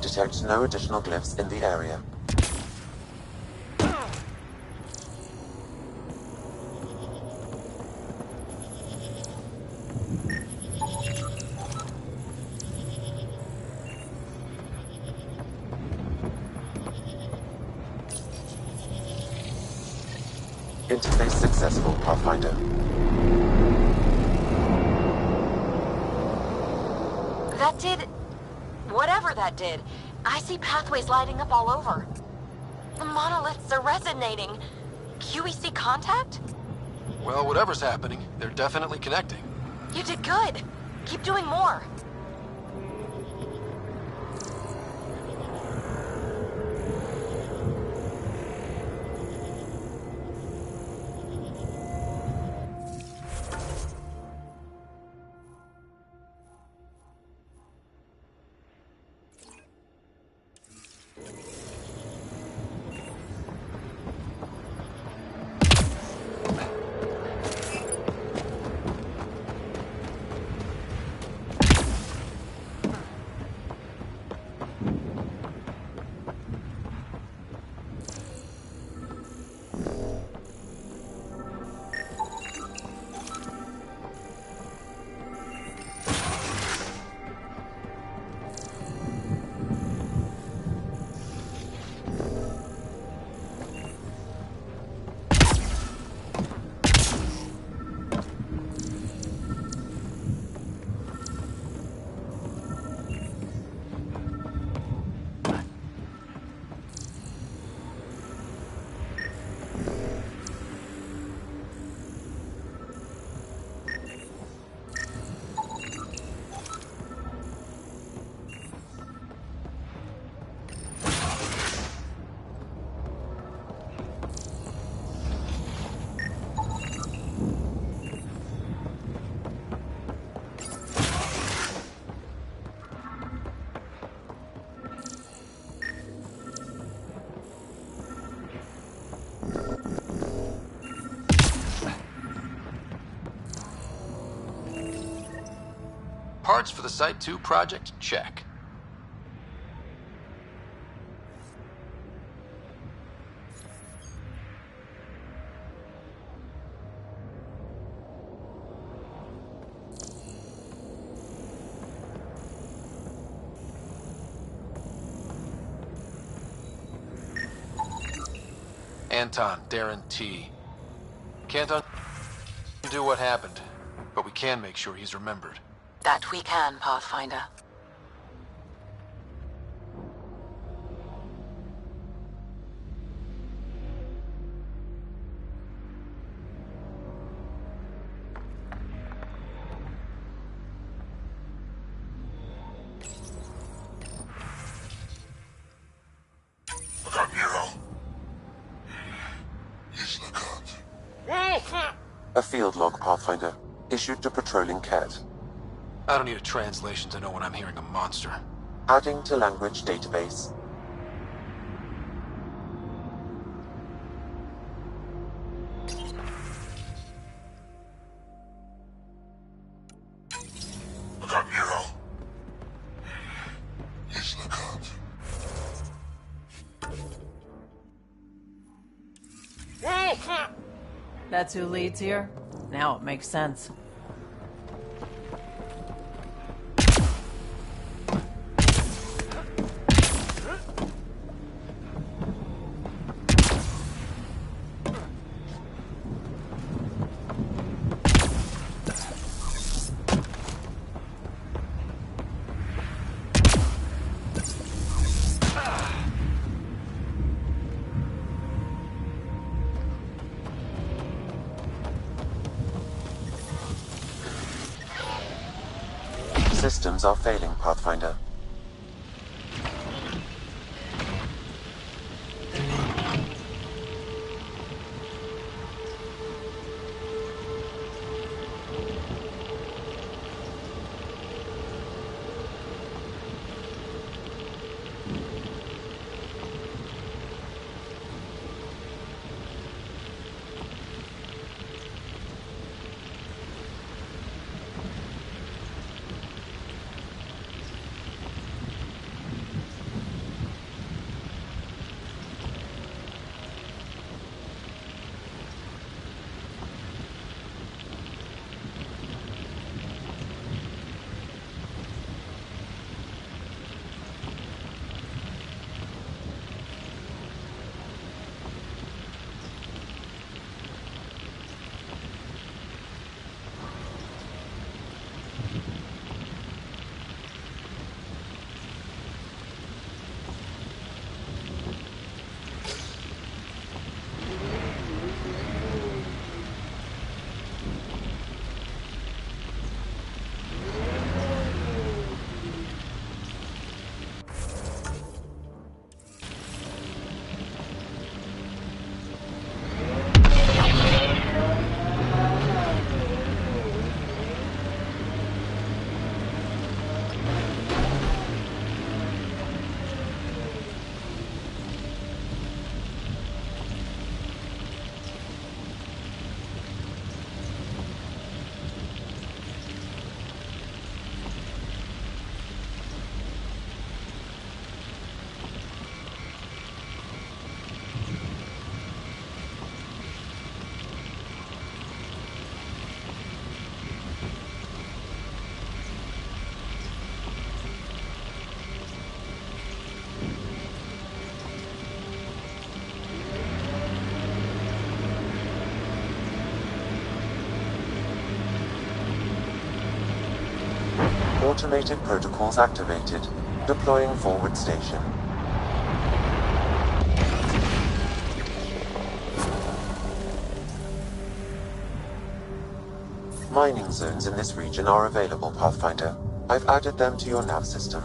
detect no additional glyphs in the area. Interface successful, Pathfinder. That did... whatever that did. I see pathways lighting up all over. The monoliths are resonating. QEC contact? Well, whatever's happening, they're definitely connecting. You did good. Keep doing more. Parts for the Site 2 project, check. Anton, Darren T. Can't undo what happened, but we can make sure he's remembered. That we can, Pathfinder. A field log, Pathfinder. Issued to patrolling Cat. I don't need a translation to know when I'm hearing a monster. Adding to language database. That's who leads here? Now it makes sense. Systems are failing, Pathfinder. Automated protocols activated. Deploying forward station. Mining zones in this region are available, Pathfinder. I've added them to your nav system.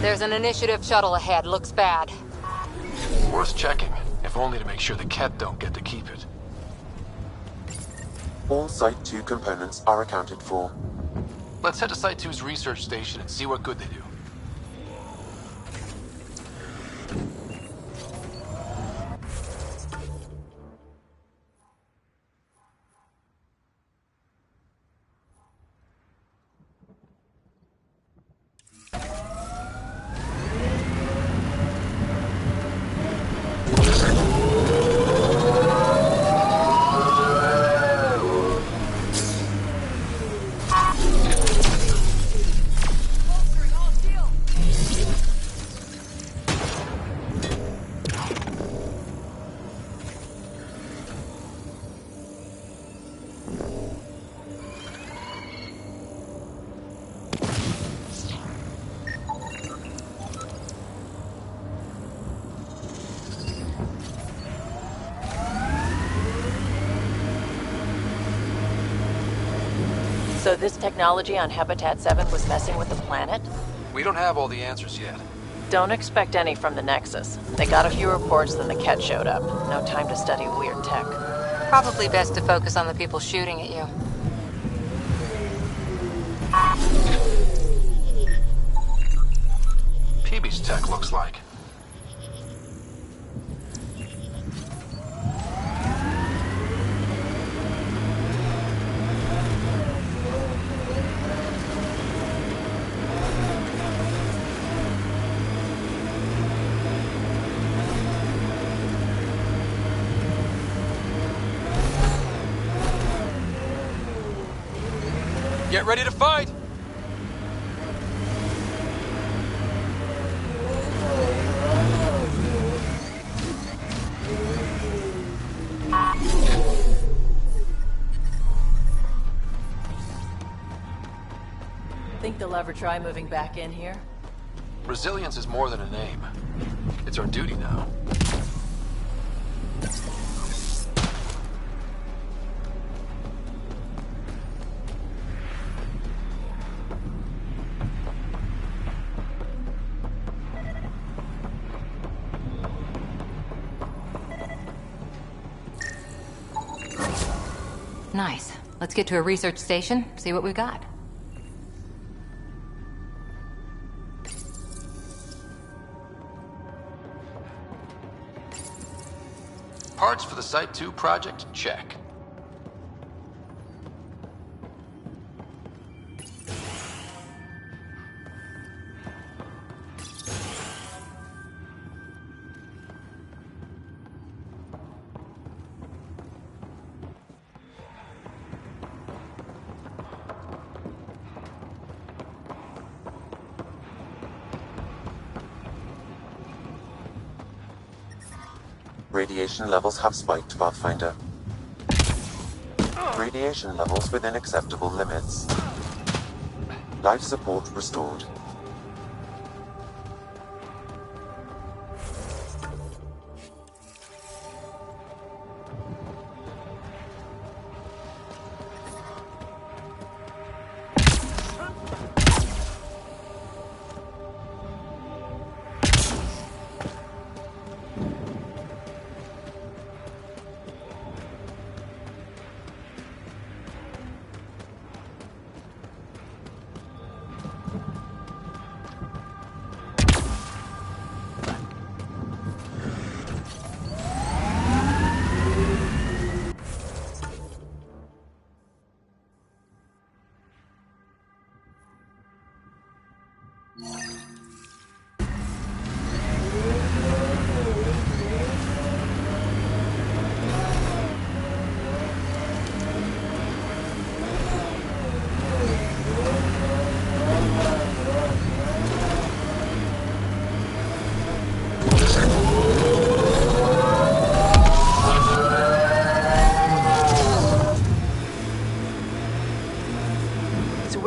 There's an initiative shuttle ahead. Looks bad. Worth checking, if only to make sure the Ket don't get to keep it. All Site 2 components are accounted for. Let's head to Site 2's research station and see what good they do. So this technology on Habitat 7 was messing with the planet? We don't have all the answers yet. Don't expect any from the Nexus. They got a few reports, then the Ket showed up. No time to study weird tech. Probably best to focus on the people shooting at you. PB's tech looks like. Get ready to fight! Think they'll ever try moving back in here? Resilience is more than a name. It's our duty now. Nice. Let's get to a research station, see what we've got. Parts for the Site 2 project? Check. Radiation levels have spiked, Pathfinder. Radiation levels within acceptable limits. Life support restored.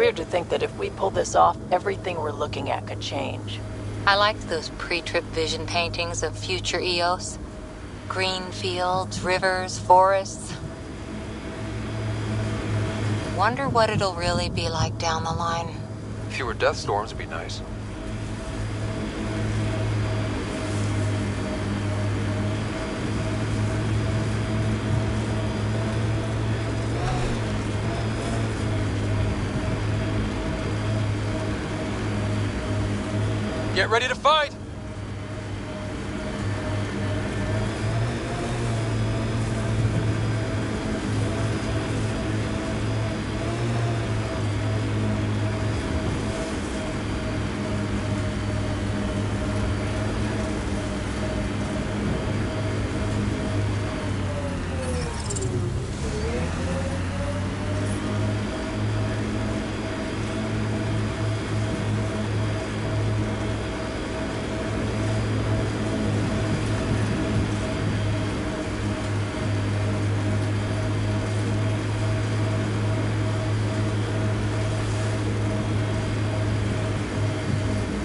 weird to think that if we pull this off, everything we're looking at could change. I liked those pre-trip vision paintings of future Eos. Green fields, rivers, forests. Wonder what it'll really be like down the line. Fewer death storms would be nice. Get ready to fight!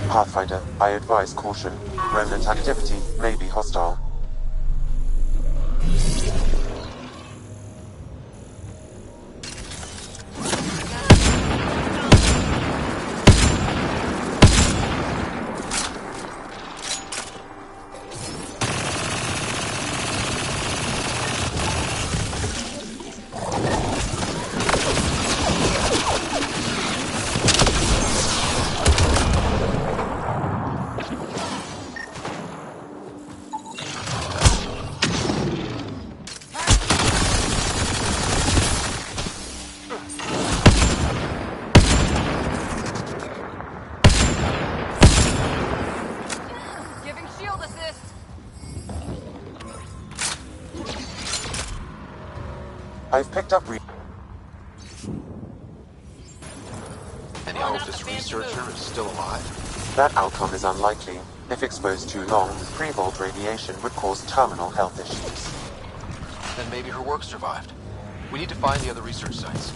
Pathfinder, I advise caution. Remnant activity may be hostile. I've picked up Any hope this researcher is still alive? That outcome is unlikely. If exposed too long, pre-vault radiation would cause terminal health issues. Then maybe her work survived. We need to find the other research sites.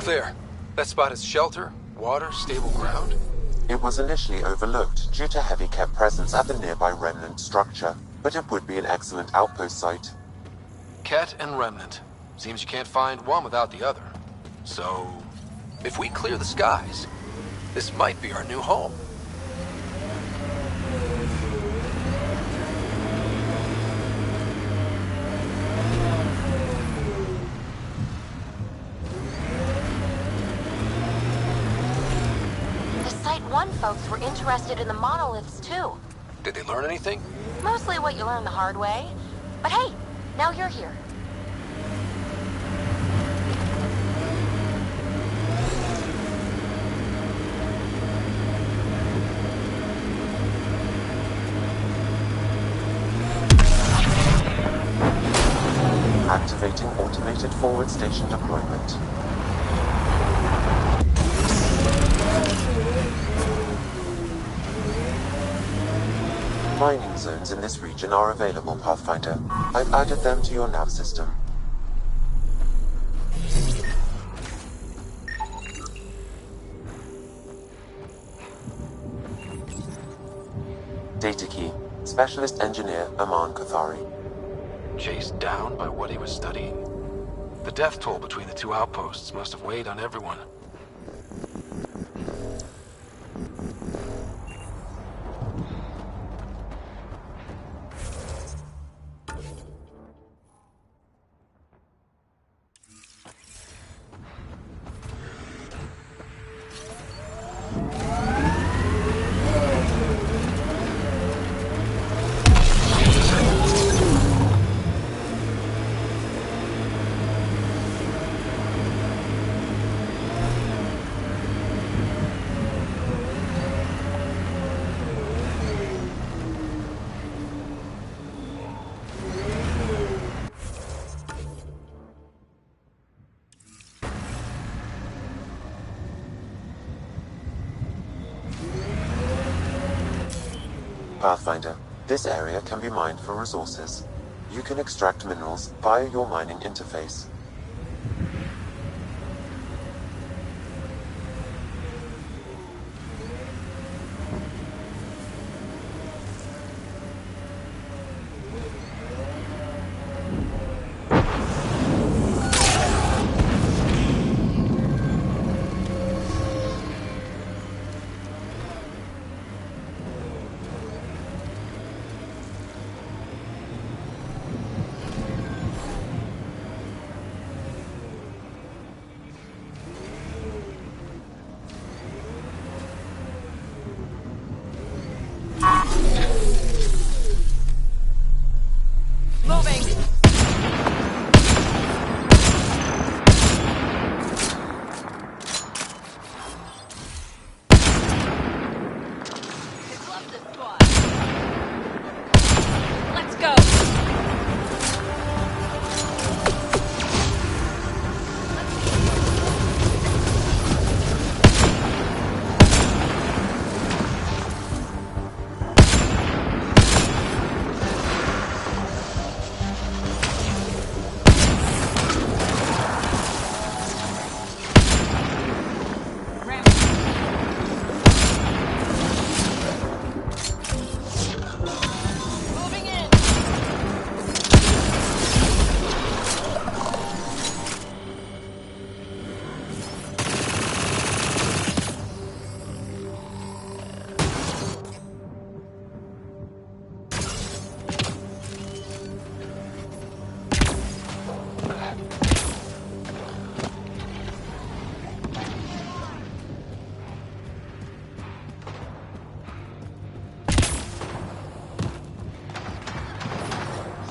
There. That spot is shelter, water, stable ground. It was initially overlooked due to heavy presence at the nearby remnant structure, but it would be an excellent outpost site. Ket and Remnant. Seems you can't find one without the other. So, if we clear the skies, this might be our new home. Folks were interested in the monoliths too. Did they learn anything? Mostly what you learn the hard way. But hey, now you're here. Activating automated forward station deployment. Mining zones in this region are available, Pathfinder. I've added them to your nav system. Data key. Specialist Engineer Aman Kathari. Chased down by what he was studying. The death toll between the two outposts must have weighed on everyone. Pathfinder, this area can be mined for resources. You can extract minerals via your mining interface.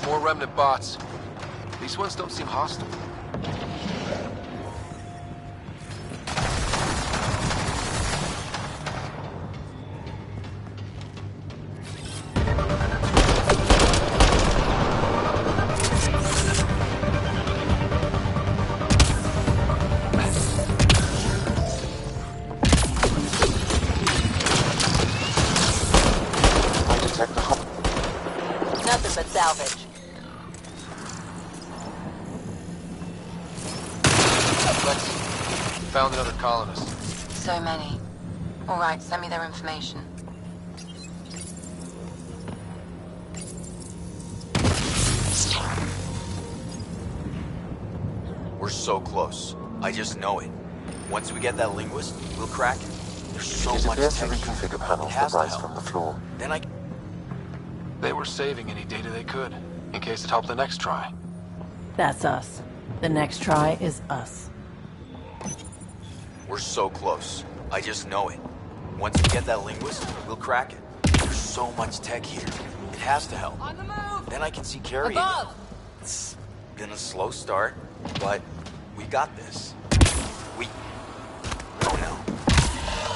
More remnant bots. These ones don't seem hostile. Nothing but salvage. Let's found another colonist. So many. All right, send me their information. so close. I just know it. Once we get that linguist, we'll crack it. There's so It much appears to tech reconfigure panels It that has to rise help. from the floor. Then I... They were saving any data they could, in case it helped the next try. That's us. The next try is us. We're so close. I just know it. Once we get that linguist, we'll crack it. There's so much tech here. It has to help. On the move! Then I can see Carrie Above! again. It's been a slow start, but we got this. We... Oh no.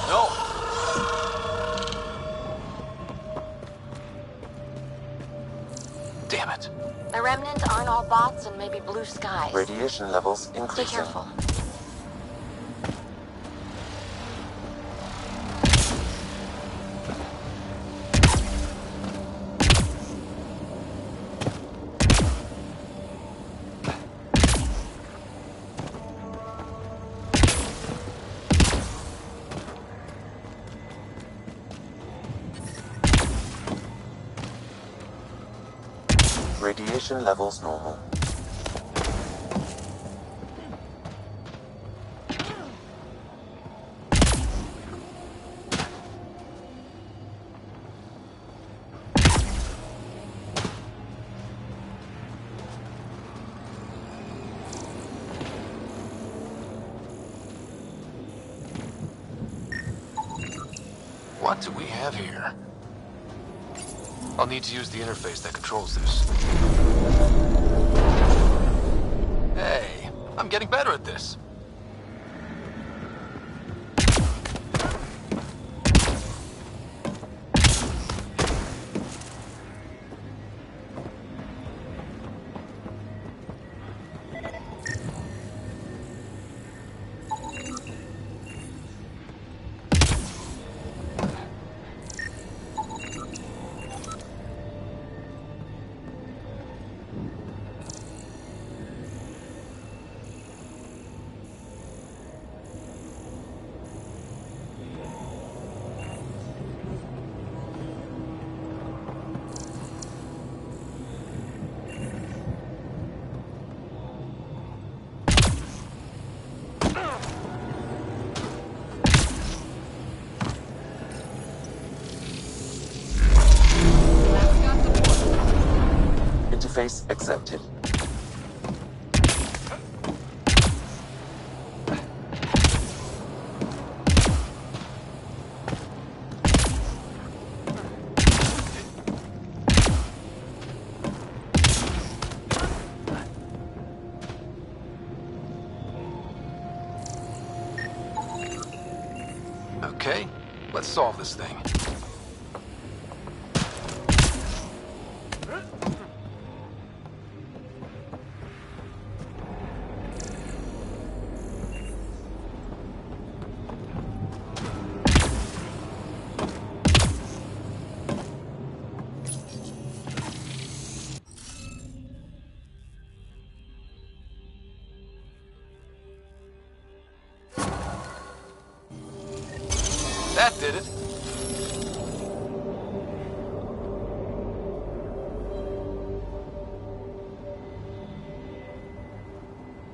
No! Damn it. The remnants aren't all bots and maybe blue skies. Radiation levels Be increasing. careful. Radiation levels normal. What do we have here? I'll need to use the interface that controls this. Hey, I'm getting better at this. Interface accepted. Okay, let's solve this thing. That did it.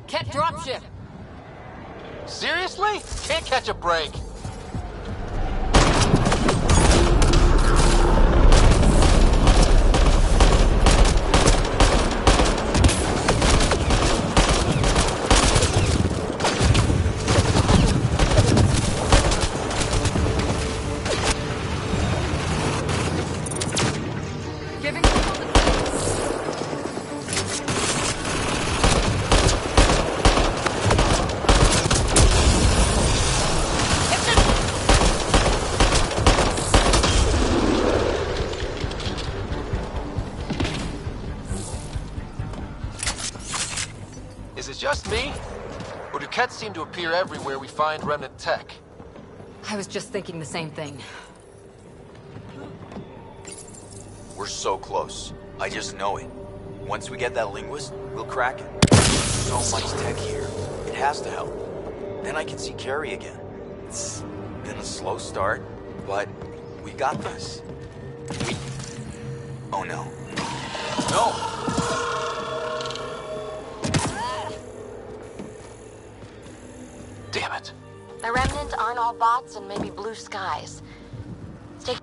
Cat dropship! Seriously? Can't catch a break. Giving people the... Is it just me? Or do cats seem to appear everywhere we find remnant tech? I was just thinking the same thing. We're so close. I just know it. Once we get that linguist, we'll crack it. There's so much tech here. It has to help. Then I can see Carrie again. It's been a slow start, but we got this. We... Oh no. No! The Remnant aren't all bots and maybe blue skies. Stay.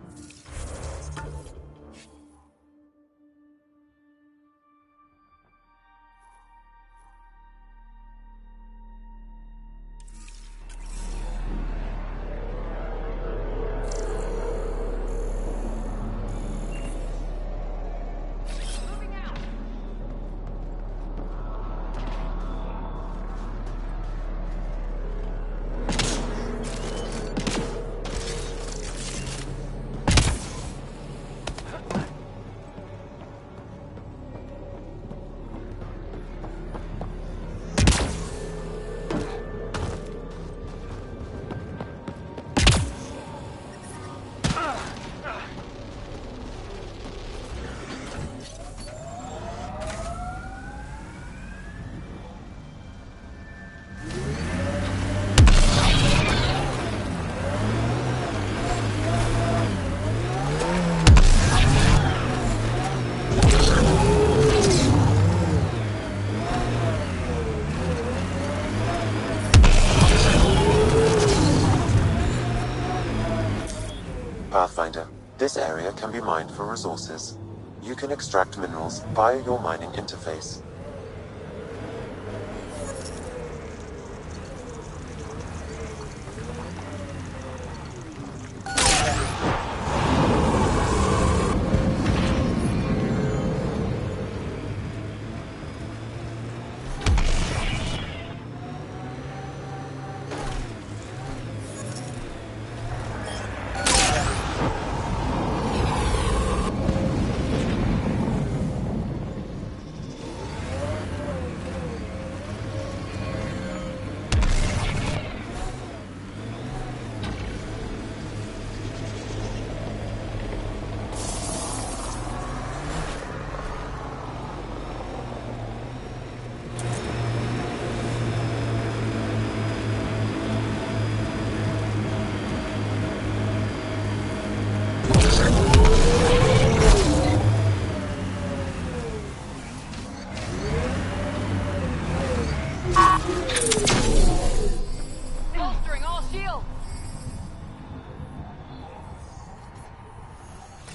Pathfinder, this area can be mined for resources. You can extract minerals via your mining interface.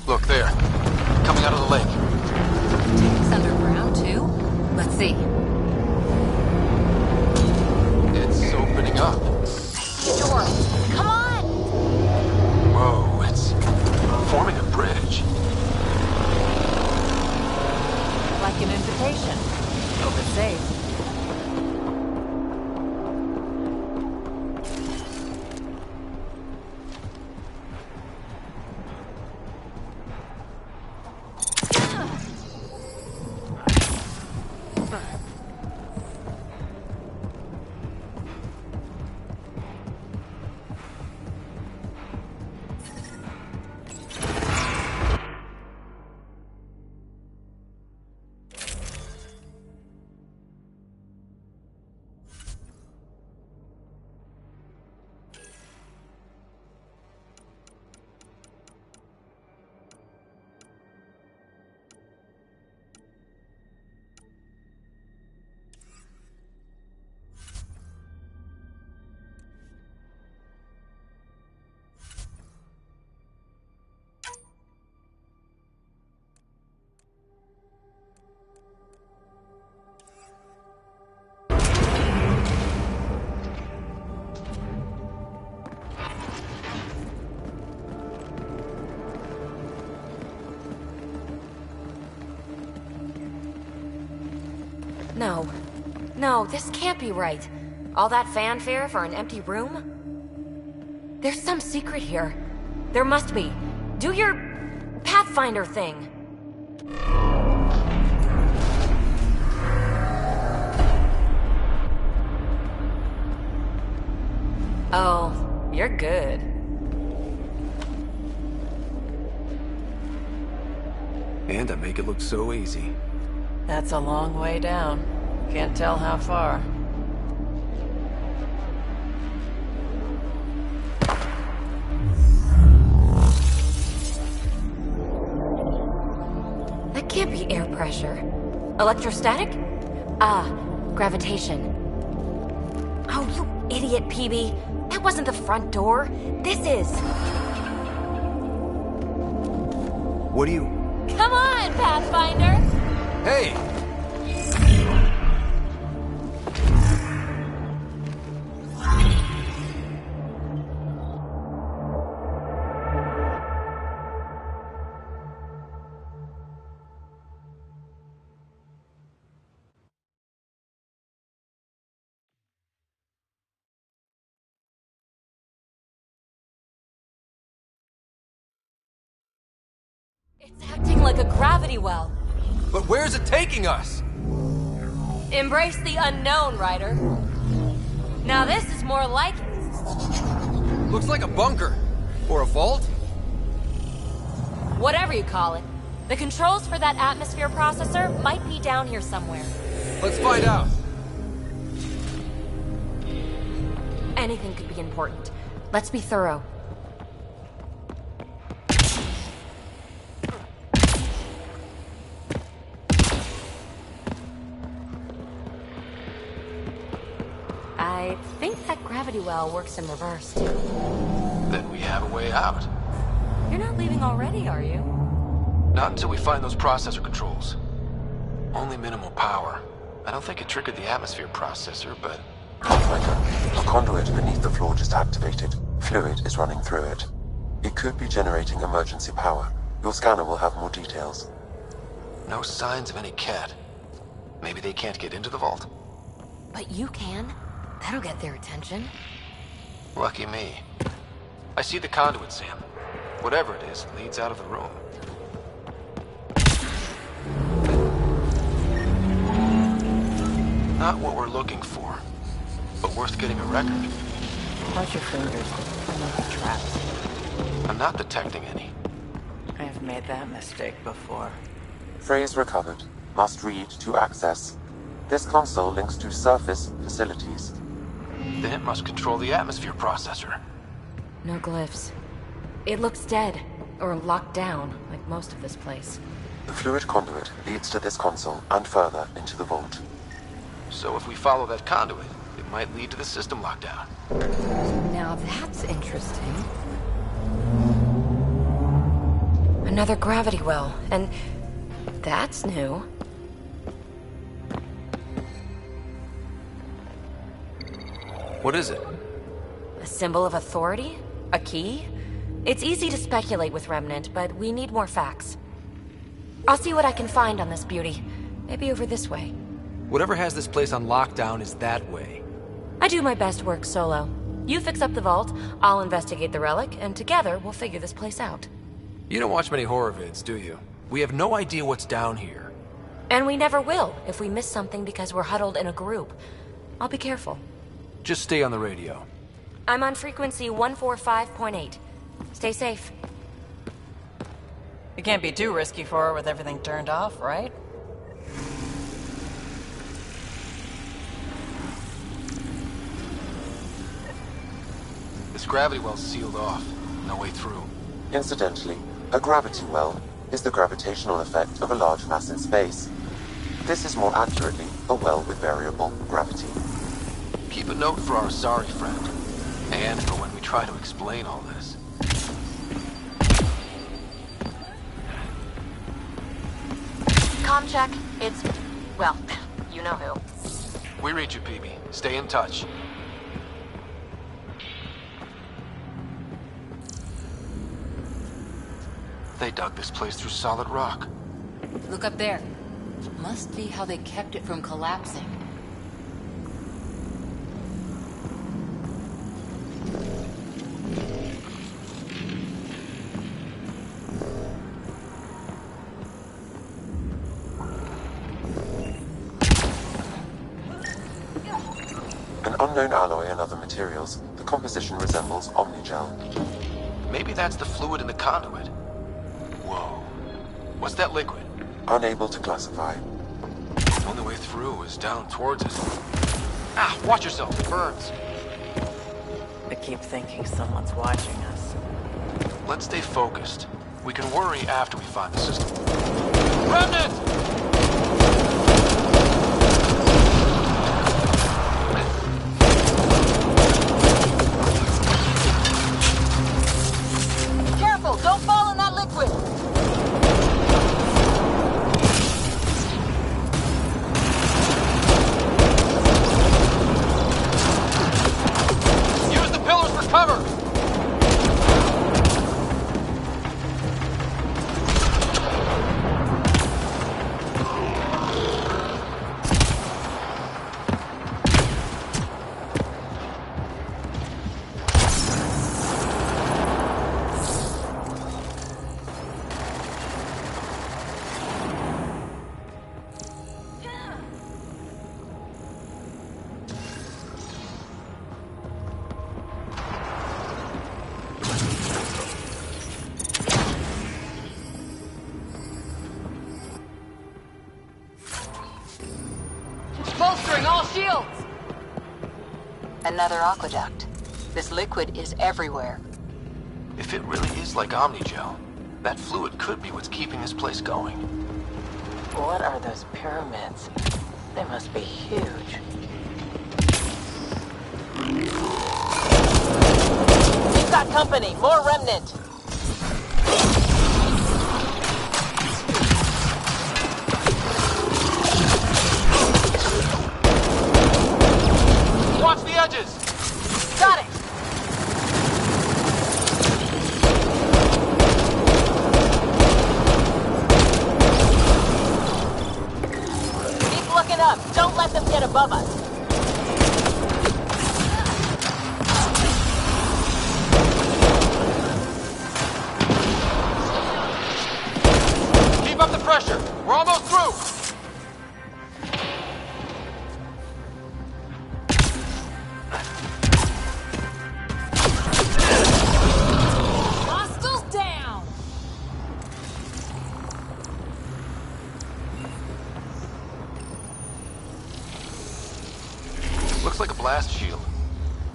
Look there. Coming out of the lake. Tanks underground, too? Let's see. It's opening up. Door. Come on! Whoa, it's forming a bridge. Like an invitation. Hope it's safe. No. No, this can't be right. All that fanfare for an empty room? There's some secret here. There must be. Do your Pathfinder thing. Oh, you're good. And I make it look so easy. That's a long way down. Can't tell how far. That can't be air pressure. Electrostatic? Ah, gravitation. Oh, you Idiot, PB. That wasn't the front door. This is. What do you... Come on, Pathfinder! Hey! It's acting like a gravity well. But where's it taking us? Embrace the unknown, Ryder. Now this is more like it. Looks like a bunker. Or a vault? Whatever you call it. The controls for that atmosphere processor might be down here somewhere. Let's find out. Anything could be important. Let's be thorough. I think that gravity well works in reverse. Then we have a way out. You're not leaving already, are you? Not until we find those processor controls. Only minimal power. I don't think it triggered the atmosphere processor, but... Pathfinder, a conduit beneath the floor just activated. Fluid is running through it. It could be generating emergency power. Your scanner will have more details. No signs of any cat. Maybe they can't get into the vault? But you can. That'll get their attention. Lucky me. I see the conduit, Sam. Whatever it is, leads out of the room. Not what we're looking for, but worth getting a record. Watch your fingers. I'm not trapped. I'm not detecting any. I've made that mistake before. Phrase recovered. Must read to access. This console links to surface facilities. Then it must control the atmosphere processor. No glyphs. It looks dead, or locked down, like most of this place. The fluid conduit leads to this console and further into the vault. So if we follow that conduit, it might lead to the system lockdown. Now that's interesting. Another gravity well, and that's new. What is it? A symbol of authority? A key? It's easy to speculate with Remnant, but we need more facts. I'll see what I can find on this beauty. Maybe over this way. Whatever has this place on lockdown is that way. I do my best work solo. You fix up the vault, I'll investigate the relic, and together we'll figure this place out. You don't watch many horror vids, do you? We have no idea what's down here. And we never will if we miss something because we're huddled in a group. I'll be careful. Just stay on the radio. I'm on frequency 145.8. Stay safe. It can't be too risky for her with everything turned off, right? This gravity well's sealed off. No way through. Incidentally, a gravity well is the gravitational effect of a large mass in space. This is more accurately a well with variable gravity. Keep a note for our sorry friend. And for when we try to explain all this. Comm check. It's... well, you know who. We read you, PB. Stay in touch. They dug this place through solid rock. Look up there. Must be how they kept it from collapsing. An unknown alloy and other materials, the composition resembles omnigel. Maybe that's the fluid in the conduit. Whoa. What's that liquid? Unable to classify. The only way through is down towards us. Ah, watch yourself, it burns. I keep thinking someone's watching us. Let's stay focused. We can worry after we find the system. Remnant! Bolstering all shields! Another aqueduct. This liquid is everywhere. If it really is like Omnigel, that fluid could be what's keeping this place going. What are those pyramids? They must be huge. You've got company! More remnant! Watch the edges! Got it! Keep looking up. Don't let them get above us. Keep up the pressure! We're almost through! Looks like a blast shield.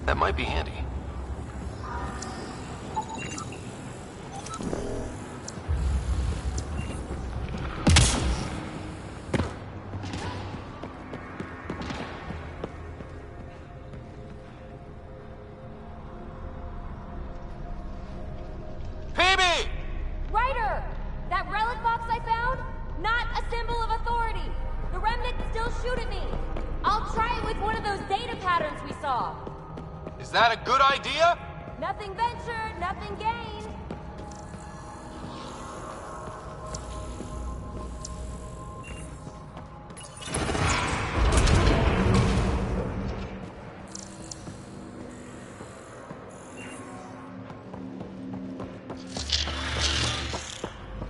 That might be handy. PB! Ryder! That relic box I found? Not a symbol of authority. The remnants still shoot at me. I'll try it with one of those data patterns we saw. Is that a good idea? Nothing ventured, nothing gained.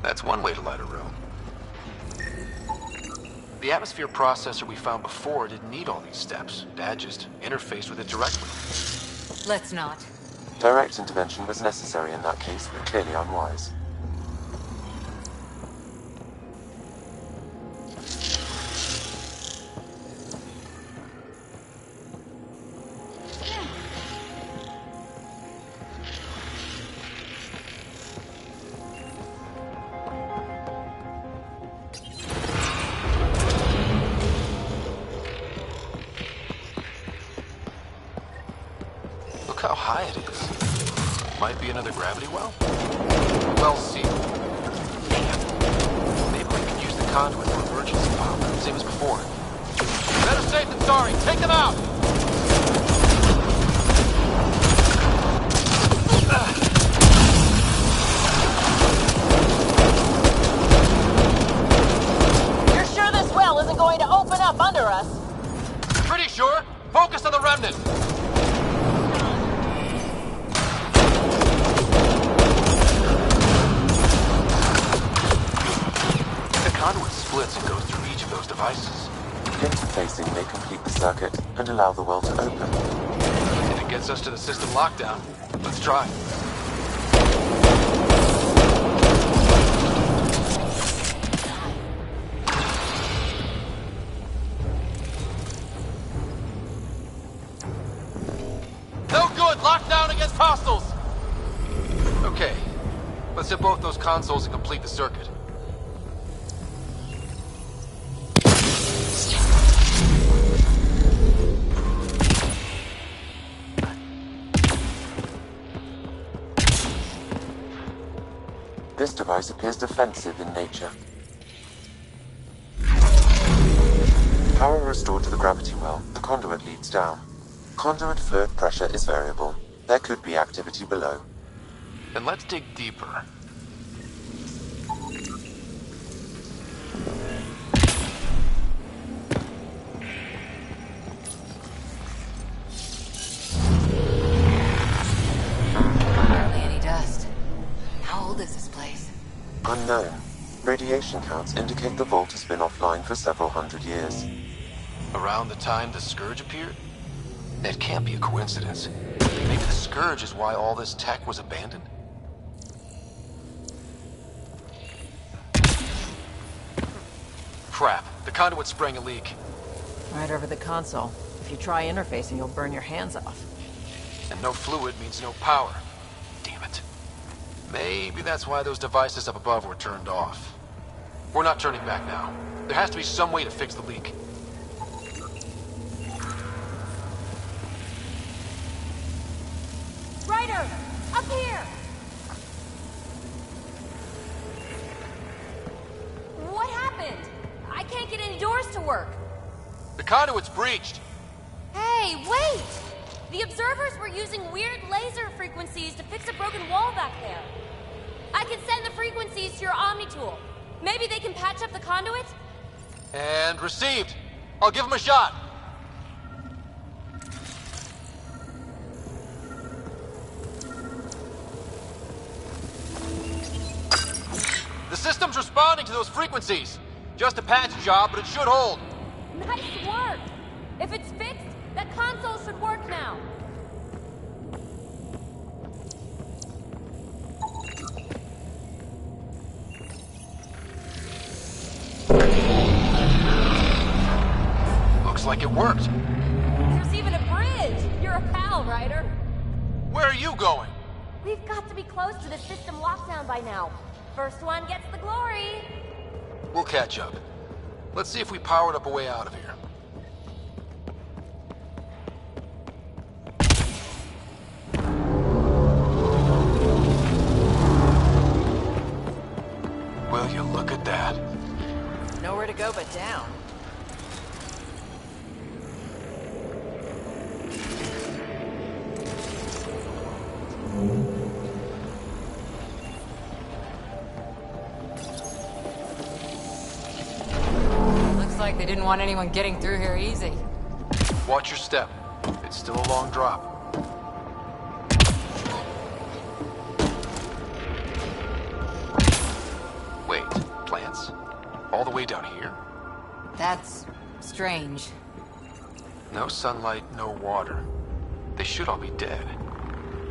That's one way to light a room. The atmosphere processor we found before didn't need all these steps. Dad just interfaced with it directly. Let's not. Direct intervention was necessary in that case, but clearly unwise. Look how high it is. Might be another gravity well? Well sealed. Maybe we can use the conduit for emergency power, same as before. Better safe than sorry. Take them out! You're sure this well isn't going to open up under us? Pretty sure. Focus on the remnant. Conduit splits and goes through each of those devices. Interfacing may complete the circuit and allow the well to open. If it gets us to the system lockdown, let's try. No good! Lockdown against hostiles! Okay, let's hit both those consoles and complete the circuit. This device appears defensive in nature. Power restored to the gravity well, the conduit leads down. Conduit fluid pressure is variable. There could be activity below. Then let's dig deeper. Hardly any dust. How old is this place? Unknown. Radiation counts indicate the vault has been offline for several hundred years. Around the time the Scourge appeared? That can't be a coincidence. Maybe the Scourge is why all this tech was abandoned? Crap. The conduit's spraying a leak. Right over the console. If you try interfacing, you'll burn your hands off. And no fluid means no power. Damn it. Maybe that's why those devices up above were turned off. We're not turning back now. There has to be some way to fix the leak. Ryder! Up here! What happened? I can't get any doors to work. The conduit's breached. Hey, wait! The observers were using weird laser frequencies to fix a broken wall back there. I can send the frequencies to your Omni tool. Maybe they can patch up the conduit? And received. I'll give him a shot. The system's responding to those frequencies. Just a patch job, but it should hold. Nice work! If it's fixed, that console should work now. Looks like it worked. There's even a bridge! You're a pal, Ryder. Where are you going? We've got to be close to the system lockdown by now. First one gets the glory. We'll catch up. Let's see if we powered up a way out of here. Will you look at that? Nowhere to go but down. Looks like they didn't want anyone getting through here easy. Watch your step. It's still a long drop. Wait, plants? All the way down here? That's strange. No sunlight, no water. They should all be dead.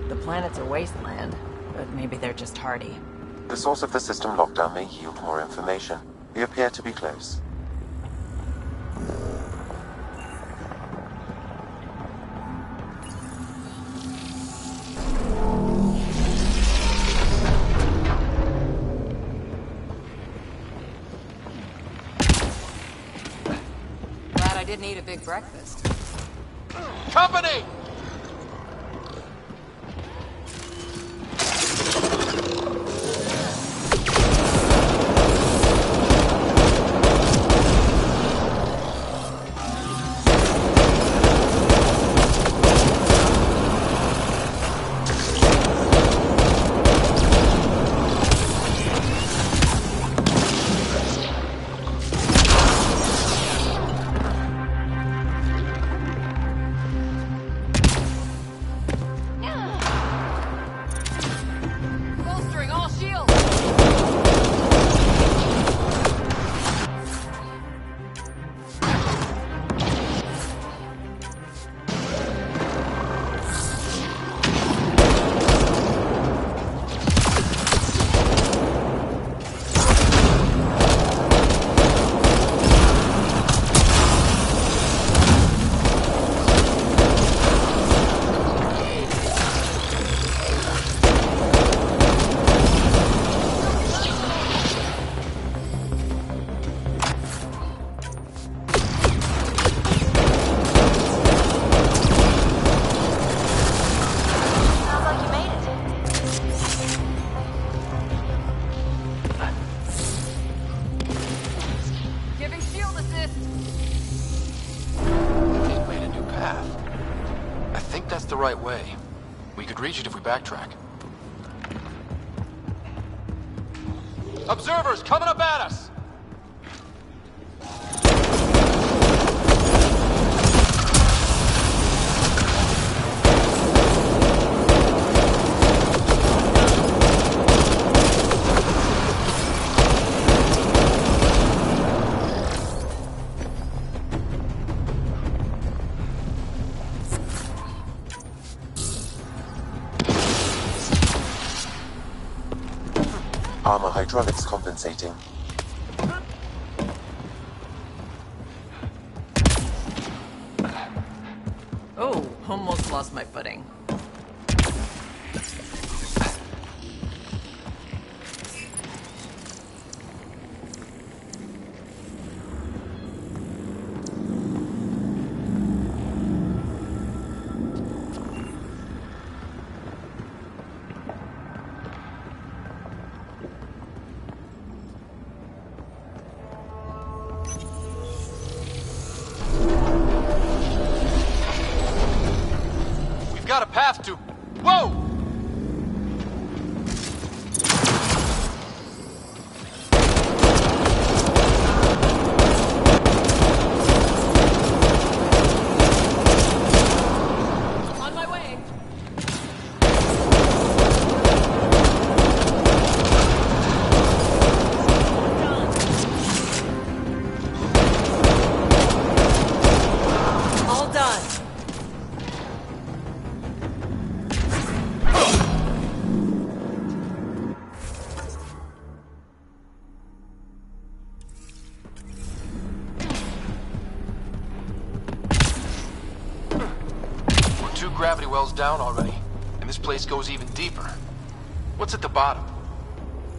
The planet's a wasteland, but maybe they're just hardy. The source of the system lockdown may yield more information. We appear to be close. Glad I didn't eat a big breakfast. Company! Bolstering all shields! Sounds like you made it. Giving shield assist! We've made a new path. I think that's the right way. We could reach it if we backtrack. Observers coming up at us! Armor hydraulics compensating. Almost lost my footing. Got a path to... Whoa! On my way. All done. Gravity wells down already, and this place goes even deeper. What's at the bottom?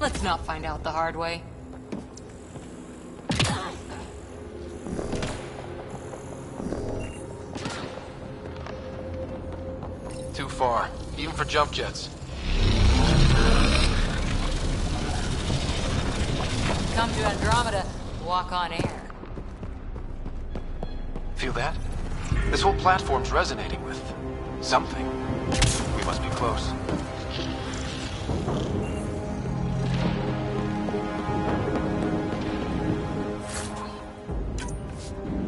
Let's not find out the hard way. Too far, even for jump jets. Come to Andromeda, walk on air. Feel that? This whole platform's resonating with something. We must be close.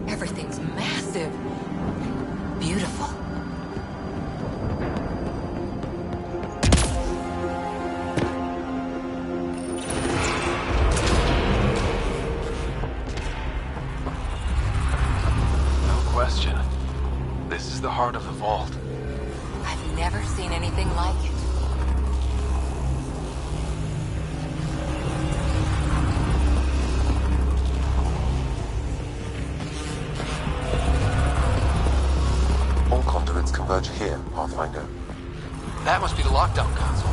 Everything's massive. Beautiful. No question. This is the heart of the vault. I've never seen anything like it. All conduits converge here, Pathfinder. That must be the lockdown console.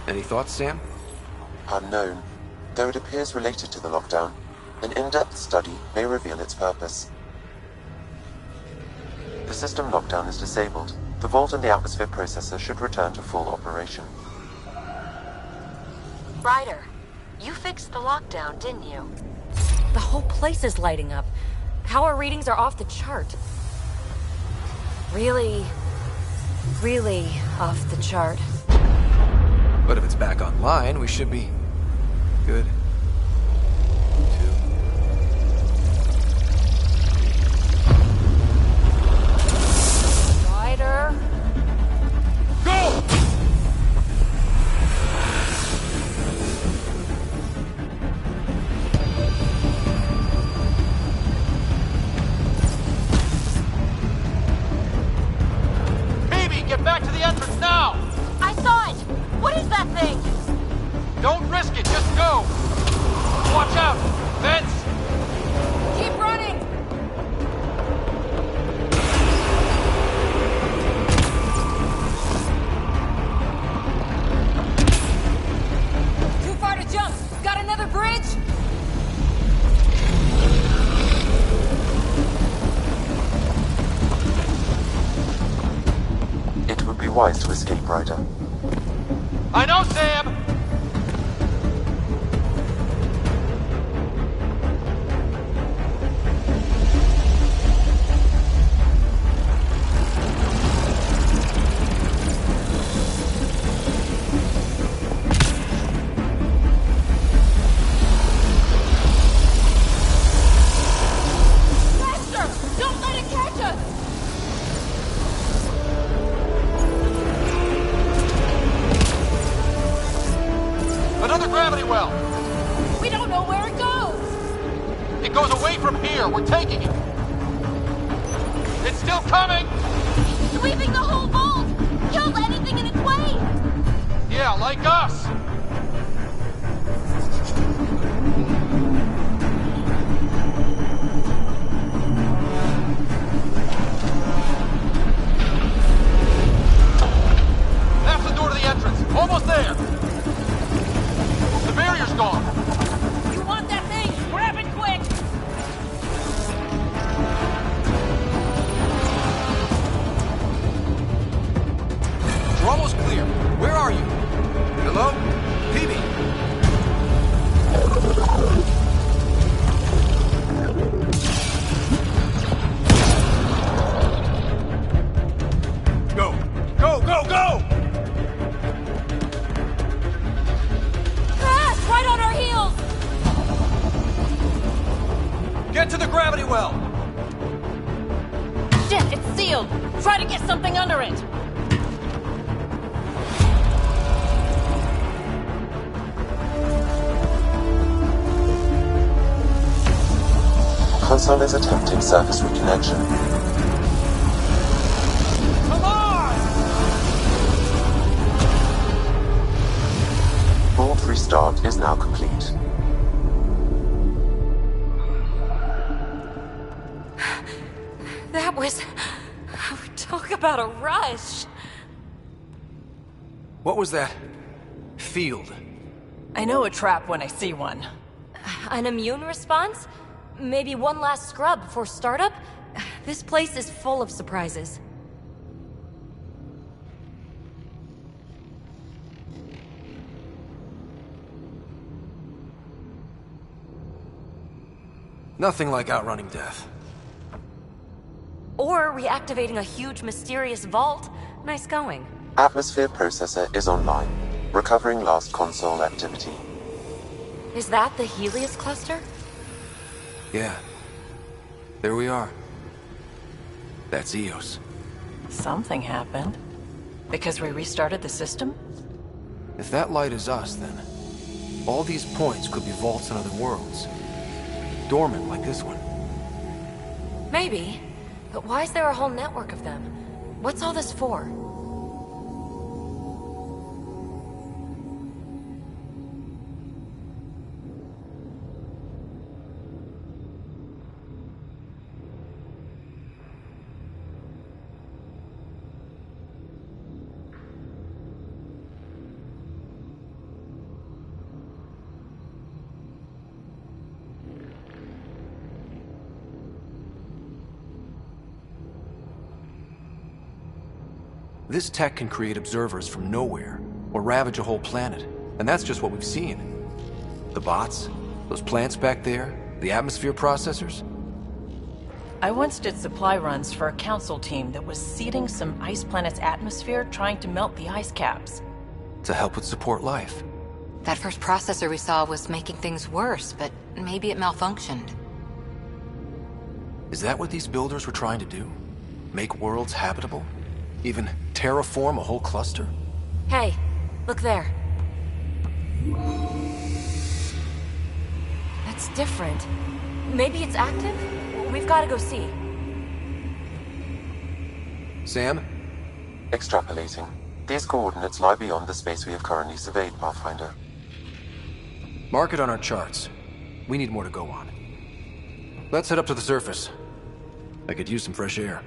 Any thoughts, Sam? Unknown. Though it appears related to the lockdown, an in-depth study may reveal its purpose. The system lockdown is disabled. The vault and the atmosphere processor should return to full operation. Ryder, you fixed the lockdown, didn't you? The whole place is lighting up. Power readings are off the chart. Really off the chart. But if it's back online, we should be good. Ryder. Go! Baby, get back to the entrance now! I saw it! What is that thing? Don't risk it, just go! Watch out! Vents! Keep running! Too far to jump! Got another bridge? It would be wise to escape, Ryder. I know, Sam! Faster! Don't let it catch us! away from here! We're taking it! It's still coming! Sweeping the whole vault! Kills anything in its way! Yeah, like us! That's the door to the entrance! Almost there! The barrier's gone! You want that thing? Grab it quick! We're almost clear. Where are you? Hello? Phoebe? Go! Go, go, go! Ah, it's right on our heels! Get to the gravity well! Shit, it's sealed! Try to get something under it! Console is attempting surface reconnection. Come on! Vault restart is now complete. That was... Talk about a rush. What was that? Field. I know a trap when I see one. An immune response? Maybe one last scrub before startup? This place is full of surprises. Nothing like outrunning death. Or reactivating a huge mysterious vault. Nice going. Atmosphere processor is online, recovering last console activity. Is that the Helios cluster? Yeah. There we are. That's Eos. Something happened. Because we restarted the system? If that light is us, then all these points could be vaults in other worlds. Dormant like this one. Maybe. But why is there a whole network of them? What's all this for? This tech can create observers from nowhere, or ravage a whole planet. And that's just what we've seen. The bots, those plants back there, the atmosphere processors. I once did supply runs for a council team that was seeding some ice planet's atmosphere, trying to melt the ice caps. To help with support life. That first processor we saw was making things worse, but maybe it malfunctioned. Is that what these builders were trying to do? Make worlds habitable? Even terraform a whole cluster? Hey, look there. That's different. Maybe it's active? We've got to go see. Sam? Extrapolating. These coordinates lie beyond the space we have currently surveyed, Pathfinder. Mark it on our charts. We need more to go on. Let's head up to the surface. I could use some fresh air.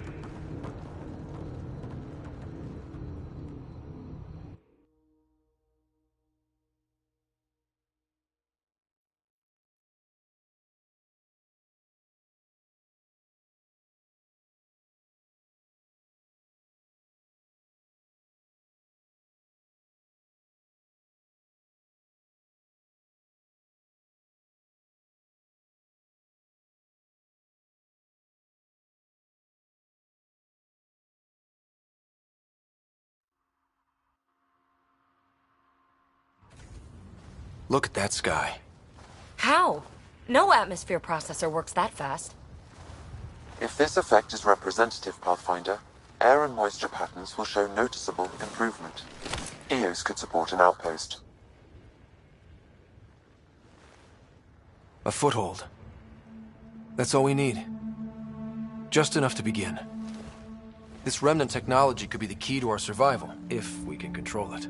Look at that sky. How? No atmosphere processor works that fast. If this effect is representative, Pathfinder, air and moisture patterns will show noticeable improvement. Eos could support an outpost. A foothold. That's all we need. Just enough to begin. This remnant technology could be the key to our survival, if we can control it.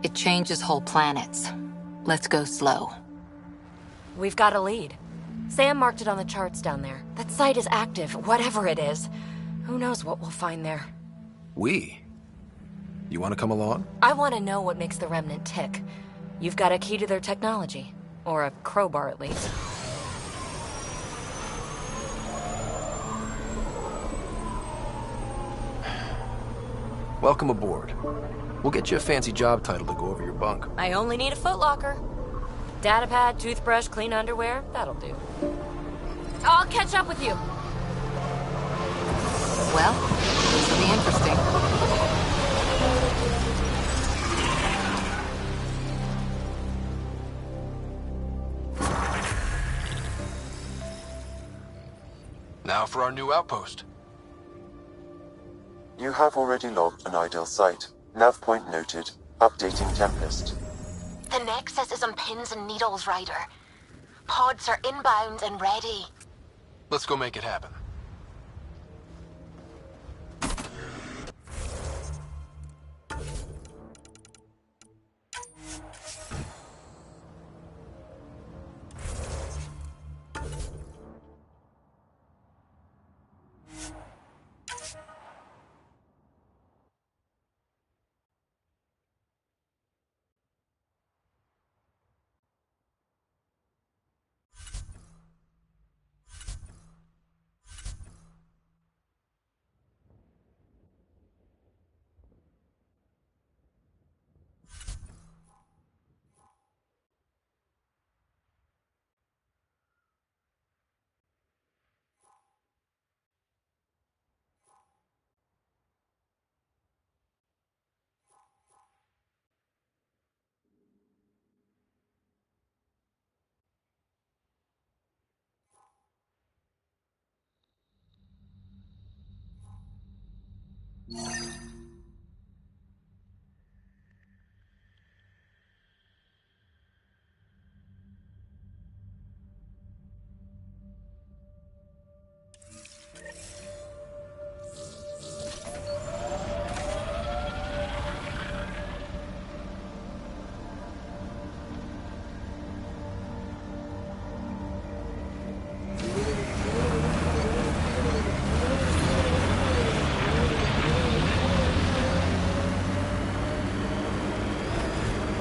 It changes whole planets. Let's go slow. We've got a lead. Sam marked it on the charts down there. That site is active, whatever it is. Who knows what we'll find there. We? You want to come along? I want to know what makes the Remnant tick. You've got a key to their technology. Or a crowbar, at least. Welcome aboard. We'll get you a fancy job title to go over your bunk. I only need a footlocker. Datapad, toothbrush, clean underwear, that'll do. I'll catch up with you. Well, this will be interesting. Now for our new outpost. You have already logged an ideal site. Nav point noted. Updating Tempest. The Nexus is on pins and needles, Ryder. Pods are inbound and ready. Let's go make it happen.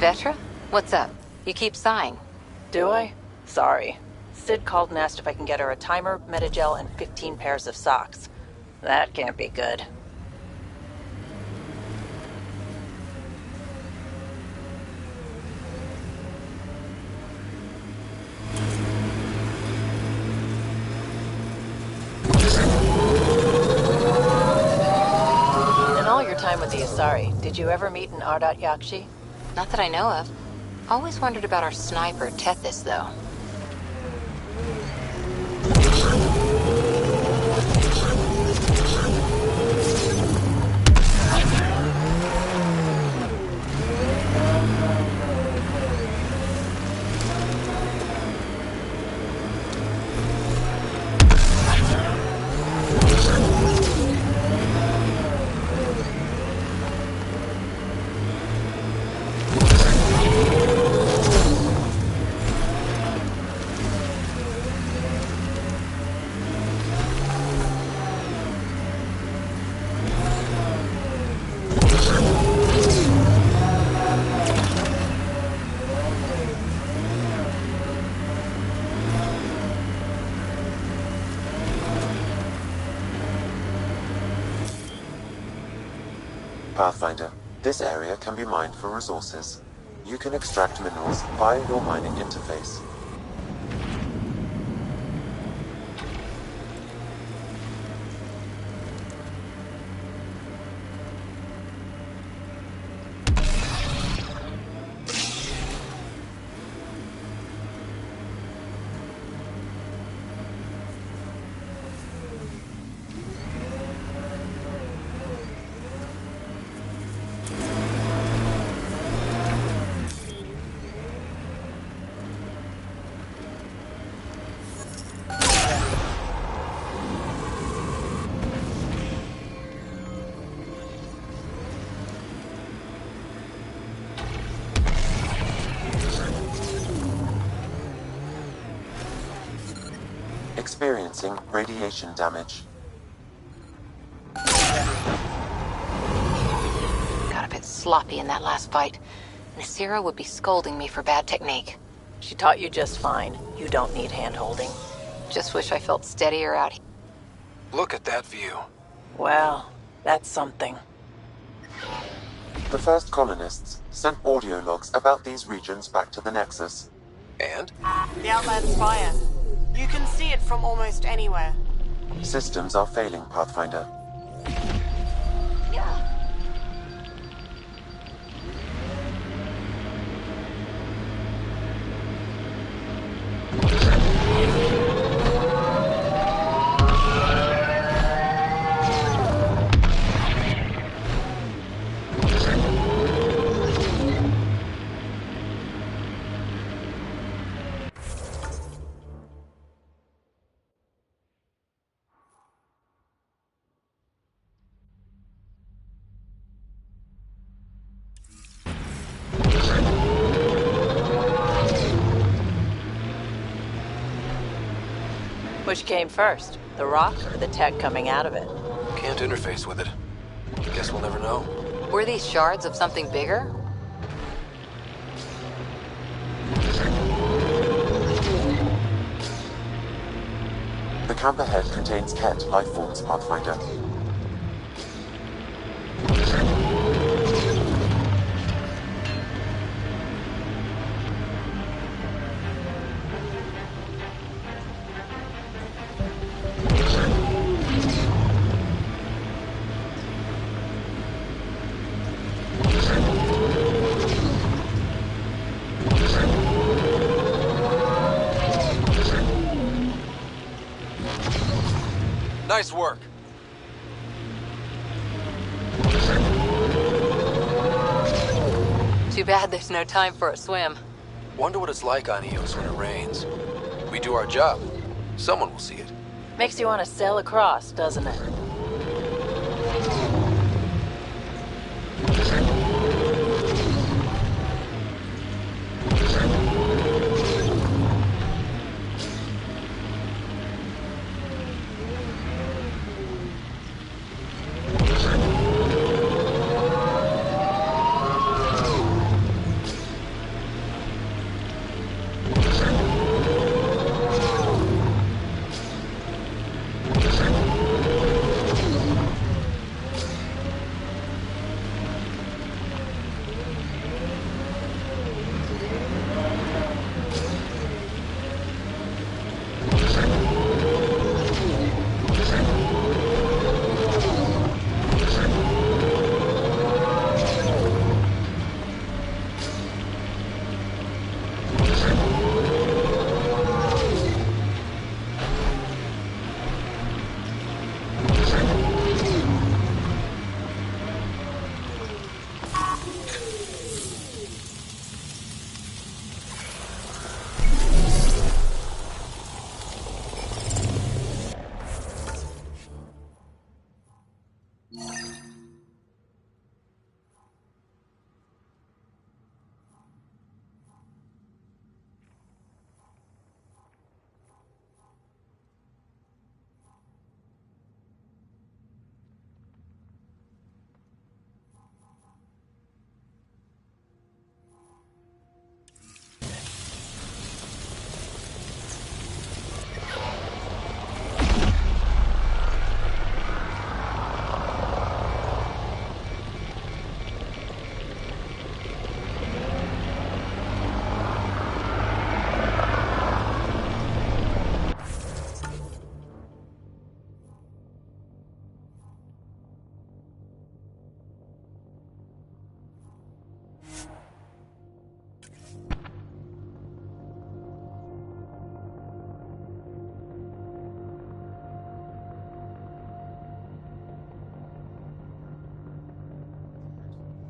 Vetra? What's up? You keep sighing. Do I? Sorry. Sid called and asked if I can get her a timer, metagel, and 15 pairs of socks. That can't be good. In all your time with the Asari, did you ever meet an Ardat Yakshi? Not that I know of. Always wondered about our sniper, Tethys, though. Pathfinder, this area can be mined for resources. You can extract minerals via your mining interface. Experiencing radiation damage. Got a bit sloppy in that last fight. Nasira would be scolding me for bad technique. She taught you just fine. You don't need hand-holding. Just wish I felt steadier out here. Look at that view. Well, that's something. The first colonists sent audio logs about these regions back to the Nexus. And? The outland's fire. You can see it from almost anywhere. Systems are failing, Pathfinder. Which came first, the rock or the tech coming out of it? Can't interface with it. Guess we'll never know. Were these shards of something bigger? The camp ahead contains Ket life forms, Pathfinder. Nice work. Too bad there's no time for a swim. Wonder what it's like on Eos when it rains. We do our job. Someone will see it. Makes you want to sail across, doesn't it?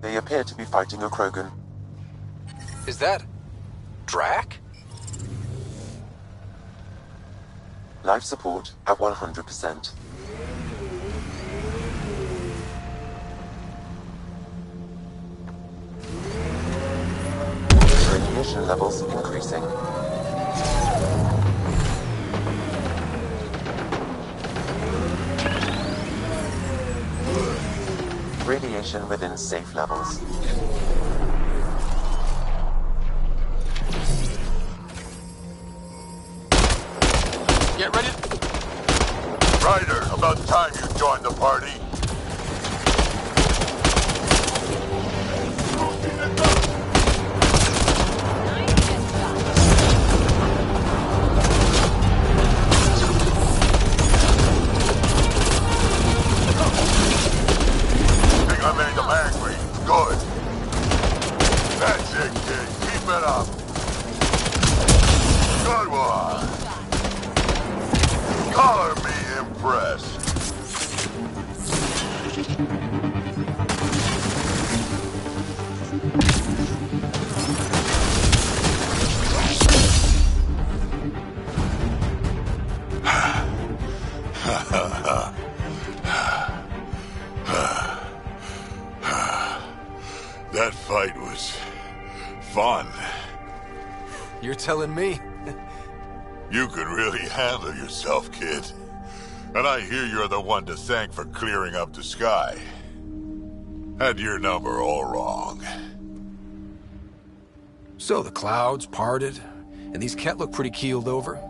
They appear to be fighting a Krogan. Is that... Drac? Life support at 100%. Radiation levels increasing. radiation within safe levels. Get ready. Ryder, about time you joined the party. Think I made them angry. Good. That's it, kid. Keep it up. Good one. Color me impressed. That fight was fun. You're telling me? You can really handle yourself, kid. And I hear you're the one to thank for clearing up the sky. Had your number all wrong. So the clouds parted, and these Ket look pretty keeled over.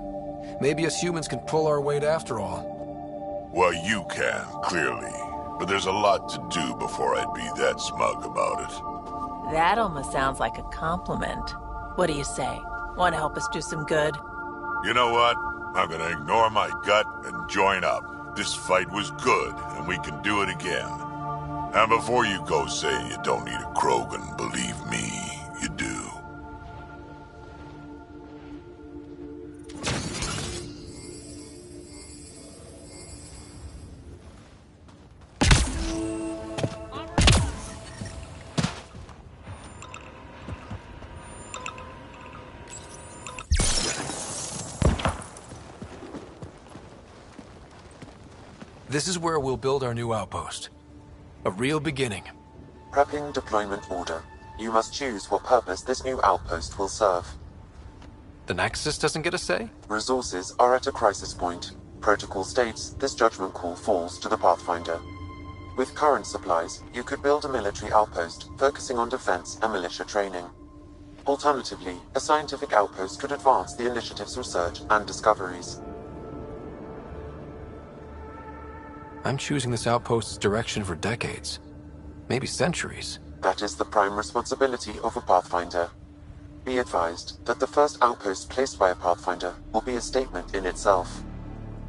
Maybe us humans can pull our weight after all. Well, you can, clearly. But there's a lot to do before I'd be that smug about it. That almost sounds like a compliment. What do you say? Want to help us do some good? You know what? I'm gonna ignore my gut and join up. This fight was good, and we can do it again. And before you go saying you don't need a Krogan, believe me, you do. This is where we'll build our new outpost. A real beginning. Prepping deployment order. You must choose what purpose this new outpost will serve. The Nexus doesn't get a say? Resources are at a crisis point. Protocol states this judgment call falls to the Pathfinder. With current supplies, you could build a military outpost focusing on defense and militia training. Alternatively, a scientific outpost could advance the initiative's research and discoveries. I'm choosing this outpost's direction for decades. Maybe centuries. That is the prime responsibility of a Pathfinder. Be advised that the first outpost placed by a Pathfinder will be a statement in itself.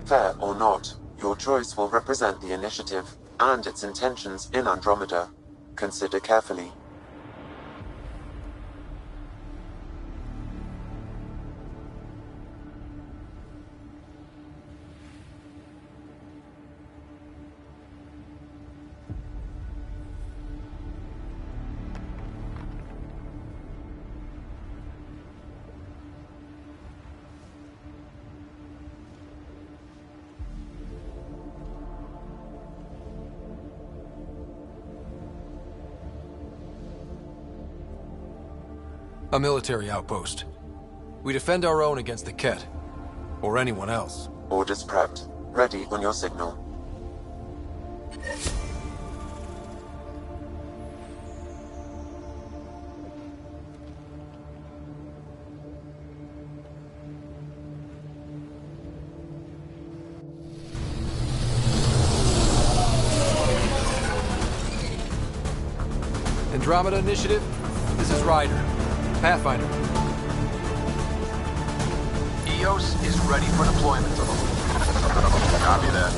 Fair or not, your choice will represent the initiative and its intentions in Andromeda. Consider carefully. A military outpost. We defend our own against the Ket. Or anyone else. Orders prepped. Ready on your signal. Andromeda Initiative, this is Ryder. Pathfinder. EOS is ready for deployment. Copy that.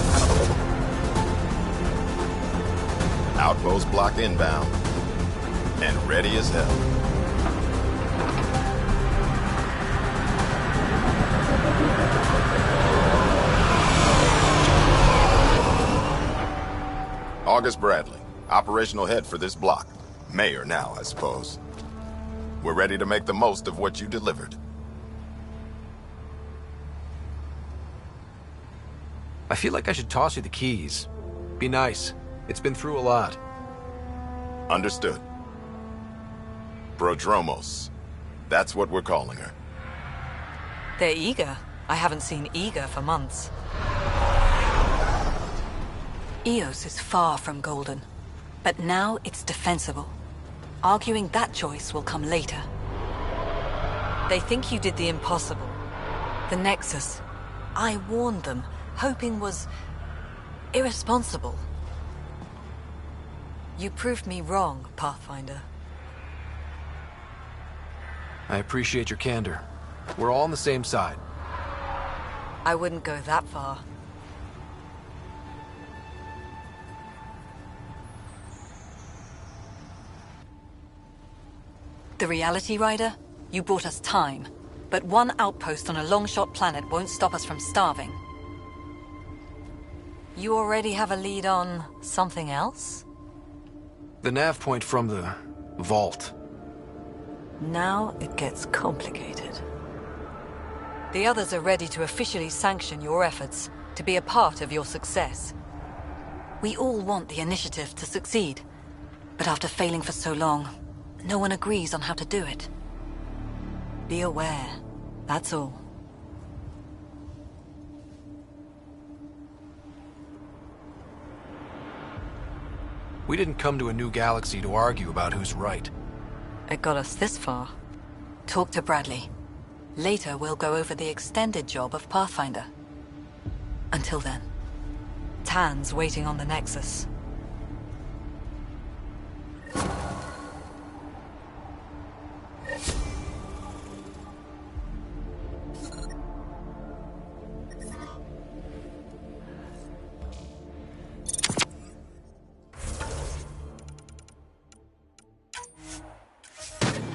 Outpost block inbound. And ready as hell. August Bradley, operational head for this block. Mayor now, I suppose. We're ready to make the most of what you delivered. I feel like I should toss you the keys. Be nice. It's been through a lot. Understood. Prodromos. That's what we're calling her. They're eager. I haven't seen eager for months. Eos is far from golden. But now it's defensible. Arguing that choice will come later. They think you did the impossible. The Nexus. I warned them, hoping was irresponsible. You proved me wrong, Pathfinder. I appreciate your candor. We're all on the same side. I wouldn't go that far. The Reality Rider? You brought us time. But one outpost on a long-shot planet won't stop us from starving. You already have a lead on something else? The nav point from the vault. Now it gets complicated. The others are ready to officially sanction your efforts, to be a part of your success. We all want the initiative to succeed, but after failing for so long, no one agrees on how to do it. Be aware, that's all. We didn't come to a new galaxy to argue about who's right. It got us this far. Talk to Bradley. Later, we'll go over the extended job of Pathfinder. Until then, Tan's waiting on the Nexus.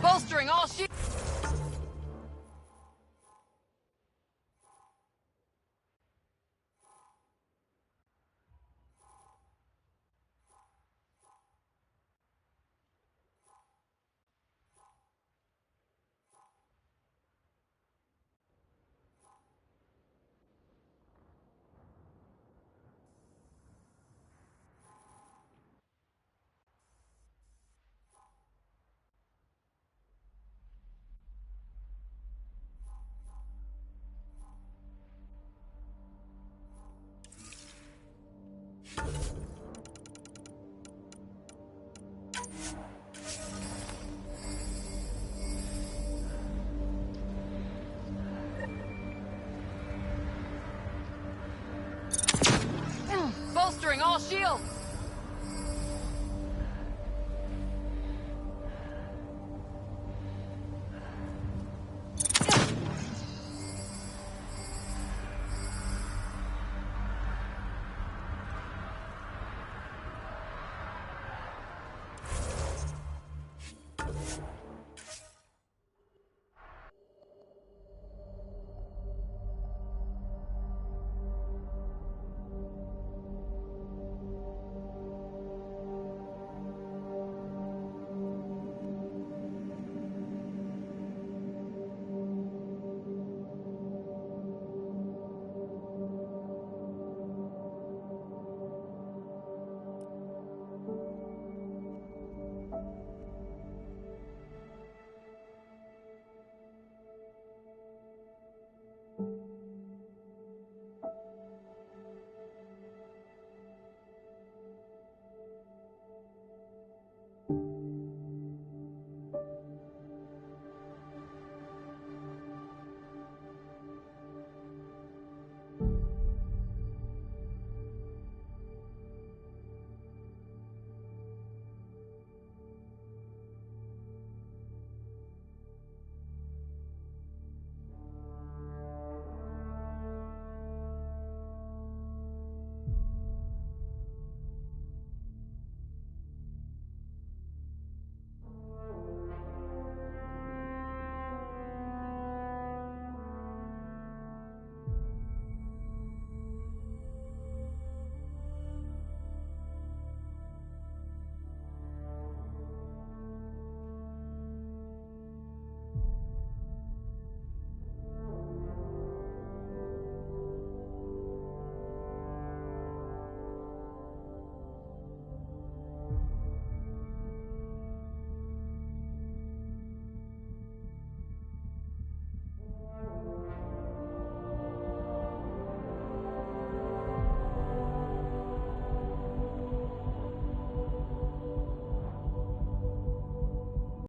Bolstering all shields! Bolstering all shields!